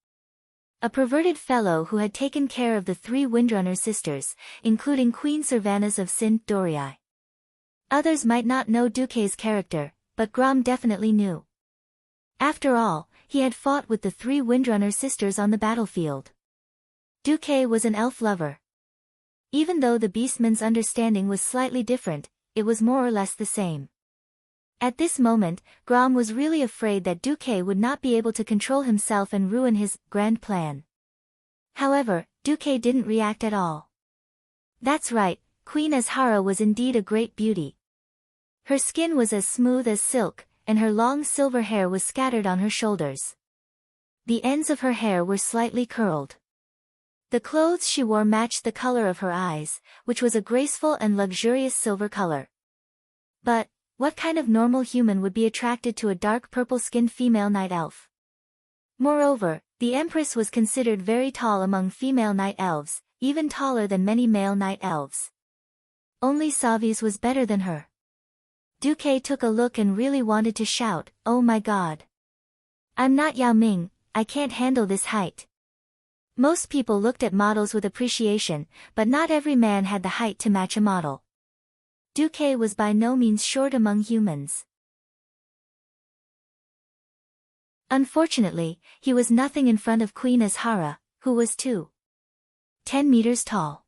S1: A perverted fellow who had taken care of the 3 Windrunner sisters, including Queen Servanas of Sint Dorii. Others might not know Duque's character, but Grom definitely knew. After all, he had fought with the 3 Windrunner sisters on the battlefield. Duque was an elf lover. Even though the beastman's understanding was slightly different, it was more or less the same. At this moment, Grom was really afraid that Duque would not be able to control himself and ruin his grand plan. However, Duque didn't react at all. That's right, Queen Azhara was indeed a great beauty. Her skin was as smooth as silk, and her long silver hair was scattered on her shoulders. The ends of her hair were slightly curled. The clothes she wore matched the color of her eyes, which was a graceful and luxurious silver color. But, what kind of normal human would be attracted to a dark purple-skinned female night elf? Moreover, the Empress was considered very tall among female night elves, even taller than many male night elves. Only Savi's was better than her. Duque took a look and really wanted to shout, "Oh my god! I'm not Yao Ming, I can't handle this height." Most people looked at models with appreciation, but not every man had the height to match a model. Duque was by no means short among humans. Unfortunately, he was nothing in front of Queen Azhara, who was 10 meters tall.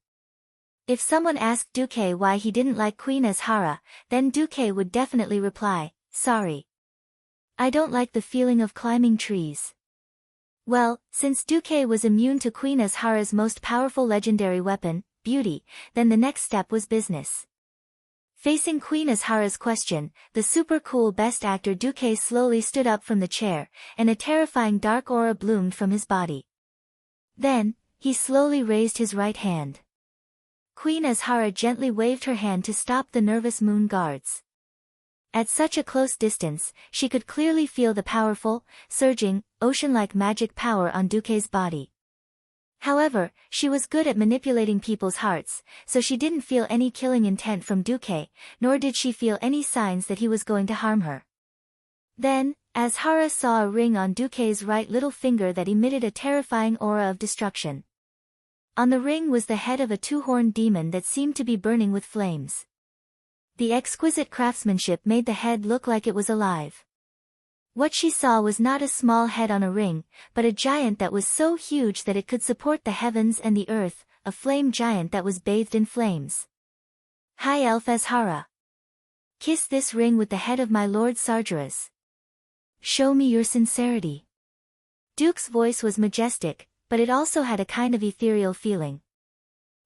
S1: If someone asked Duque why he didn't like Queen Azhara, then Duque would definitely reply, "Sorry. I don't like the feeling of climbing trees." Well, since Duque was immune to Queen Azhara's most powerful legendary weapon, beauty, then the next step was business. Facing Queen Azhara's question, the super cool best actor Duque slowly stood up from the chair, and a terrifying dark aura bloomed from his body. Then, he slowly raised his right hand. Queen Azhara gently waved her hand to stop the nervous moon guards. At such a close distance, she could clearly feel the powerful, surging, ocean-like magic power on Duque's body. However, she was good at manipulating people's hearts, so she didn't feel any killing intent from Duque, nor did she feel any signs that he was going to harm her. Then, Azhara saw a ring on Duque's right little finger that emitted a terrifying aura of destruction. On the ring was the head of a 2-horned demon that seemed to be burning with flames. The exquisite craftsmanship made the head look like it was alive. What she saw was not a small head on a ring, but a giant that was so huge that it could support the heavens and the earth, a flame giant that was bathed in flames. "High Elf Azhara. Kiss this ring with the head of my Lord Sargeras. Show me your sincerity." Duke's voice was majestic, but it also had a kind of ethereal feeling.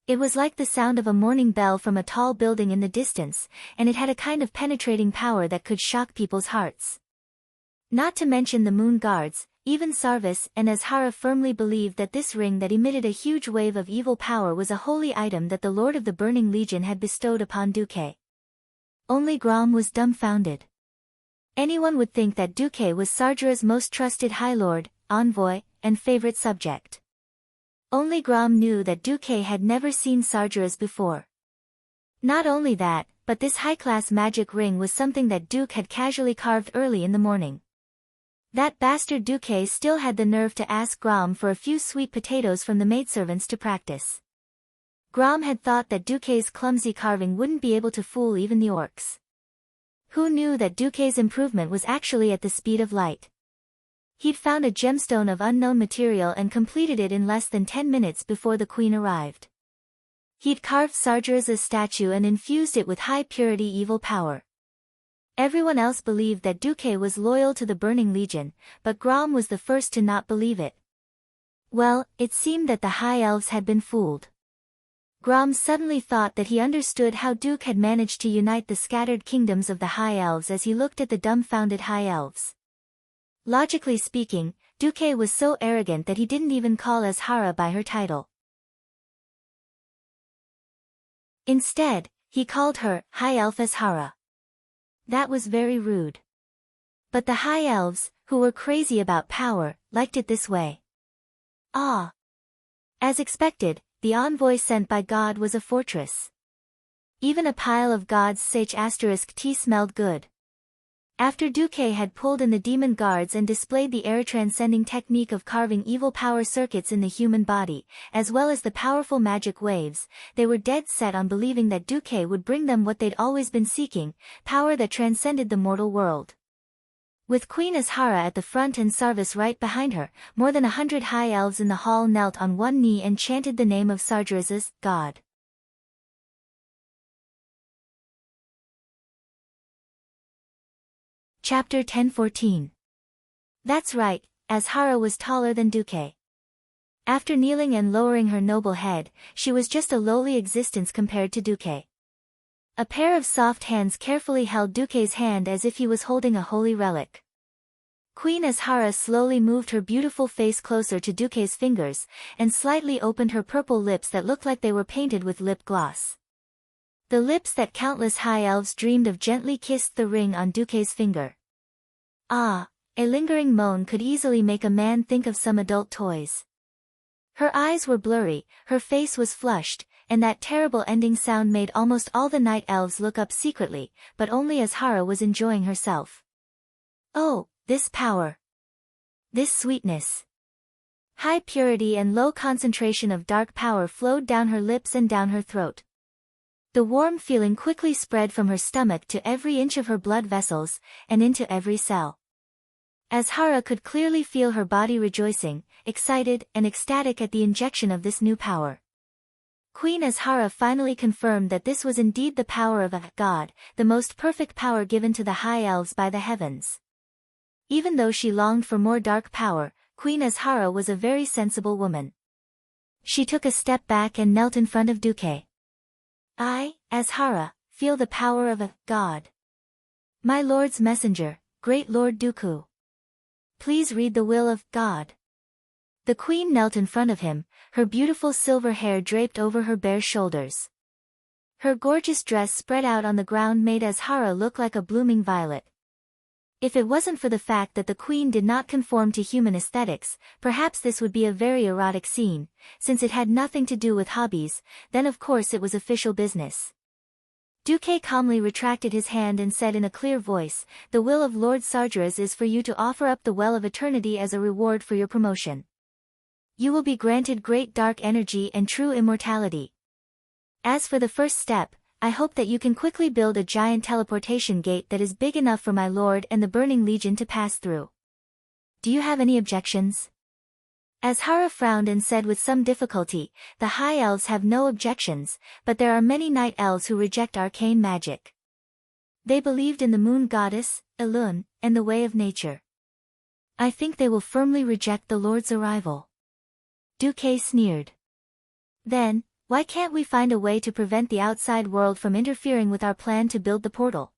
S1: It was like the sound of a morning bell from a tall building in the distance, and it had a kind of penetrating power that could shock people's hearts. Not to mention the moon guards, even Sarvis and Azhara firmly believed that this ring that emitted a huge wave of evil power was a holy item that the Lord of the Burning Legion had bestowed upon Duque. Only Grom was dumbfounded. Anyone would think that Duque was Sargeras' most trusted High Lord, envoy, and favorite subject. Only Grom knew that Duque had never seen Sargeras before. Not only that, but this high-class magic ring was something that Duke had casually carved early in the morning. That bastard Duque still had the nerve to ask Grom for a few sweet potatoes from the maidservants to practice. Grom had thought that Duque's clumsy carving wouldn't be able to fool even the orcs. Who knew that Duque's improvement was actually at the speed of light? He'd found a gemstone of unknown material and completed it in less than 10 minutes before the queen arrived. He'd carved Sargeras' statue and infused it with high-purity evil power. Everyone else believed that Duque was loyal to the Burning Legion, but Grom was the first to not believe it. Well, it seemed that the High Elves had been fooled. Grom suddenly thought that he understood how Duke had managed to unite the scattered kingdoms of the High Elves as he looked at the dumbfounded High Elves. Logically speaking, Duque was so arrogant that he didn't even call Azhara by her title. Instead, he called her High Elf Azhara. That was very rude. But the High Elves, who were crazy about power, liked it this way. Ah! As expected, the envoy sent by God was a fortress. Even a pile of God's sage *T smelled good. After Duque had pulled in the demon guards and displayed the era-transcending technique of carving evil power circuits in the human body, as well as the powerful magic waves, they were dead set on believing that Duque would bring them what they'd always been seeking, power that transcended the mortal world. With Queen Azhara at the front and Sarvis right behind her, more than 100 High Elves in the hall knelt on one knee and chanted the name of Sargeras, God. Chapter 10:14. That's right, Azhara was taller than Duque. After kneeling and lowering her noble head, she was just a lowly existence compared to Duque. A pair of soft hands carefully held Duque's hand as if he was holding a holy relic. Queen Azhara slowly moved her beautiful face closer to Duque's fingers, and slightly opened her purple lips that looked like they were painted with lip gloss. The lips that countless High Elves dreamed of gently kissed the ring on Duque's finger. Ah, a lingering moan could easily make a man think of some adult toys. Her eyes were blurry, her face was flushed, and that terrible ending sound made almost all the Night Elves look up secretly, but only Azhara was enjoying herself. Oh, this power! This sweetness! High purity and low concentration of dark power flowed down her lips and down her throat. The warm feeling quickly spread from her stomach to every inch of her blood vessels, and into every cell. Azhara could clearly feel her body rejoicing, excited and ecstatic at the injection of this new power. Queen Azhara finally confirmed that this was indeed the power of a god, the most perfect power given to the High Elves by the heavens. Even though she longed for more dark power, Queen Azhara was a very sensible woman. She took a step back and knelt in front of Duque. I, Azhara, feel the power of a god. My lord's messenger, great Lord Dooku. Please read the will of God. The queen knelt in front of him, her beautiful silver hair draped over her bare shoulders. Her gorgeous dress spread out on the ground made Azhara look like a blooming violet. If it wasn't for the fact that the queen did not conform to human aesthetics, perhaps this would be a very erotic scene, since it had nothing to do with hobbies, then of course it was official business. Duque calmly retracted his hand and said in a clear voice, "The will of Lord Sargeras is for you to offer up the Well of Eternity as a reward for your promotion. You will be granted great dark energy and true immortality. As for the first step, I hope that you can quickly build a giant teleportation gate that is big enough for my lord and the Burning Legion to pass through. Do you have any objections?" Azhara frowned and said with some difficulty, "The High Elves have no objections, but there are many Night Elves who reject arcane magic. They believed in the moon goddess, Elun, and the way of nature. I think they will firmly reject the Lord's arrival." Duque sneered. "Then, why can't we find a way to prevent the outside world from interfering with our plan to build the portal?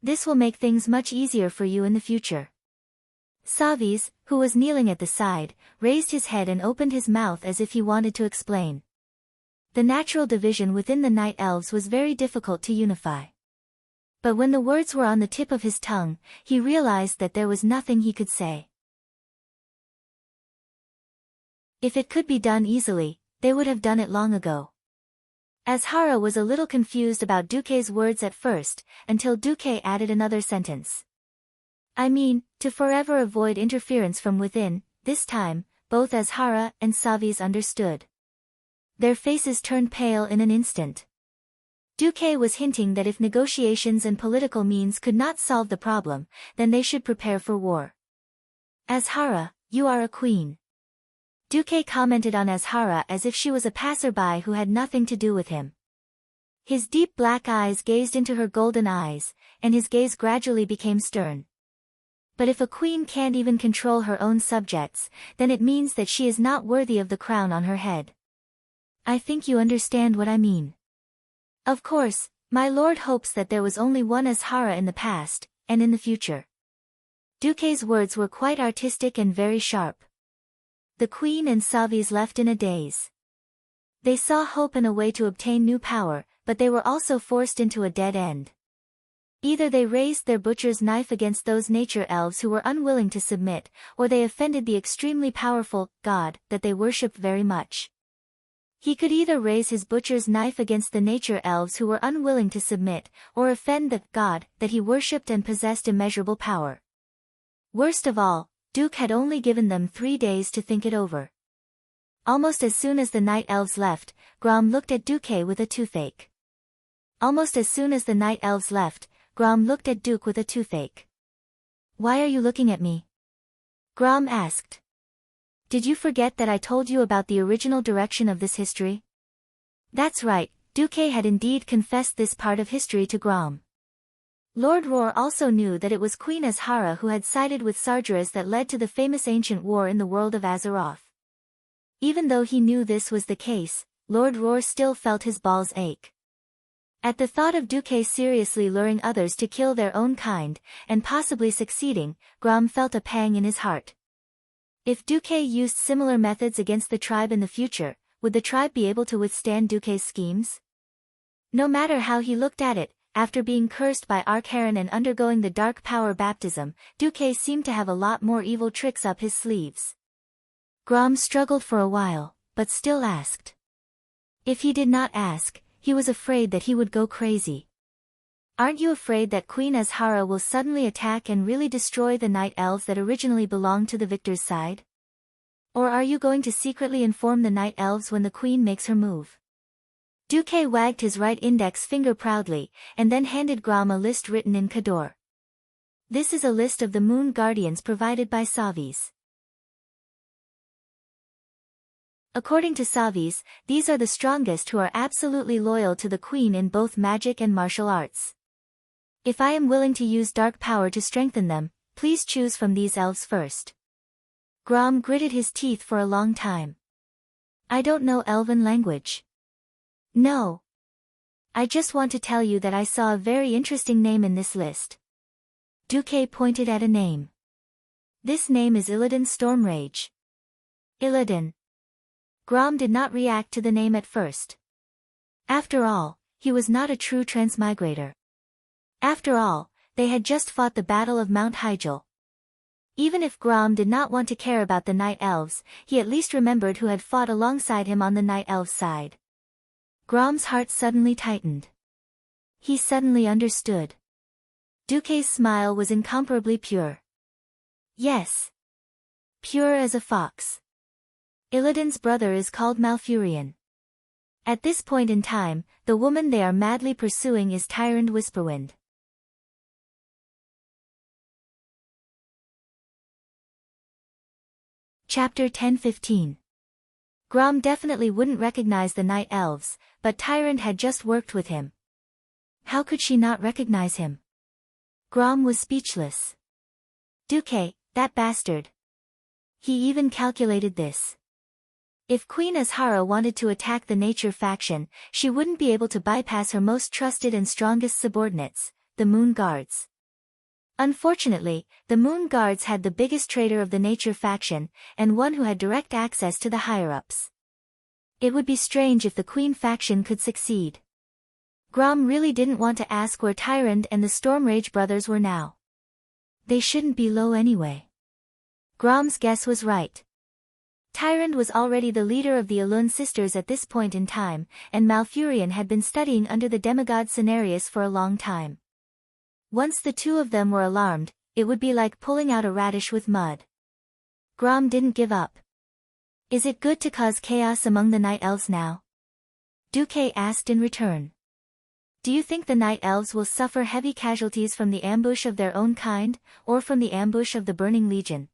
S1: This will make things much easier for you in the future." Savis, who was kneeling at the side, raised his head and opened his mouth as if he wanted to explain. The natural division within the Night Elves was very difficult to unify. But when the words were on the tip of his tongue, he realized that there was nothing he could say. If it could be done easily, they would have done it long ago. Azhara was a little confused about Duque's words at first, until Duque added another sentence. "I mean, to forever avoid interference from within." This time, both Azhara and Savis understood. Their faces turned pale in an instant. Duque was hinting that if negotiations and political means could not solve the problem, then they should prepare for war. "Azhara, you are a queen." Duque commented on Azhara as if she was a passerby who had nothing to do with him. His deep black eyes gazed into her golden eyes, and his gaze gradually became stern. But if a queen can't even control her own subjects, then it means that she is not worthy of the crown on her head. I think you understand what I mean. Of course, my lord hopes that there was only one Azhara in the past, and in the future. Duque's words were quite artistic and very sharp. The queen and Savis left in a daze. They saw hope and a way to obtain new power, but they were also forced into a dead end. Either they raised their butcher's knife against those nature elves who were unwilling to submit, or they offended the extremely powerful god that they worshipped very much. He could either raise his butcher's knife against the nature elves who were unwilling to submit, or offend the god that he worshipped and possessed immeasurable power. Worst of all, Duke had only given them 3 days to think it over. Almost as soon as the night elves left, Grom looked at Duke with a toothache. Almost as soon as the night elves left, Grom looked at Duke with a toothache. Why are you looking at me? Grom asked. Did you forget that I told you about the original direction of this history? That's right, Duke had indeed confessed this part of history to Grom. Lord Roar also knew that it was Queen Azhara who had sided with Sargeras that led to the famous ancient war in the world of Azeroth. Even though he knew this was the case, Lord Roar still felt his balls ache. At the thought of Duque seriously luring others to kill their own kind, and possibly succeeding, Grom felt a pang in his heart. If Duque used similar methods against the tribe in the future, would the tribe be able to withstand Duque's schemes? No matter how he looked at it, after being cursed by Arkharon and undergoing the dark power baptism, Duque seemed to have a lot more evil tricks up his sleeves. Grom struggled for a while, but still asked. If he did not ask, he was afraid that he would go crazy. Aren't you afraid that Queen Azhara will suddenly attack and really destroy the night elves that originally belonged to the victor's side? Or are you going to secretly inform the night elves when the queen makes her move? Duque wagged his right index finger proudly, and then handed Grom a list written in Khador. This is a list of the moon guardians provided by Savis. According to Savis, these are the strongest who are absolutely loyal to the queen in both magic and martial arts. If I am willing to use dark power to strengthen them, please choose from these elves first. Grom gritted his teeth for a long time. I don't know Elven language. No. I just want to tell you that I saw a very interesting name in this list. Duque pointed at a name. This name is Illidan Stormrage. Illidan. Grom did not react to the name at first. After all, he was not a true transmigrator. After all, they had just fought the Battle of Mount Hyjal. Even if Grom did not want to care about the Night Elves, he at least remembered who had fought alongside him on the Night Elves' side. Grom's heart suddenly tightened. He suddenly understood. Duque's smile was incomparably pure. Yes. Pure as a fox. Illidan's brother is called Malfurion. At this point in time, the woman they are madly pursuing is Tyrande Whisperwind. Chapter 10-15. Grom definitely wouldn't recognize the Night Elves, but Tyrande had just worked with him. How could she not recognize him? Grom was speechless. Duque, that bastard. He even calculated this. If Queen Azhara wanted to attack the Nature faction, she wouldn't be able to bypass her most trusted and strongest subordinates, the Moon Guards. Unfortunately, the Moon Guards had the biggest traitor of the Nature faction, and one who had direct access to the higher-ups. It would be strange if the Queen faction could succeed. Grom really didn't want to ask where Tyrande and the Stormrage brothers were now. They shouldn't be low anyway. Grom's guess was right. Tyrande was already the leader of the Elune sisters at this point in time, and Malfurion had been studying under the demigod Cenarius for a long time. Once the two of them were alarmed, it would be like pulling out a radish with mud. Grom didn't give up. Is it good to cause chaos among the Night Elves now? Duque asked in return. Do you think the Night Elves will suffer heavy casualties from the ambush of their own kind, or from the ambush of the Burning Legion?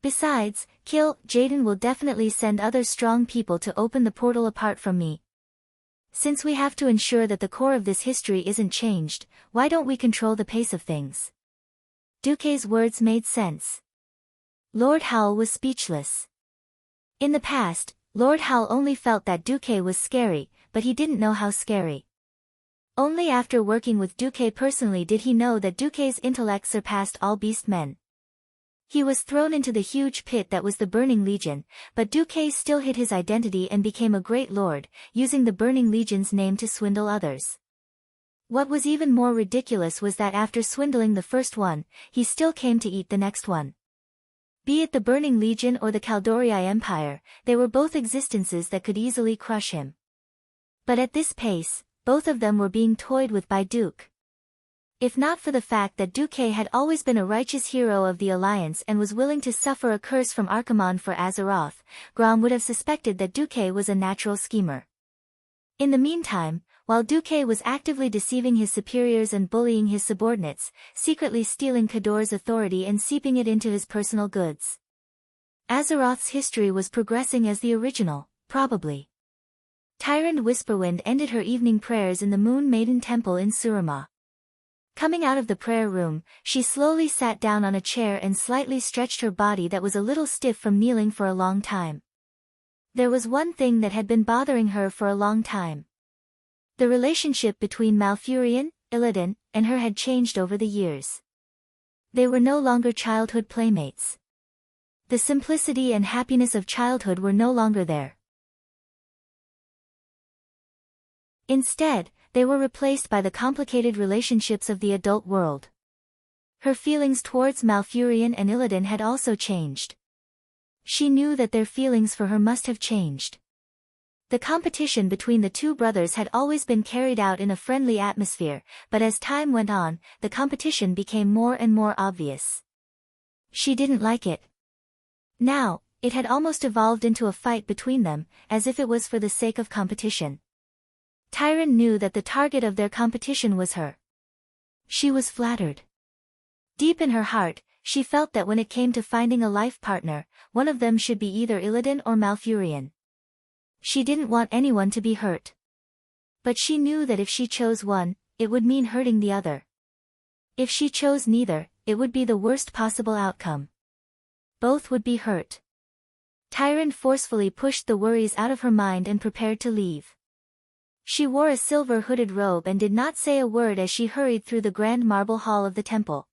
S1: Besides, Jaden will definitely send other strong people to open the portal apart from me. Since we have to ensure that the core of this history isn't changed, why don't we control the pace of things? Duque's words made sense. Lord Howl was speechless. In the past, Lord Howl only felt that Duque was scary, but he didn't know how scary. Only after working with Duque personally did he know that Duque's intellect surpassed all beast men. He was thrown into the huge pit that was the Burning Legion, but Duque still hid his identity and became a great lord, using the Burning Legion's name to swindle others. What was even more ridiculous was that after swindling the first one, he still came to eat the next one. Be it the Burning Legion or the Caldorii Empire, they were both existences that could easily crush him. But at this pace, both of them were being toyed with by Duke. If not for the fact that Duque had always been a righteous hero of the Alliance and was willing to suffer a curse from Archimonde for Azeroth, Grom would have suspected that Duque was a natural schemer. In the meantime, while Duque was actively deceiving his superiors and bullying his subordinates, secretly stealing Cador's authority and seeping it into his personal goods. Azeroth's history was progressing as the original, probably. Tyrant Whisperwind ended her evening prayers in the Moon Maiden Temple in Surima. Coming out of the prayer room, she slowly sat down on a chair and slightly stretched her body that was a little stiff from kneeling for a long time. There was one thing that had been bothering her for a long time. The relationship between Malfurion, Illidan, and her had changed over the years. They were no longer childhood playmates. The simplicity and happiness of childhood were no longer there. Instead, they were replaced by the complicated relationships of the adult world. Her feelings towards Malfurion and Illidan had also changed. She knew that their feelings for her must have changed. The competition between the two brothers had always been carried out in a friendly atmosphere, but as time went on, the competition became more and more obvious. She didn't like it. Now, it had almost evolved into a fight between them, as if it was for the sake of competition. Tyron knew that the target of their competition was her. She was flattered. Deep in her heart, she felt that when it came to finding a life partner, one of them should be either Illidan or Malfurion. She didn't want anyone to be hurt. But she knew that if she chose one, it would mean hurting the other. If she chose neither, it would be the worst possible outcome. Both would be hurt. Tyron forcefully pushed the worries out of her mind and prepared to leave. She wore a silver hooded robe and did not say a word as she hurried through the grand marble hall of the temple.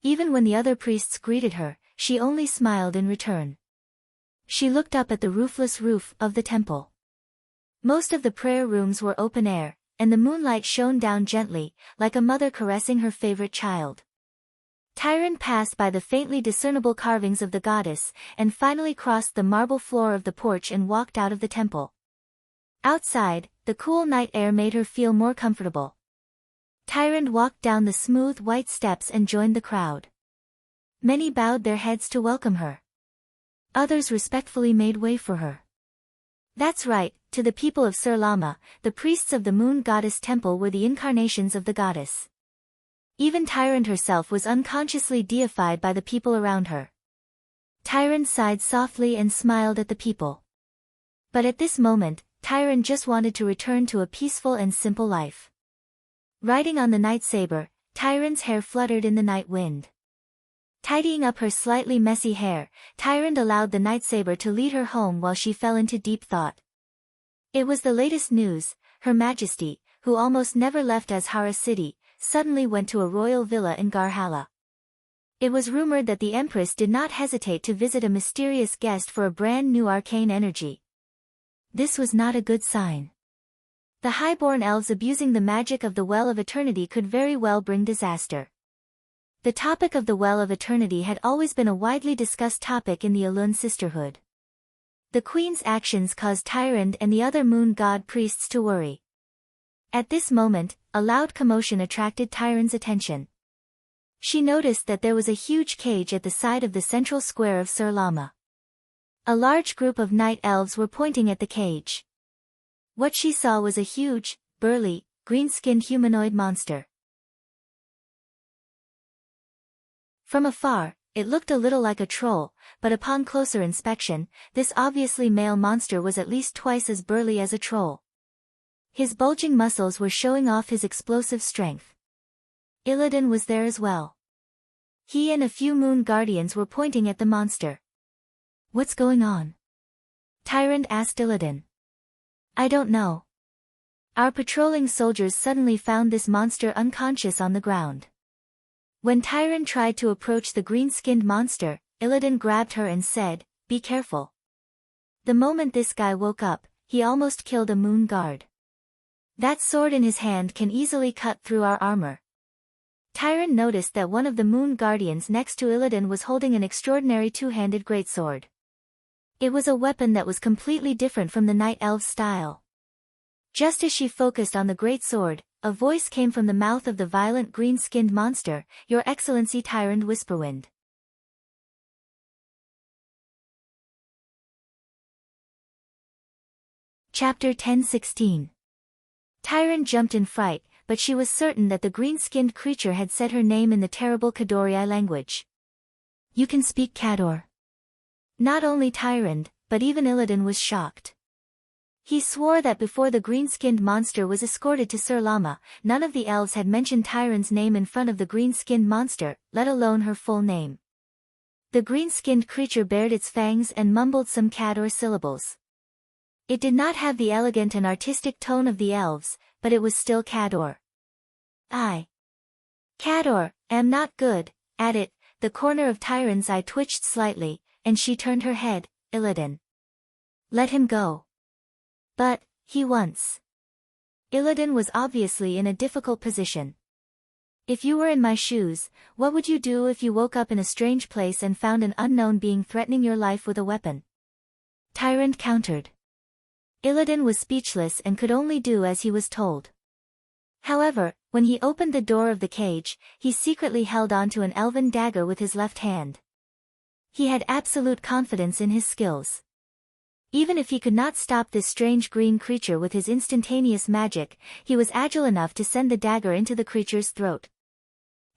S1: Even when the other priests greeted her, she only smiled in return. She looked up at the roofless roof of the temple. Most of the prayer rooms were open air, and the moonlight shone down gently, like a mother caressing her favorite child. Tyron passed by the faintly discernible carvings of the goddess, and finally crossed the marble floor of the porch and walked out of the temple. Outside, the cool night air made her feel more comfortable. Tyrant walked down the smooth white steps and joined the crowd. Many bowed their heads to welcome her. Others respectfully made way for her. That's right, to the people of Sur Lama, the priests of the moon goddess temple were the incarnations of the goddess. Even Tyrant herself was unconsciously deified by the people around her. Tyrant sighed softly and smiled at the people. But at this moment, Tyrant just wanted to return to a peaceful and simple life. Riding on the night saber, Tyrant's hair fluttered in the night wind. Tidying up her slightly messy hair, Tyrant allowed the night saber to lead her home while she fell into deep thought. It was the latest news. Her Majesty, who almost never left Azhara City, suddenly went to a royal villa in Garhala. It was rumored that the Empress did not hesitate to visit a mysterious guest for a brand new arcane energy. This was not a good sign. The highborn elves abusing the magic of the Well of Eternity could very well bring disaster. The topic of the Well of Eternity had always been a widely discussed topic in the Alun Sisterhood. The Queen's actions caused Tyrande and the other moon god priests to worry. At this moment, a loud commotion attracted Tyrande's attention. She noticed that there was a huge cage at the side of the central square of Sur Lama. A large group of night elves were pointing at the cage. What she saw was a huge, burly, green-skinned humanoid monster. From afar, it looked a little like a troll, but upon closer inspection, this obviously male monster was at least twice as burly as a troll. His bulging muscles were showing off his explosive strength. Illidan was there as well. He and a few moon guardians were pointing at the monster. "What's going on?" Tyrant asked Illidan. "I don't know. Our patrolling soldiers suddenly found this monster unconscious on the ground." When Tyrant tried to approach the green-skinned monster, Illidan grabbed her and said, "Be careful." The moment this guy woke up, he almost killed a moon guard. That sword in his hand can easily cut through our armor. Tyrant noticed that one of the moon guardians next to Illidan was holding an extraordinary two-handed greatsword. It was a weapon that was completely different from the night elf's style. Just as she focused on the great sword, a voice came from the mouth of the violent green-skinned monster, "Your Excellency Tyrant Whisperwind." Chapter 10:16. Tyrant jumped in fright, but she was certain that the green-skinned creature had said her name in the terrible Kadori language. "You can speak Kador." Not only Tyrant, but even Illidan was shocked. He swore that before the green-skinned monster was escorted to Sir Lama, none of the elves had mentioned Tyrant's name in front of the green-skinned monster, let alone her full name. The green-skinned creature bared its fangs and mumbled some Kador syllables. It did not have the elegant and artistic tone of the elves, but it was still Kador. "I, Kador, am not good at it." The corner of Tyrant's eye twitched slightly, and she turned her head. "Illidan. Let him go." "But, he once." Illidan was obviously in a difficult position. "If you were in my shoes, what would you do if you woke up in a strange place and found an unknown being threatening your life with a weapon?" Tyrant countered. Illidan was speechless and could only do as he was told. However, when he opened the door of the cage, he secretly held onto an elven dagger with his left hand. He had absolute confidence in his skills. Even if he could not stop this strange green creature with his instantaneous magic, he was agile enough to send the dagger into the creature's throat.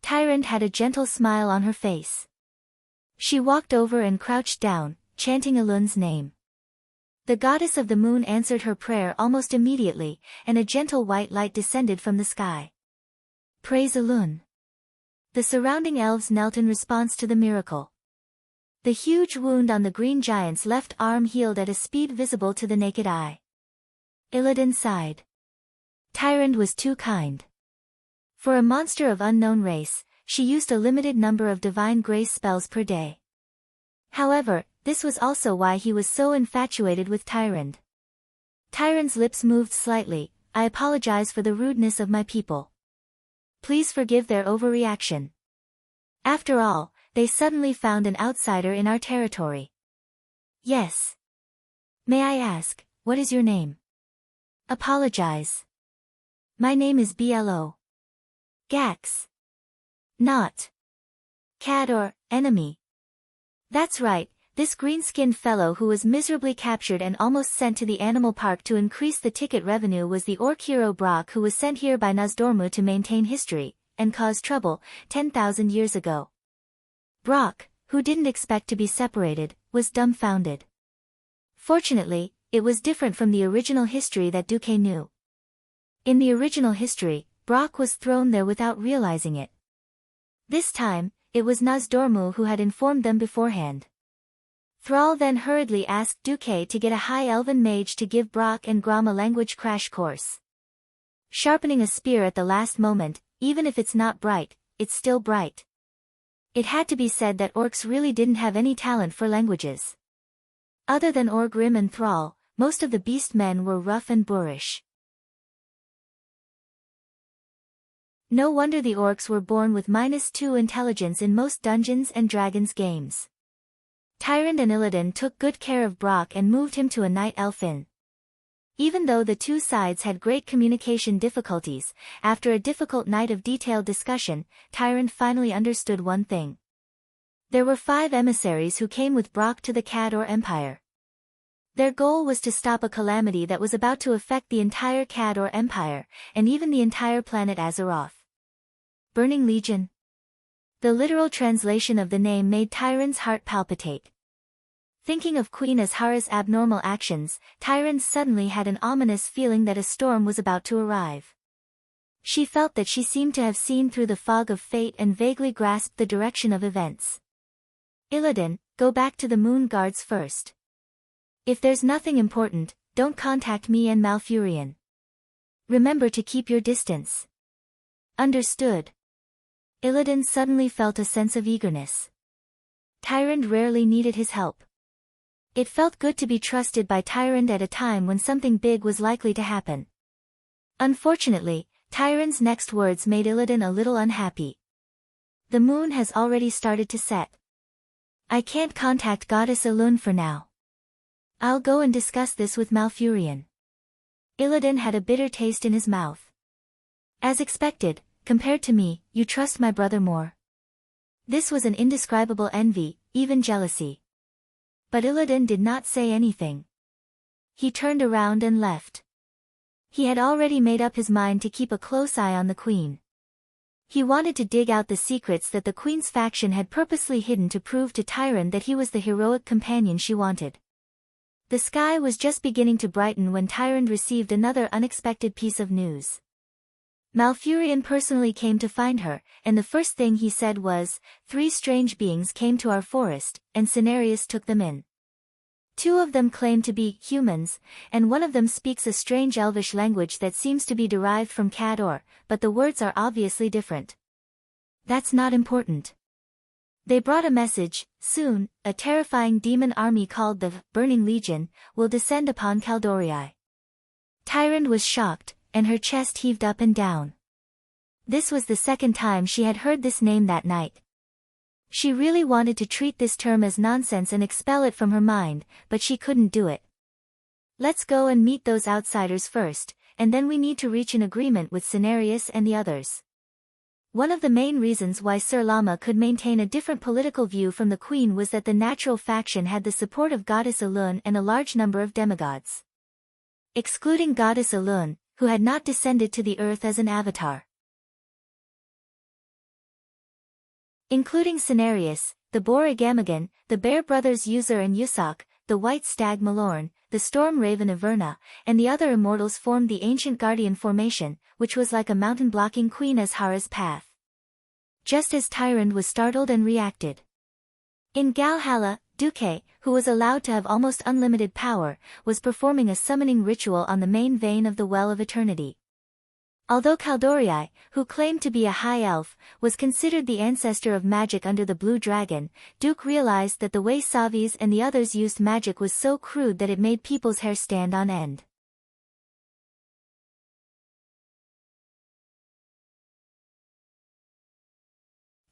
S1: Tyrant had a gentle smile on her face. She walked over and crouched down, chanting Elun's name. The goddess of the moon answered her prayer almost immediately, and a gentle white light descended from the sky. "Praise Elun." The surrounding elves knelt in response to the miracle. The huge wound on the green giant's left arm healed at a speed visible to the naked eye. Illidan sighed. Tyrant was too kind. For a monster of unknown race, she used a limited number of divine grace spells per day. However, this was also why he was so infatuated with Tyrant. Tyrant's lips moved slightly. "I apologize for the rudeness of my people. Please forgive their overreaction. After all, they suddenly found an outsider in our territory." "Yes. May I ask, what is your name?" "Apologize. My name is Blo. Gax. Not Kador, enemy." "That's right, this green-skinned fellow who was miserably captured and almost sent to the animal park to increase the ticket revenue was the orc hero Brock, who was sent here by Nozdormu to maintain history, and cause trouble, 10,000 years ago." Brock, who didn't expect to be separated, was dumbfounded. Fortunately, it was different from the original history that Duque knew. In the original history, Brock was thrown there without realizing it. This time, it was Nozdormu who had informed them beforehand. Thrall then hurriedly asked Duque to get a high elven mage to give Brock and Grom a language crash course. Sharpening a spear at the last moment, even if it's not bright, it's still bright. It had to be said that orcs really didn't have any talent for languages. Other than Orgrim and Thrall, most of the beast men were rough and boorish. No wonder the orcs were born with -2 intelligence in most Dungeons and Dragons games. Tyrant and Illidan took good care of Brock and moved him to a night elf inn. Even though the two sides had great communication difficulties, after a difficult night of detailed discussion, Tyrant finally understood one thing. There were 5 emissaries who came with Brock to the Kador Empire. Their goal was to stop a calamity that was about to affect the entire Kador Empire, and even the entire planet Azeroth. Burning Legion? The literal translation of the name made Tyrant's heart palpitate. Thinking of Queen Azhara's abnormal actions, Tyrande suddenly had an ominous feeling that a storm was about to arrive. She felt that she seemed to have seen through the fog of fate and vaguely grasped the direction of events. Illidan, go back to the Moon Guards first. If there's nothing important, don't contact me and Malfurion. Remember to keep your distance. Understood. Illidan suddenly felt a sense of eagerness. Tyrande rarely needed his help. It felt good to be trusted by Tyrande at a time when something big was likely to happen. Unfortunately, Tyrande's next words made Illidan a little unhappy. The moon has already started to set. I can't contact Goddess Elune for now. I'll go and discuss this with Malfurion. Illidan had a bitter taste in his mouth. As expected, compared to me, you trust my brother more. This was an indescribable envy, even jealousy. But Illidan did not say anything. He turned around and left. He had already made up his mind to keep a close eye on the queen. He wanted to dig out the secrets that the queen's faction had purposely hidden to prove to Tyrande that he was the heroic companion she wanted. The sky was just beginning to brighten when Tyrande received another unexpected piece of news. Malfurion personally came to find her, and the first thing he said was, 3 strange beings came to our forest, and Cenarius took them in. 2 of them claim to be humans, and one of them speaks a strange elvish language that seems to be derived from Cador, but the words are obviously different. That's not important. They brought a message: soon, a terrifying demon army called the Burning Legion will descend upon Caldorii. Tyrande was shocked, and her chest heaved up and down. This was the second time she had heard this name that night. She really wanted to treat this term as nonsense and expel it from her mind, but she couldn't do it. Let's go and meet those outsiders first, and then we need to reach an agreement with Cenarius and the others. One of the main reasons why Sir Lama could maintain a different political view from the Queen was that the natural faction had the support of Goddess Elune and a large number of demigods. Excluding Goddess Elune, who had not descended to the earth as an avatar. Including Cenarius, the boar Igamagan, the bear brothers User and Yusak, the white stag Malorn, the storm raven Averna, and the other immortals formed the ancient guardian formation, which was like a mountain blocking Queen Azhara's path. Just as Tyrande was startled and reacted. In Galhalla, Duque, who was allowed to have almost unlimited power, was performing a summoning ritual on the main vein of the Well of Eternity. Although Caldorii, who claimed to be a high elf, was considered the ancestor of magic under the Blue Dragon, Duque realized that the way Savis and the others used magic was so crude that it made people's hair stand on end.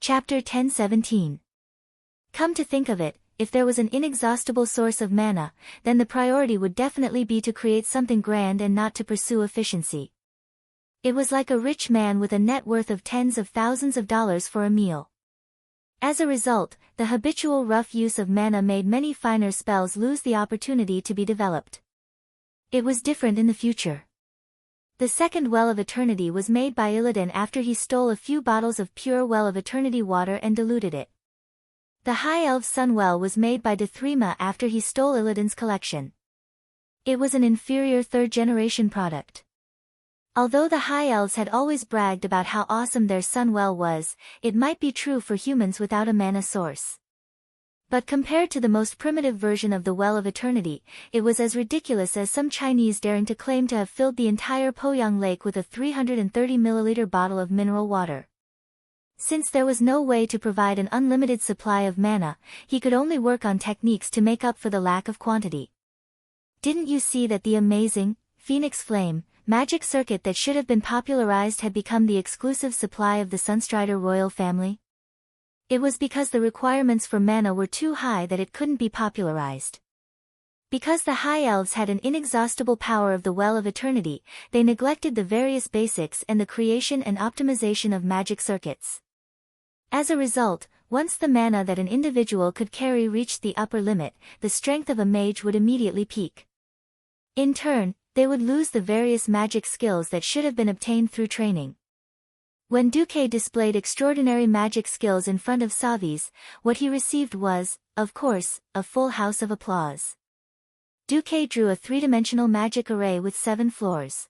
S1: Chapter 10:17. Come to think of it, if there was an inexhaustible source of mana, then the priority would definitely be to create something grand and not to pursue efficiency. It was like a rich man with a net worth of tens of thousands of dollars for a meal. As a result, the habitual rough use of mana made many finer spells lose the opportunity to be developed. It was different in the future. The second Well of Eternity was made by Illidan after he stole a few bottles of pure Well of Eternity water and diluted it. The High Elf Sun Well was made by Dethrima after he stole Illidan's collection. It was an inferior third-generation product. Although the High Elves had always bragged about how awesome their Sun Well was, it might be true for humans without a mana source. But compared to the most primitive version of the Well of Eternity, it was as ridiculous as some Chinese daring to claim to have filled the entire Poyang Lake with a 330 milliliter bottle of mineral water. Since there was no way to provide an unlimited supply of mana, he could only work on techniques to make up for the lack of quantity. Didn't you see that the amazing, Phoenix Flame, magic circuit that should have been popularized had become the exclusive supply of the Sunstrider royal family? It was because the requirements for mana were too high that it couldn't be popularized. Because the High Elves had an inexhaustible power of the Well of Eternity, they neglected the various basics and the creation and optimization of magic circuits. As a result, once the mana that an individual could carry reached the upper limit, the strength of a mage would immediately peak. In turn, they would lose the various magic skills that should have been obtained through training. When Duque displayed extraordinary magic skills in front of Savis, what he received was, of course, a full house of applause. Duque drew a three-dimensional magic array with 7 floors.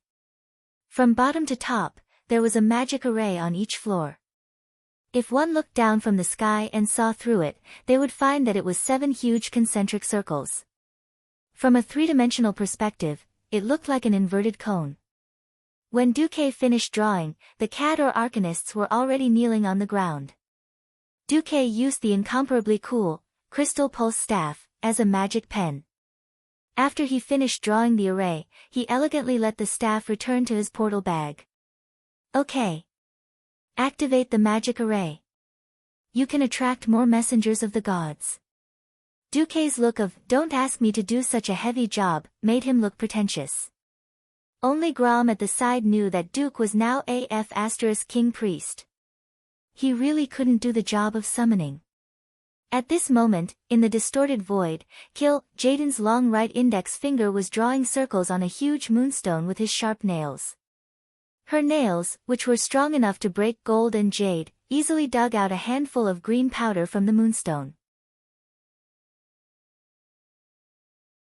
S1: From bottom to top, there was a magic array on each floor. If one looked down from the sky and saw through it, they would find that it was 7 huge concentric circles. From a three-dimensional perspective, it looked like an inverted cone. When Duque finished drawing, the cat or arcanists were already kneeling on the ground. Duque used the incomparably cool, crystal pulse staff, as a magic pen. After he finished drawing the array, he elegantly let the staff return to his portal bag. Okay. Activate the magic array. You can attract more messengers of the gods. Duque's look of, "Don't ask me to do such a heavy job," made him look pretentious. Only Grom at the side knew that Duke was now AF** king priest. He really couldn't do the job of summoning. At this moment, in the distorted void, Jaden's long right index finger was drawing circles on a huge moonstone with his sharp nails. Her nails, which were strong enough to break gold and jade, easily dug out a handful of green powder from the moonstone.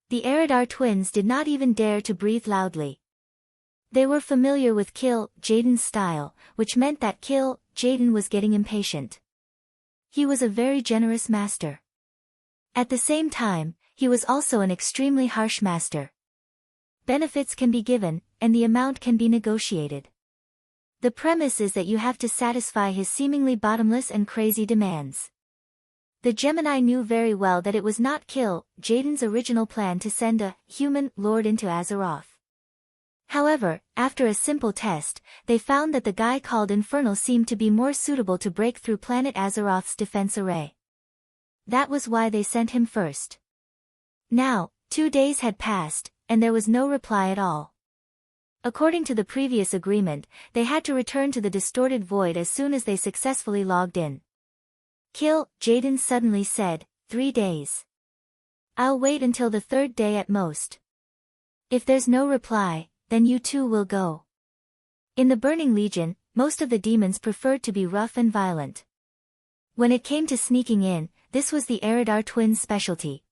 S1: The Eridar twins did not even dare to breathe loudly. They were familiar with Jaden's style, which meant that Jaden was getting impatient. He was a very generous master. At the same time, he was also an extremely harsh master. Benefits can be given, and the amount can be negotiated. The premise is that you have to satisfy his seemingly bottomless and crazy demands. The Gemini knew very well that it was not Jaden's original plan to send a human lord into Azeroth. However, after a simple test, they found that the guy called Infernal seemed to be more suitable to break through planet Azeroth's defense array. That was why they sent him first. Now, 2 days had passed, and there was no reply at all. According to the previous agreement, they had to return to the distorted void as soon as they successfully logged in. Jaden suddenly said, 3 days. I'll wait until the 3rd day at most. If there's no reply, then you too will go. In the Burning Legion, most of the demons preferred to be rough and violent. When it came to sneaking in, this was the Eridar twins' specialty.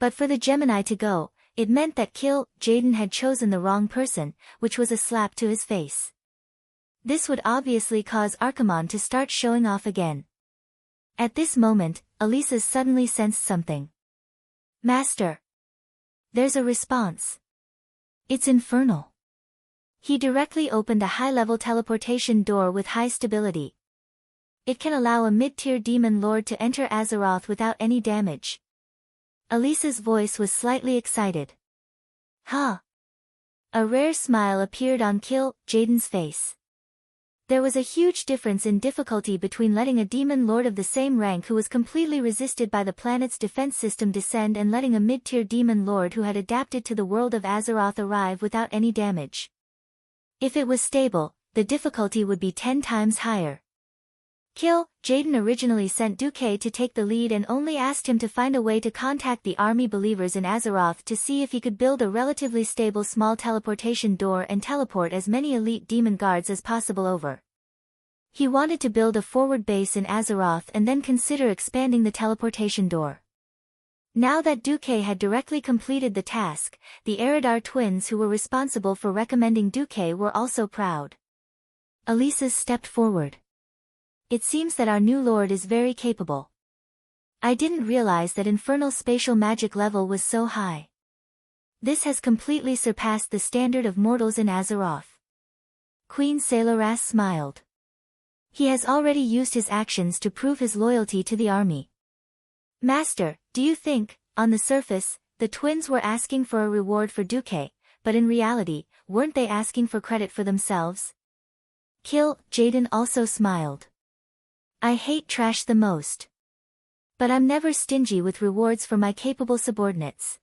S1: But for the Gemini to go, it meant that Jaden had chosen the wrong person, which was a slap to his face. This would obviously cause Archimonde to start showing off again. At this moment, Elisa's suddenly sensed something. Master. There's a response. It's infernal. He directly opened a high-level teleportation door with high stability. It can allow a mid-tier demon lord to enter Azeroth without any damage. Elisa's voice was slightly excited. Huh. A rare smile appeared on Jaden's face. There was a huge difference in difficulty between letting a demon lord of the same rank who was completely resisted by the planet's defense system descend and letting a mid-tier demon lord who had adapted to the world of Azeroth arrive without any damage. If it was stable, the difficulty would be 10 times higher. Jaden originally sent Duque to take the lead and only asked him to find a way to contact the army believers in Azeroth to see if he could build a relatively stable small teleportation door and teleport as many elite demon guards as possible over. He wanted to build a forward base in Azeroth and then consider expanding the teleportation door. Now that Duque had directly completed the task, the Eridar twins who were responsible for recommending Duque were also proud. Elisa stepped forward. It seems that our new lord is very capable. I didn't realize that infernal spatial magic level was so high. This has completely surpassed the standard of mortals in Azeroth. Queen Sailoras smiled. He has already used his actions to prove his loyalty to the army. Master, do you think, on the surface, the twins were asking for a reward for Duque, but in reality, weren't they asking for credit for themselves? Jaden also smiled. I hate trash the most. But I'm never stingy with rewards for my capable subordinates.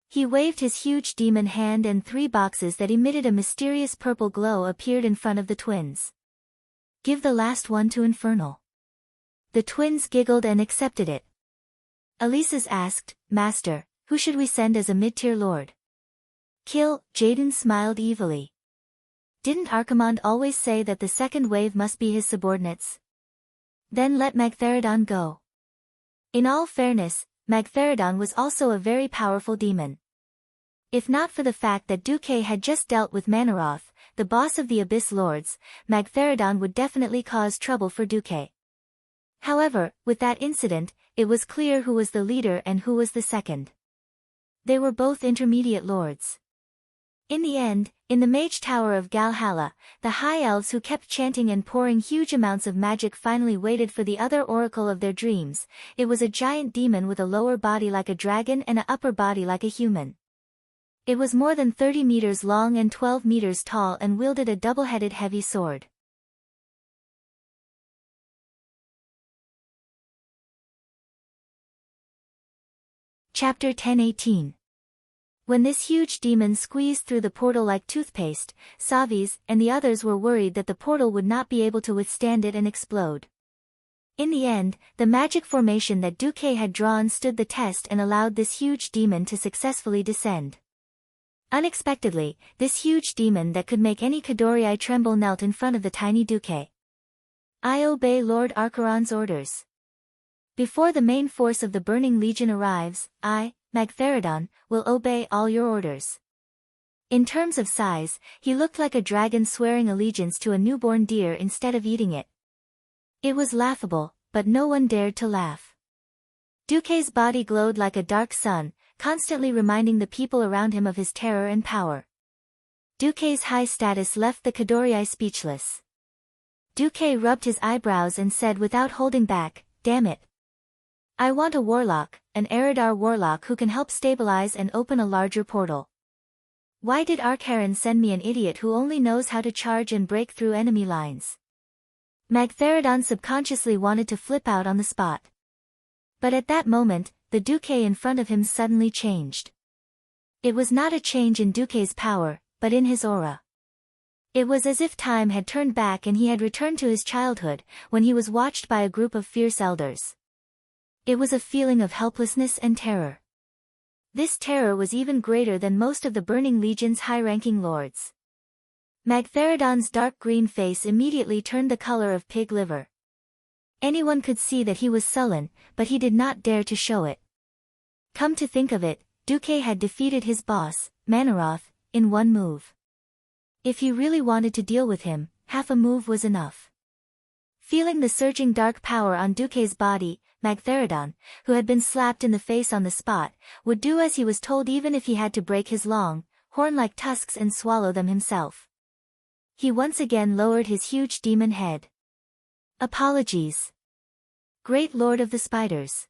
S1: He waved his huge demon hand and 3 boxes that emitted a mysterious purple glow appeared in front of the twins. Give the last one to Infernal. The twins giggled and accepted it. Elisa's asked, Master, who should we send as a mid-tier lord? Jaden smiled evilly. didn't Archimonde always say that the second wave must be his subordinates? Then let Magtheridon go. In all fairness, Magtheridon was also a very powerful demon. If not for the fact that Duque had just dealt with Manaroth, the boss of the Abyss Lords, Magtheridon would definitely cause trouble for Duque. However, with that incident, it was clear who was the leader and who was the second. They were both intermediate lords. In the end, in the Mage Tower of Galhalla, the High Elves who kept chanting and pouring huge amounts of magic finally waited for the other oracle of their dreams. It was a giant demon with a lower body like a dragon and an upper body like a human. It was more than 30 meters long and 12 meters tall and wielded a double-headed heavy sword. Chapter 10:18. When this huge demon squeezed through the portal like toothpaste, Savis and the others were worried that the portal would not be able to withstand it and explode. In the end, the magic formation that Duque had drawn stood the test and allowed this huge demon to successfully descend. Unexpectedly, this huge demon that could make any Kadorii tremble knelt in front of the tiny Duque. I obey Lord Archeron's orders. Before the main force of the Burning Legion arrives, I, Magtheridon, will obey all your orders. In terms of size, he looked like a dragon swearing allegiance to a newborn deer instead of eating it. It was laughable, but no one dared to laugh. Duque's body glowed like a dark sun, constantly reminding the people around him of his terror and power. Duque's high status left the Kadorii speechless. Duque rubbed his eyebrows and said without holding back, "Damn it. I want a warlock, an Eridar warlock who can help stabilize and open a larger portal. Why did Arkharon send me an idiot who only knows how to charge and break through enemy lines?" Magtheridon subconsciously wanted to flip out on the spot. But at that moment, the Duque in front of him suddenly changed. It was not a change in Duque's power, but in his aura. It was as if time had turned back and he had returned to his childhood, when he was watched by a group of fierce elders. It was a feeling of helplessness and terror. This terror was even greater than most of the Burning Legion's high-ranking lords. Magtheridon's dark green face immediately turned the color of pig liver. Anyone could see that he was sullen, but he did not dare to show it. Come to think of it, Duque had defeated his boss, Manaroth, in one move. If he really wanted to deal with him, half a move was enough. Feeling the surging dark power on Duque's body, Magtheridon, who had been slapped in the face on the spot, would do as he was told even if he had to break his long, horn-like tusks and swallow them himself. He once again lowered his huge demon head. Apologies. Great Lord of the Spiders.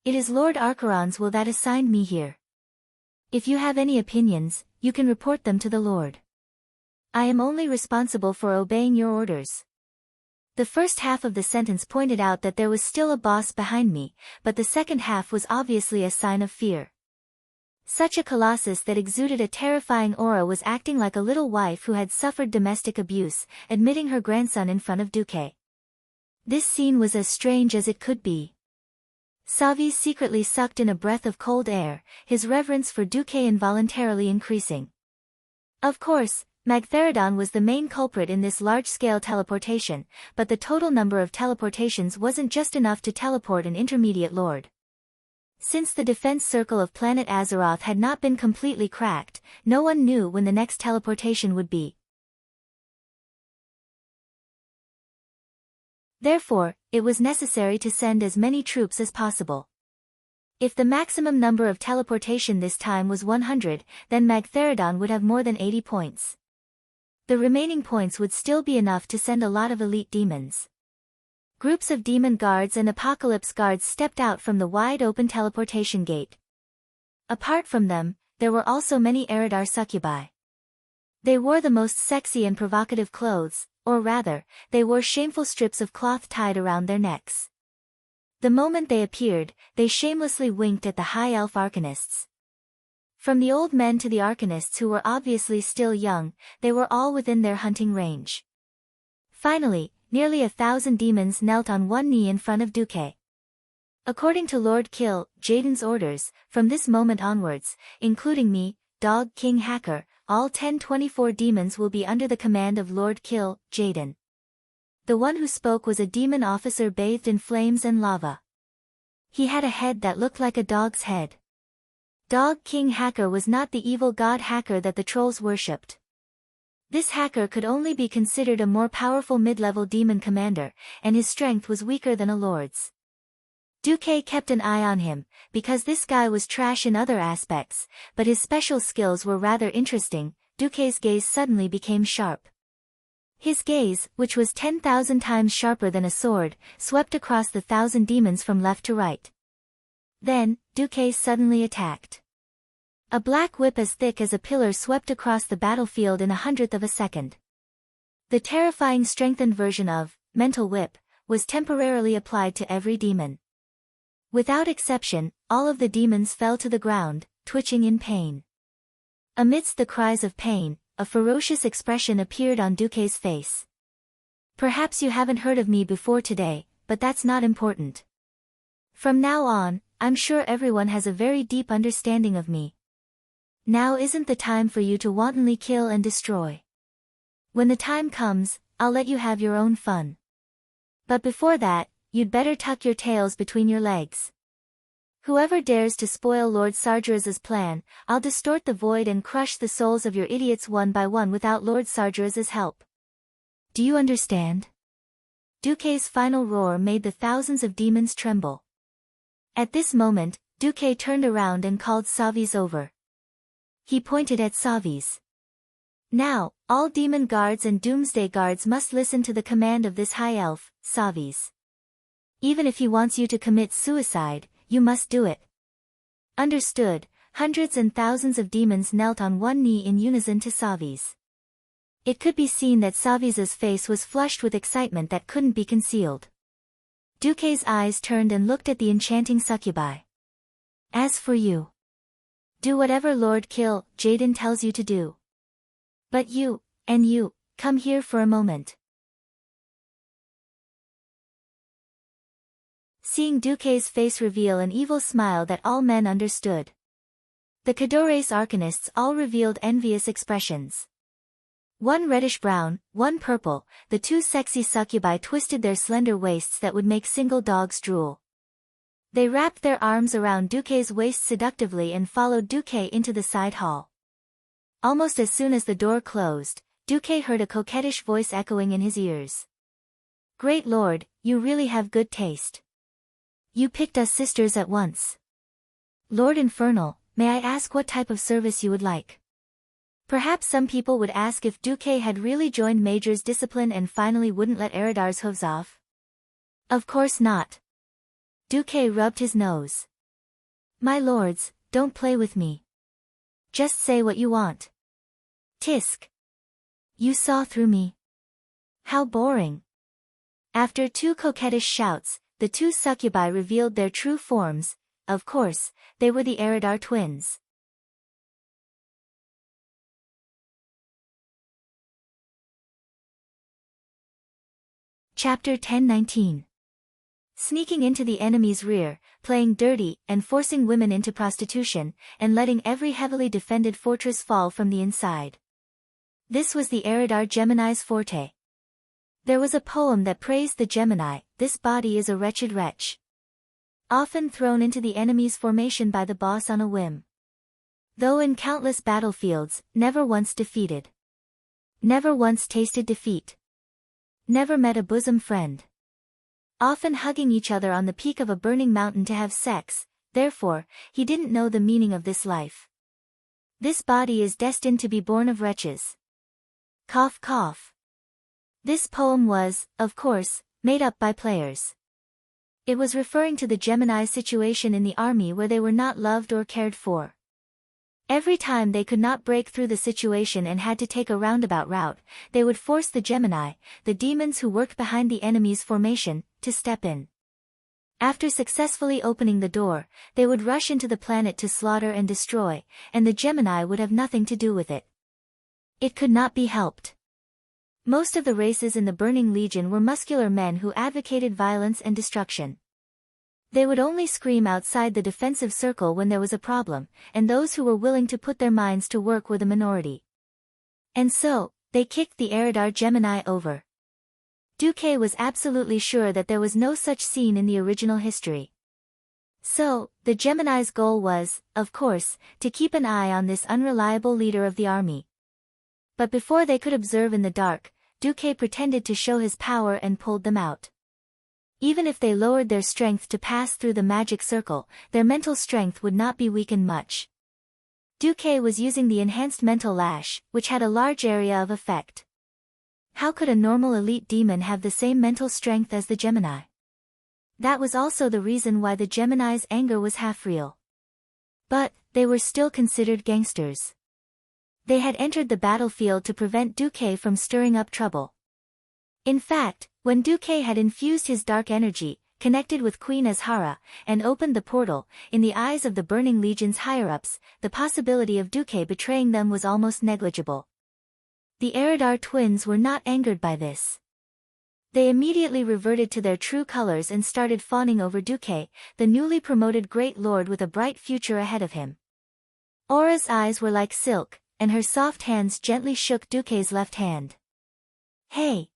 S1: It is Lord Archeron's will that assigned me here. If you have any opinions, you can report them to the Lord. I am only responsible for obeying your orders. The first half of the sentence pointed out that there was still a boss behind me, but the second half was obviously a sign of fear. Such a colossus that exuded a terrifying aura was acting like a little wife who had suffered domestic abuse, admitting her grandson in front of Duque. This scene was as strange as it could be. Savis secretly sucked in a breath of cold air, his reverence for Duque involuntarily increasing. Of course, Magtheridon was the main culprit in this large-scale teleportation, but the total number of teleportations wasn't just enough to teleport an intermediate lord. Since the defense circle of planet Azeroth had not been completely cracked, no one knew when the next teleportation would be. Therefore, it was necessary to send as many troops as possible. If the maximum number of teleportation this time was 100, then Magtheridon would have more than 80 points. The remaining points would still be enough to send a lot of elite demons. Groups of demon guards and apocalypse guards stepped out from the wide-open teleportation gate. Apart from them, there were also many Eridar succubi. They wore the most sexy and provocative clothes, or rather, they wore shameful strips of cloth tied around their necks. The moment they appeared, they shamelessly winked at the high elf arcanists. From the old men to the arcanists who were obviously still young, they were all within their hunting range. Finally, nearly 1,000 demons knelt on one knee in front of Duque. According to Lord Kill, Jaden's orders, from this moment onwards, including me, Dog King Hacker, all 1024 demons will be under the command of Lord Kill, Jaden. The one who spoke was a demon officer bathed in flames and lava. He had a head that looked like a dog's head. Dog King Hacker was not the evil god Hacker that the trolls worshipped. This Hacker could only be considered a more powerful mid-level demon commander, and his strength was weaker than a lord's. Duque kept an eye on him, because this guy was trash in other aspects, but his special skills were rather interesting. Duque's gaze suddenly became sharp. His gaze, which was 10,000 times sharper than a sword, swept across the 1,000 demons from left to right. Then, Duque suddenly attacked. A black whip as thick as a pillar swept across the battlefield in 1/100th of a second. The terrifying strengthened version of Mental Whip was temporarily applied to every demon. Without exception, all of the demons fell to the ground, twitching in pain. Amidst the cries of pain, a ferocious expression appeared on Duque's face. Perhaps you haven't heard of me before today, but that's not important. From now on, I'm sure everyone has a very deep understanding of me. Now isn't the time for you to wantonly kill and destroy. When the time comes, I'll let you have your own fun. But before that, you'd better tuck your tails between your legs. Whoever dares to spoil Lord Sargeraz's plan, I'll distort the void and crush the souls of your idiots one by one without Lord Sargeraz's help. Do you understand? Duque's final roar made the thousands of demons tremble. At this moment, Duque turned around and called Savis over. He pointed at Savis. Now, all demon guards and doomsday guards must listen to the command of this high elf, Savis. Even if he wants you to commit suicide, you must do it. Understood. Hundreds and thousands of demons knelt on one knee in unison to Savis. It could be seen that Savis's face was flushed with excitement that couldn't be concealed. Duque's eyes turned and looked at the enchanting succubi. As for you, do whatever Lord Kill, Jaden tells you to do. But you, come here for a moment. Seeing Duque's face reveal an evil smile that all men understood. The Cadores Arcanists all revealed envious expressions. One reddish-brown, one purple, the two sexy succubi twisted their slender waists that would make single dogs drool. They wrapped their arms around Duque's waist seductively and followed Duque into the side hall. Almost as soon as the door closed, Duque heard a coquettish voice echoing in his ears. Great Lord, you really have good taste. You picked us sisters at once. Lord Infernal, may I ask what type of service you would like? Perhaps some people would ask if Duque had really joined Major's discipline and finally wouldn't let Eridar's hooves off. Of course not. Duque rubbed his nose. My lords, don't play with me. Just say what you want. Tisk. You saw through me. How boring. After two coquettish shouts, the two succubi revealed their true forms. Of course, they were the Eridar twins. Chapter 10-19. Sneaking into the enemy's rear, playing dirty, and forcing women into prostitution, and letting every heavily defended fortress fall from the inside. This was the Eridar Gemini's forte. There was a poem that praised the Gemini, this body is a wretched wretch. Often thrown into the enemy's formation by the boss on a whim. Though in countless battlefields, never once defeated. Never once tasted defeat. Never met a bosom friend. Often hugging each other on the peak of a burning mountain to have sex, therefore, he didn't know the meaning of this life. This body is destined to be born of wretches. Cough cough. This poem was, of course, made up by players. It was referring to the Gemini's situation in the army where they were not loved or cared for. Every time they could not break through the situation and had to take a roundabout route, they would force the Gemini, the demons who worked behind the enemy's formation, to step in. After successfully opening the door, they would rush into the planet to slaughter and destroy, and the Gemini would have nothing to do with it. It could not be helped. Most of the races in the Burning Legion were muscular men who advocated violence and destruction. They would only scream outside the defensive circle when there was a problem, and those who were willing to put their minds to work were the minority. And so, they kicked the Eridar Gemini over. Duque was absolutely sure that there was no such scene in the original history. So, the Gemini's goal was, of course, to keep an eye on this unreliable leader of the army. But before they could observe in the dark, Duque pretended to show his power and pulled them out. Even if they lowered their strength to pass through the magic circle, their mental strength would not be weakened much. Duque was using the enhanced mental lash, which had a large area of effect. How could a normal elite demon have the same mental strength as the Gemini? That was also the reason why the Gemini's anger was half real. But, they were still considered gangsters. They had entered the battlefield to prevent Duque from stirring up trouble. In fact, when Duque had infused his dark energy, connected with Queen Azhara, and opened the portal, in the eyes of the Burning Legion's higher-ups, the possibility of Duque betraying them was almost negligible. The Eridar twins were not angered by this. They immediately reverted to their true colors and started fawning over Duque, the newly promoted Great Lord with a bright future ahead of him. Aura's eyes were like silk, and her soft hands gently shook Duque's left hand. Hey!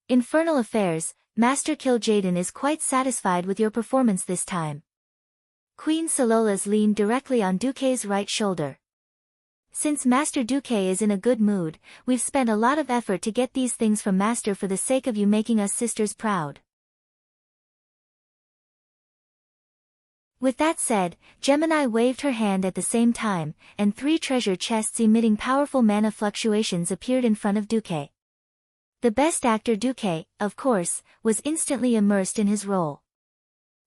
S1: Infernal Affairs, Master Kill Jaden is quite satisfied with your performance this time. Queen Salolas leaned directly on Duque's right shoulder. Since Master Duque is in a good mood, we've spent a lot of effort to get these things from Master for the sake of you making us sisters proud. With that said, Gemini waved her hand at the same time, and 3 treasure chests emitting powerful mana fluctuations appeared in front of Duque. The best actor Duque, of course, was instantly immersed in his role.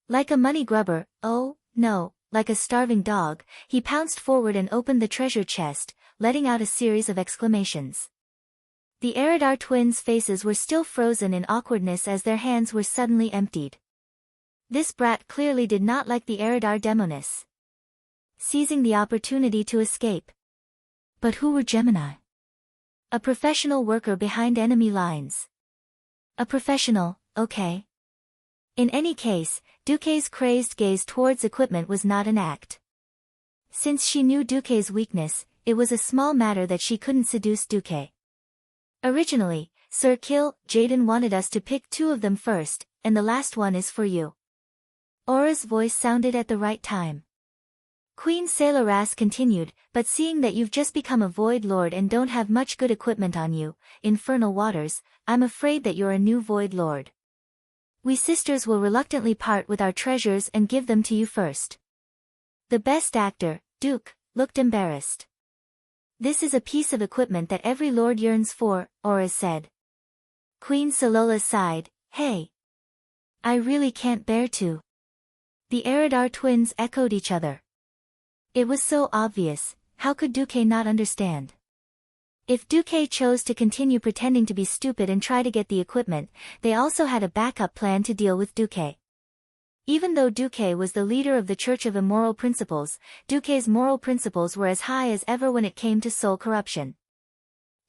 S1: Like a money grubber, oh, no, like a starving dog, he pounced forward and opened the treasure chest, letting out a series of exclamations. The Eridar twins' faces were still frozen in awkwardness as their hands were suddenly emptied. This brat clearly did not like the Eridar demoness. Seizing the opportunity to escape. But who were Gemini? A professional worker behind enemy lines. A professional, okay. In any case, Duque's crazed gaze towards equipment was not an act. Since she knew Duque's weakness, it was a small matter that she couldn't seduce Duque. Originally, Sir Kill Jaden wanted us to pick 2 of them first, and the last one is for you. Aura's voice sounded at the right time. Queen Saloras continued, but seeing that you've just become a Void Lord and don't have much good equipment on you, Infernal Waters, I'm afraid that you're a new Void Lord. We sisters will reluctantly part with our treasures and give them to you first. The best actor, Duke, looked embarrassed. This is a piece of equipment that every lord yearns for, Aura said. Queen Salola sighed, hey. I really can't bear to. The Eridar twins echoed each other. It was so obvious, how could Duque not understand? If Duque chose to continue pretending to be stupid and try to get the equipment, they also had a backup plan to deal with Duque. Even though Duque was the leader of the Church of Immoral Principles, Duque's moral principles were as high as ever when it came to soul corruption.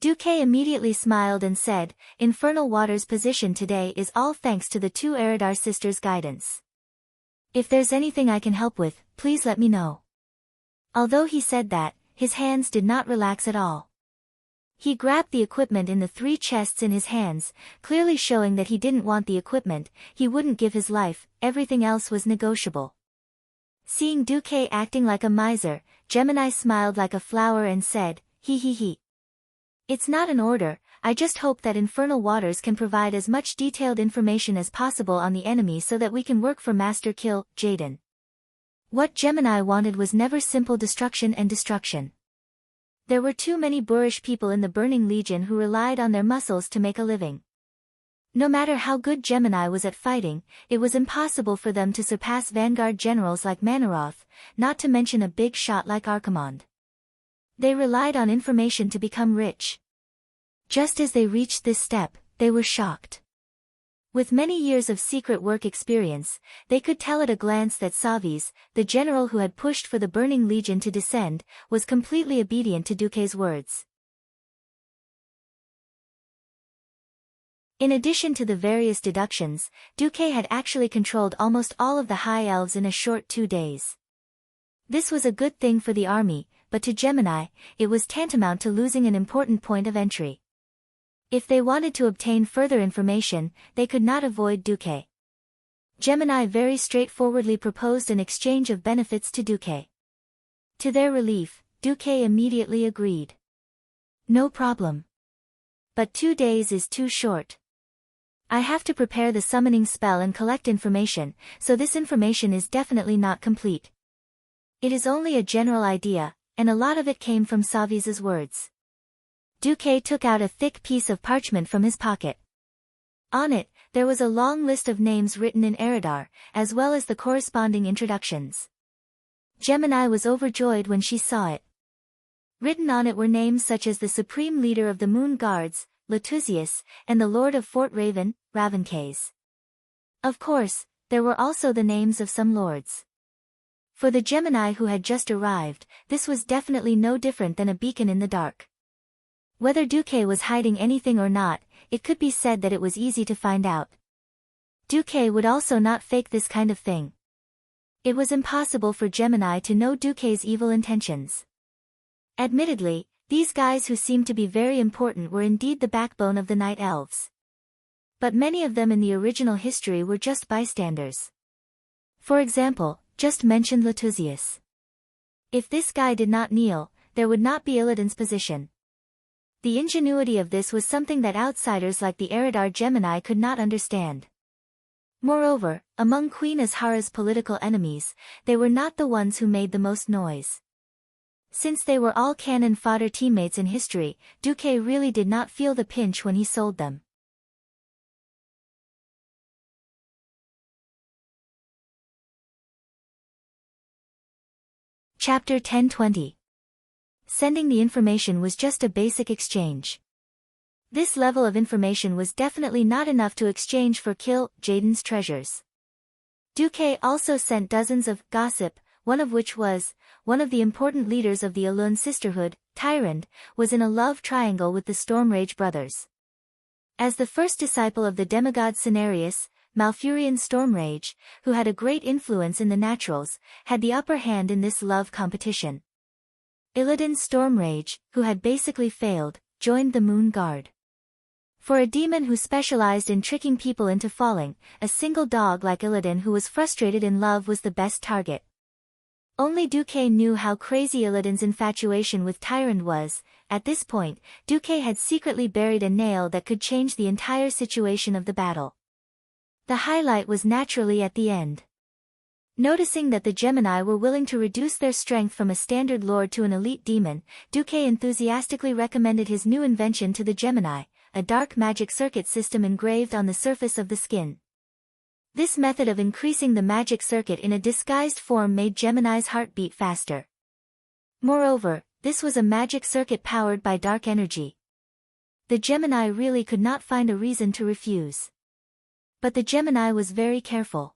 S1: Duque immediately smiled and said, Infernal Water's position today is all thanks to the 2 Eridar sisters' guidance. If there's anything I can help with, please let me know. Although he said that, his hands did not relax at all. He grabbed the equipment in the 3 chests in his hands, clearly showing that he didn't want the equipment, he wouldn't give his life, everything else was negotiable. Seeing Duque acting like a miser, Gemini smiled like a flower and said, he. It's not an order, I just hope that Infernal Waters can provide as much detailed information as possible on the enemy so that we can work for Master Kill Jaden. What Gemini wanted was never simple destruction and destruction. There were too many boorish people in the Burning Legion who relied on their muscles to make a living. No matter how good Gemini was at fighting, it was impossible for them to surpass vanguard generals like Manaroth, not to mention a big shot like Archimonde. They relied on information to become rich. Just as they reached this step, they were shocked. With many years of secret work experience, they could tell at a glance that Savis, the general who had pushed for the Burning Legion to descend, was completely obedient to Duque's words. In addition to the various deductions, Duque had actually controlled almost all of the High Elves in a short 2 days. This was a good thing for the army, but to Gemini, it was tantamount to losing an important point of entry. If they wanted to obtain further information, they could not avoid Duque. Gemini very straightforwardly proposed an exchange of benefits to Duque. To their relief, Duque immediately agreed. No problem. But 2 days is too short. I have to prepare the summoning spell and collect information, so this information is definitely not complete. It is only a general idea, and a lot of it came from Savis's words. Duque took out a thick piece of parchment from his pocket. On it, there was a long list of names written in Eridar, as well as the corresponding introductions. Gemini was overjoyed when she saw it. Written on it were names such as the Supreme Leader of the Moon Guards, Latuzius, and the Lord of Fort Raven, Ravencase. Of course, there were also the names of some lords. For the Gemini who had just arrived, this was definitely no different than a beacon in the dark. Whether Duque was hiding anything or not, it could be said that it was easy to find out. Duque would also not fake this kind of thing. It was impossible for Gemini to know Duque's evil intentions. Admittedly, these guys who seemed to be very important were indeed the backbone of the Night Elves. But many of them in the original history were just bystanders. For example, just mentioned Latuzius. If this guy did not kneel, there would not be Illidan's position. The ingenuity of this was something that outsiders like the Eridar Gemini could not understand. Moreover, among Queen Azhara's political enemies, they were not the ones who made the most noise. Since they were all cannon fodder teammates in history, Duque really did not feel the pinch when he sold them. Chapter 1020. Sending the information was just a basic exchange. This level of information was definitely not enough to exchange for Kill Jaden's treasures. Duque also sent dozens of gossip, one of which was, one of the important leaders of the Elune Sisterhood, Tyrande, was in a love triangle with the Stormrage brothers. As the first disciple of the demigod Cenarius, Malfurion Stormrage, who had a great influence in the Naturals, had the upper hand in this love competition. Illidan Stormrage, who had basically failed, joined the Moon Guard. For a demon who specialized in tricking people into falling, a single dog like Illidan who was frustrated in love was the best target. Only Duque knew how crazy Illidan's infatuation with Tyrande was. At this point, Duque had secretly buried a nail that could change the entire situation of the battle. The highlight was naturally at the end. Noticing that the Gemini were willing to reduce their strength from a standard lord to an elite demon, Duque enthusiastically recommended his new invention to the Gemini, a dark magic circuit system engraved on the surface of the skin. This method of increasing the magic circuit in a disguised form made Gemini's heart beat faster. Moreover, this was a magic circuit powered by dark energy. The Gemini really could not find a reason to refuse. But the Gemini was very careful.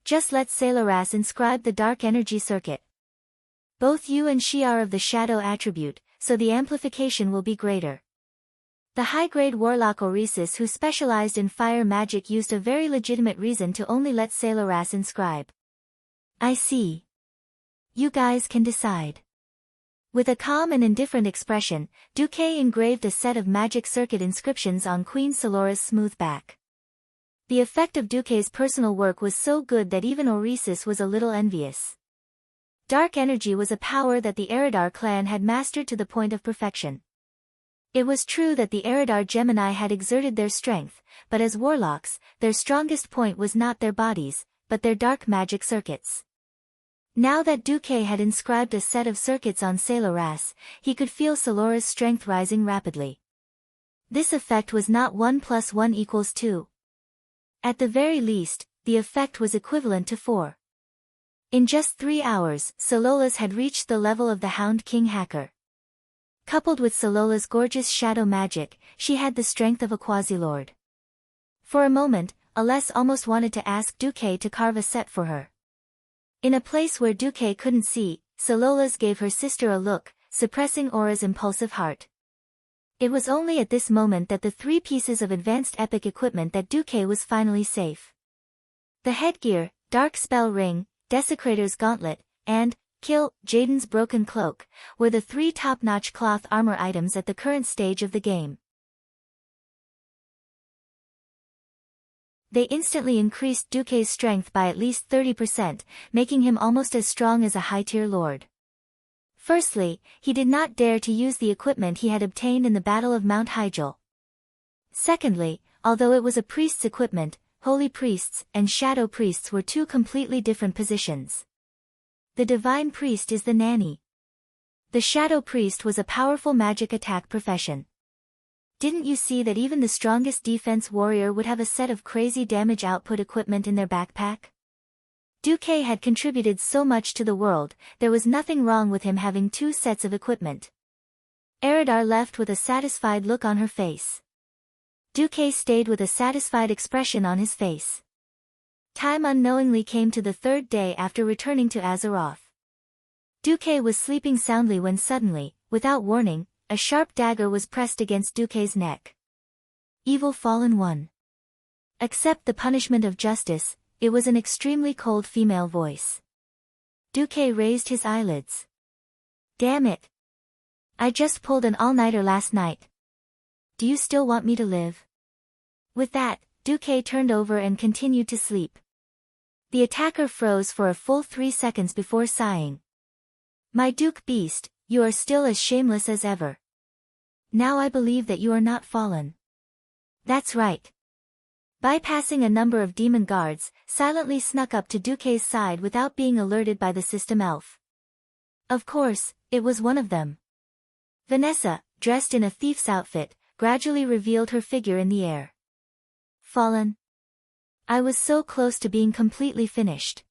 S1: Just let Sailoras inscribe the dark energy circuit. Both you and she are of the shadow attribute, so the amplification will be greater. The high-grade warlock Orisis who specialized in fire magic used a very legitimate reason to only let Sailoras inscribe. I see. You guys can decide. With a calm and indifferent expression, Duque engraved a set of magic circuit inscriptions on Queen Salora's smooth back. The effect of Duque's personal work was so good that even Orisis was a little envious. Dark energy was a power that the Eridar clan had mastered to the point of perfection. It was true that the Eridar Gemini had exerted their strength, but as warlocks, their strongest point was not their bodies, but their dark magic circuits. Now that Duque had inscribed a set of circuits on Sailoras, he could feel Salora's strength rising rapidly. This effect was not 1 + 1 = 2. At the very least, the effect was equivalent to 4. In just 3 hours, Salola's had reached the level of the Hound King Hacker. Coupled with Salola's gorgeous shadow magic, she had the strength of a quasi-lord. For a moment, Aless almost wanted to ask Duque to carve a set for her. In a place where Duque couldn't see, Salola's gave her sister a look, suppressing Aura's impulsive heart. It was only at this moment that the 3 pieces of advanced epic equipment that Duque was finally safe. The headgear, dark spell ring, desecrator's gauntlet, and Kill, Jaden's broken cloak, were the 3 top-notch cloth armor items at the current stage of the game. They instantly increased Duque's strength by at least 30%, making him almost as strong as a high-tier lord. Firstly, he did not dare to use the equipment he had obtained in the Battle of Mount Hyjal. Secondly, although it was a priest's equipment, holy priests and shadow priests were 2 completely different positions. The divine priest is the nanny. The shadow priest was a powerful magic attack profession. Didn't you see that even the strongest defense warrior would have a set of crazy damage output equipment in their backpack? Duque had contributed so much to the world, there was nothing wrong with him having 2 sets of equipment. Eridar left with a satisfied look on her face. Duque stayed with a satisfied expression on his face. Time unknowingly came to the 3rd day after returning to Azeroth. Duque was sleeping soundly when suddenly, without warning, a sharp dagger was pressed against Duque's neck. Evil fallen one. Accept the punishment of justice, it was an extremely cold female voice. Duque raised his eyelids. Damn it. I just pulled an all-nighter last night. Do you still want me to live? With that, Duque turned over and continued to sleep. The attacker froze for a full 3 seconds before sighing. My Duke Beast, you are still as shameless as ever. Now I believe that you are not fallen. That's right. Bypassing a number of demon guards, silently snuck up to Duque's side without being alerted by the system elf. Of course, it was one of them. Vanessa, dressed in a thief's outfit, gradually revealed her figure in the air. Fallen. I was so close to being completely finished.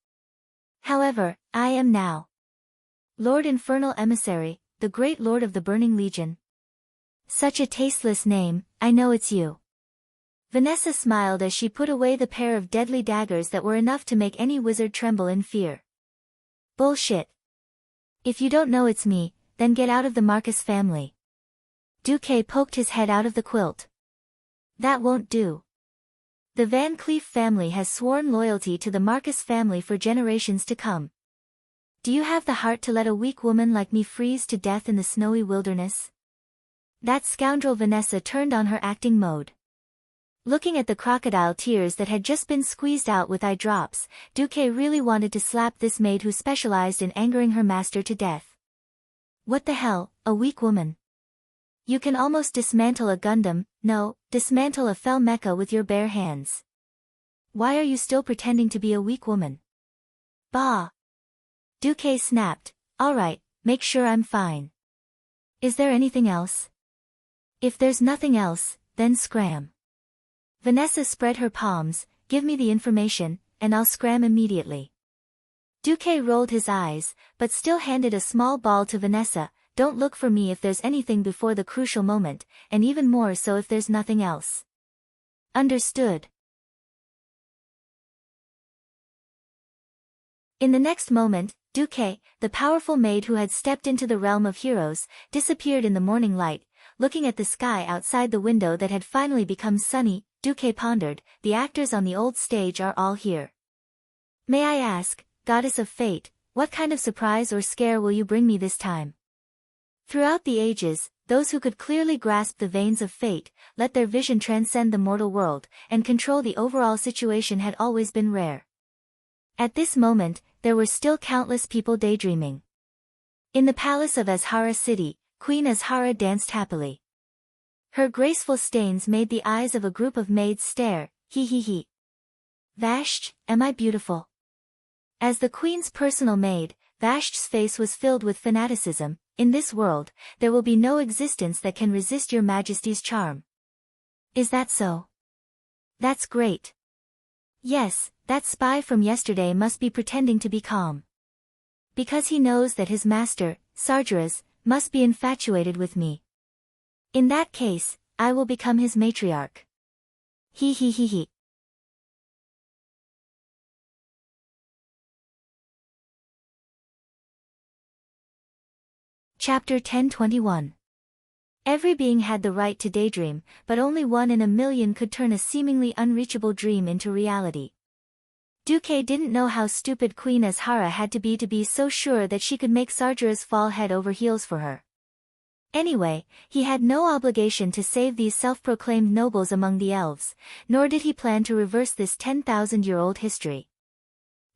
S1: However, I am now. Lord Infernal Emissary, the Great Lord of the Burning Legion. Such a tasteless name, I know it's you. Vanessa smiled as she put away the pair of deadly daggers that were enough to make any wizard tremble in fear. Bullshit. If you don't know it's me, then get out of the Marcus family. Duque poked his head out of the quilt. That won't do. The Van Cleef family has sworn loyalty to the Marcus family for generations to come. Do you have the heart to let a weak woman like me freeze to death in the snowy wilderness? That scoundrel Vanessa turned on her acting mode. Looking at the crocodile tears that had just been squeezed out with eye drops, Duque really wanted to slap this maid who specialized in angering her master to death. What the hell, a weak woman? You can almost dismantle a Gundam, no, dismantle a fell mecha with your bare hands. Why are you still pretending to be a weak woman? Bah! Duque snapped, alright, make sure I'm fine. Is there anything else? If there's nothing else, then scram. Vanessa spread her palms, give me the information, and I'll scram immediately. Duque rolled his eyes, but still handed a small ball to Vanessa, don't look for me if there's anything before the crucial moment, and even more so if there's nothing else. Understood. In the next moment, Duque, the powerful maid who had stepped into the realm of heroes, disappeared in the morning light. Looking at the sky outside the window that had finally become sunny, Duque pondered, the actors on the old stage are all here. May I ask, Goddess of Fate, what kind of surprise or scare will you bring me this time? Throughout the ages, those who could clearly grasp the veins of fate, let their vision transcend the mortal world, and control the overall situation had always been rare. At this moment, there were still countless people daydreaming. In the palace of Azhara City, Queen Azhara danced happily. Her graceful stains made the eyes of a group of maids stare, hee hee hee. Vashj, am I beautiful? As the queen's personal maid, Vashj's face was filled with fanaticism. In this world, there will be no existence that can resist your majesty's charm. Is that so? That's great. Yes, that spy from yesterday must be pretending to be calm. Because he knows that his master, Sargeras, must be infatuated with me. In that case, I will become his matriarch. Hee hee hee hee. Chapter 1021. Every being had the right to daydream, but only 1 in a million could turn a seemingly unreachable dream into reality. Duque didn't know how stupid Queen Azhara had to be so sure that she could make Sargeras fall head over heels for her. Anyway, he had no obligation to save these self-proclaimed nobles among the elves, nor did he plan to reverse this 10,000-year-old history.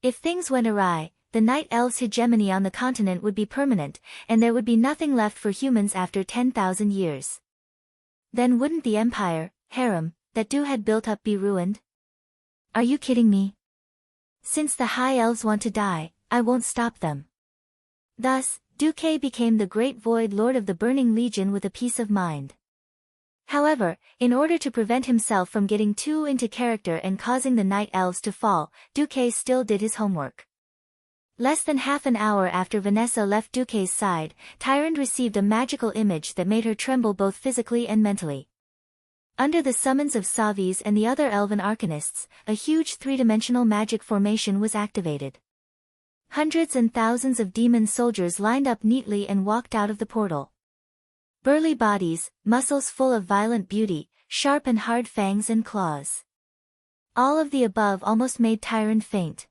S1: If things went awry, the Night Elves' hegemony on the continent would be permanent, and there would be nothing left for humans after 10,000 years. Then wouldn't the empire, harem, that Du had built up be ruined? Are you kidding me? Since the High Elves want to die, I won't stop them. Thus, Duque became the Great Void Lord of the Burning Legion with a peace of mind. However, in order to prevent himself from getting too into character and causing the Night Elves to fall, Duque still did his homework. Less than half an hour after Vanessa left Duque's side, Tyrande received a magical image that made her tremble both physically and mentally. Under the summons of Savis and the other elven arcanists, a huge three-dimensional magic formation was activated. Hundreds and thousands of demon soldiers lined up neatly and walked out of the portal. Burly bodies, muscles full of violent beauty, sharp and hard fangs and claws. All of the above almost made Tyrande faint.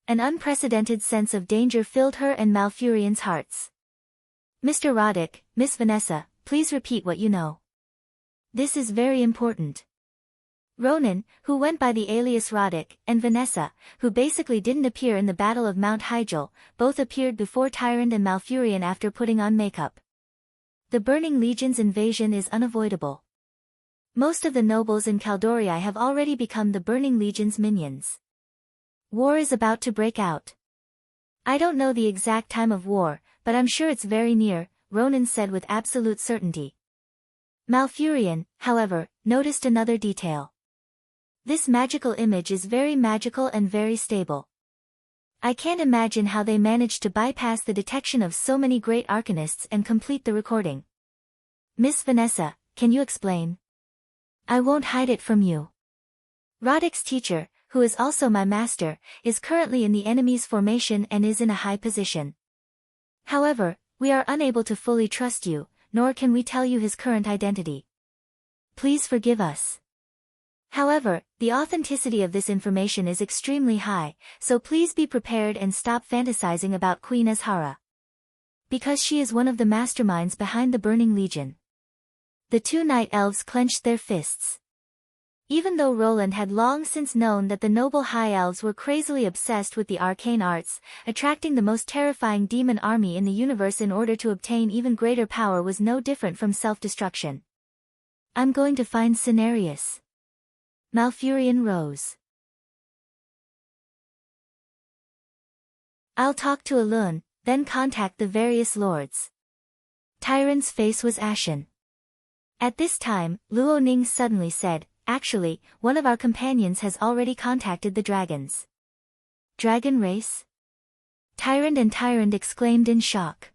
S1: An unprecedented sense of danger filled her and Malfurion's hearts. Mr. Roddick, Miss Vanessa, please repeat what you know. This is very important. Ronan, who went by the alias Roddick, and Vanessa, who basically didn't appear in the Battle of Mount Hyjal, both appeared before Tyrande and Malfurion after putting on makeup. The Burning Legion's invasion is unavoidable. Most of the nobles in Caldori have already become the Burning Legion's minions. War is about to break out. I don't know the exact time of war, but I'm sure it's very near, Ronan said with absolute certainty. Malfurion, however, noticed another detail. This magical image is very magical and very stable. I can't imagine how they managed to bypass the detection of so many great arcanists and complete the recording. Miss Vanessa, can you explain? I won't hide it from you. Roddick's teacher, who is also my master, is currently in the enemy's formation and is in a high position. However, we are unable to fully trust you, nor can we tell you his current identity. Please forgive us. However, the authenticity of this information is extremely high, so please be prepared and stop fantasizing about Queen Azhara. Because she is one of the masterminds behind the Burning Legion. The two Night Elves clenched their fists. Even though Roland had long since known that the noble High Elves were crazily obsessed with the arcane arts, attracting the most terrifying demon army in the universe in order to obtain even greater power was no different from self-destruction. I'm going to find Cenarius. Malfurion rose. I'll talk to Elune, then contact the various lords. Tyrande's face was ashen. At this time, Luo Ning suddenly said, actually, one of our companions has already contacted the dragons. Dragon race? Tyrande and Tyrande exclaimed in shock.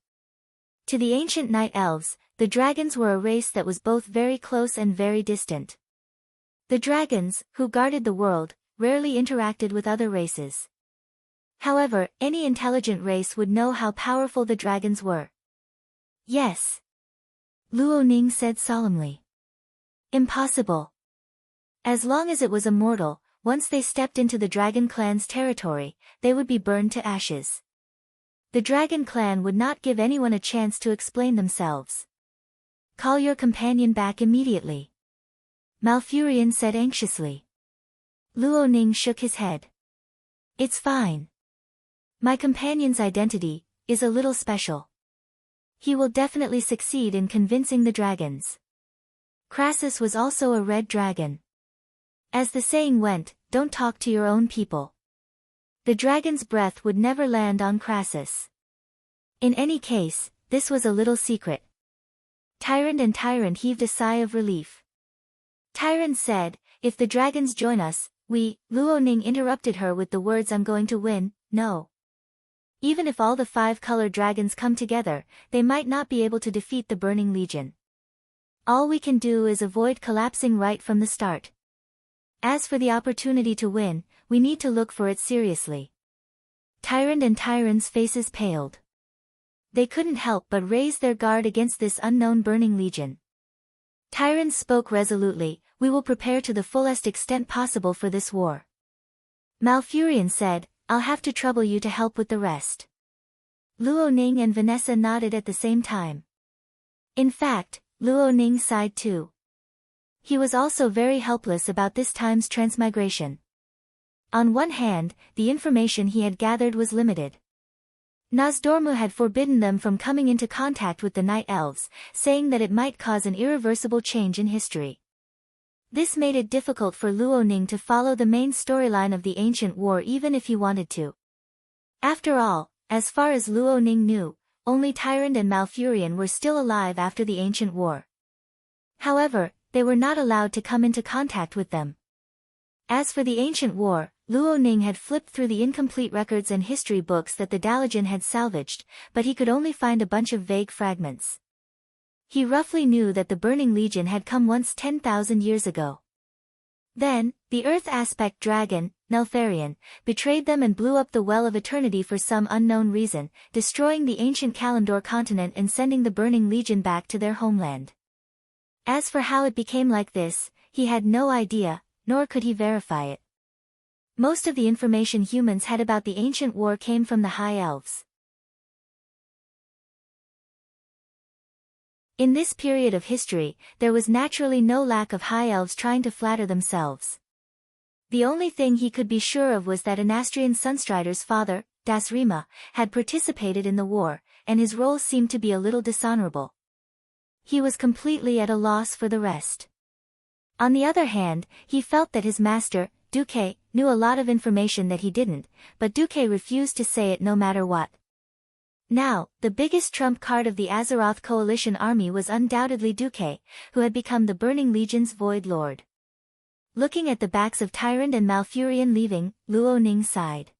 S1: To the ancient Night Elves, the dragons were a race that was both very close and very distant. The dragons, who guarded the world, rarely interacted with other races. However, any intelligent race would know how powerful the dragons were. Yes. Luo Ning said solemnly. Impossible. As long as it was immortal, once they stepped into the Dragon Clan's territory, they would be burned to ashes. The Dragon Clan would not give anyone a chance to explain themselves. Call your companion back immediately. Malfurion said anxiously. Luo Ning shook his head. It's fine. My companion's identity is a little special. He will definitely succeed in convincing the dragons. Crassus was also a red dragon. As the saying went, don't talk to your own people. The dragon's breath would never land on Crassus. In any case, this was a little secret. Tyrande and Tyrande heaved a sigh of relief. Tyrande said, if the dragons join us, Luo Ning interrupted her with the words I'm going to win, no. Even if all the 5 color dragons come together, they might not be able to defeat the Burning Legion. All we can do is avoid collapsing right from the start. As for the opportunity to win, we need to look for it seriously. Tyrande and Tyrande's faces paled. They couldn't help but raise their guard against this unknown Burning Legion. Tyrande spoke resolutely, we will prepare to the fullest extent possible for this war. Malfurion said, "I'll have to trouble you to help with the rest." Luo Ning and Vanessa nodded at the same time. In fact, Luo Ning sighed too. He was also very helpless about this time's transmigration. On one hand, the information he had gathered was limited. Nozdormu had forbidden them from coming into contact with the Night Elves, saying that it might cause an irreversible change in history. This made it difficult for Luo Ning to follow the main storyline of the ancient war even if he wanted to. After all, as far as Luo Ning knew, only Tyrant and Malfurion were still alive after the ancient war. However, they were not allowed to come into contact with them. As for the ancient war, Luo Ning had flipped through the incomplete records and history books that the Dalijan had salvaged, but he could only find a bunch of vague fragments. He roughly knew that the Burning Legion had come once 10,000 years ago. Then, the Earth aspect dragon, Neltharion, betrayed them and blew up the Well of Eternity for some unknown reason, destroying the ancient Kalimdor continent and sending the Burning Legion back to their homeland. As for how it became like this, he had no idea, nor could he verify it. Most of the information humans had about the ancient war came from the High Elves. In this period of history, there was naturally no lack of High Elves trying to flatter themselves. The only thing he could be sure of was that Anastrian Sunstrider's father, Dasrima, had participated in the war, and his role seemed to be a little dishonorable. He was completely at a loss for the rest. On the other hand, he felt that his master, Duque, knew a lot of information that he didn't, but Duque refused to say it no matter what. Now, the biggest trump card of the Azeroth coalition army was undoubtedly Duque, who had become the Burning Legion's Void Lord. Looking at the backs of Tyrant and Malfurion leaving, Luo Ning sighed.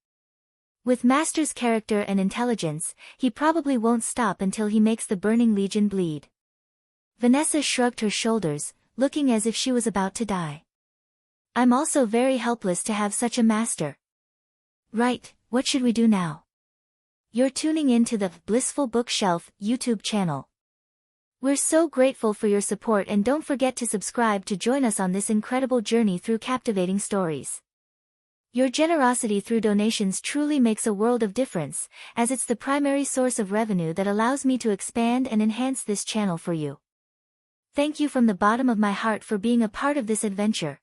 S1: With Master's character and intelligence, he probably won't stop until he makes the Burning Legion bleed. Vanessa shrugged her shoulders, looking as if she was about to die. I'm also very helpless to have such a master. Right, what should we do now? You're tuning in to the Blissful Bookshelf YouTube channel. We're so grateful for your support and don't forget to subscribe to join us on this incredible journey through captivating stories. Your generosity through donations truly makes a world of difference, as it's the primary source of revenue that allows me to expand and enhance this channel for you. Thank you from the bottom of my heart for being a part of this adventure.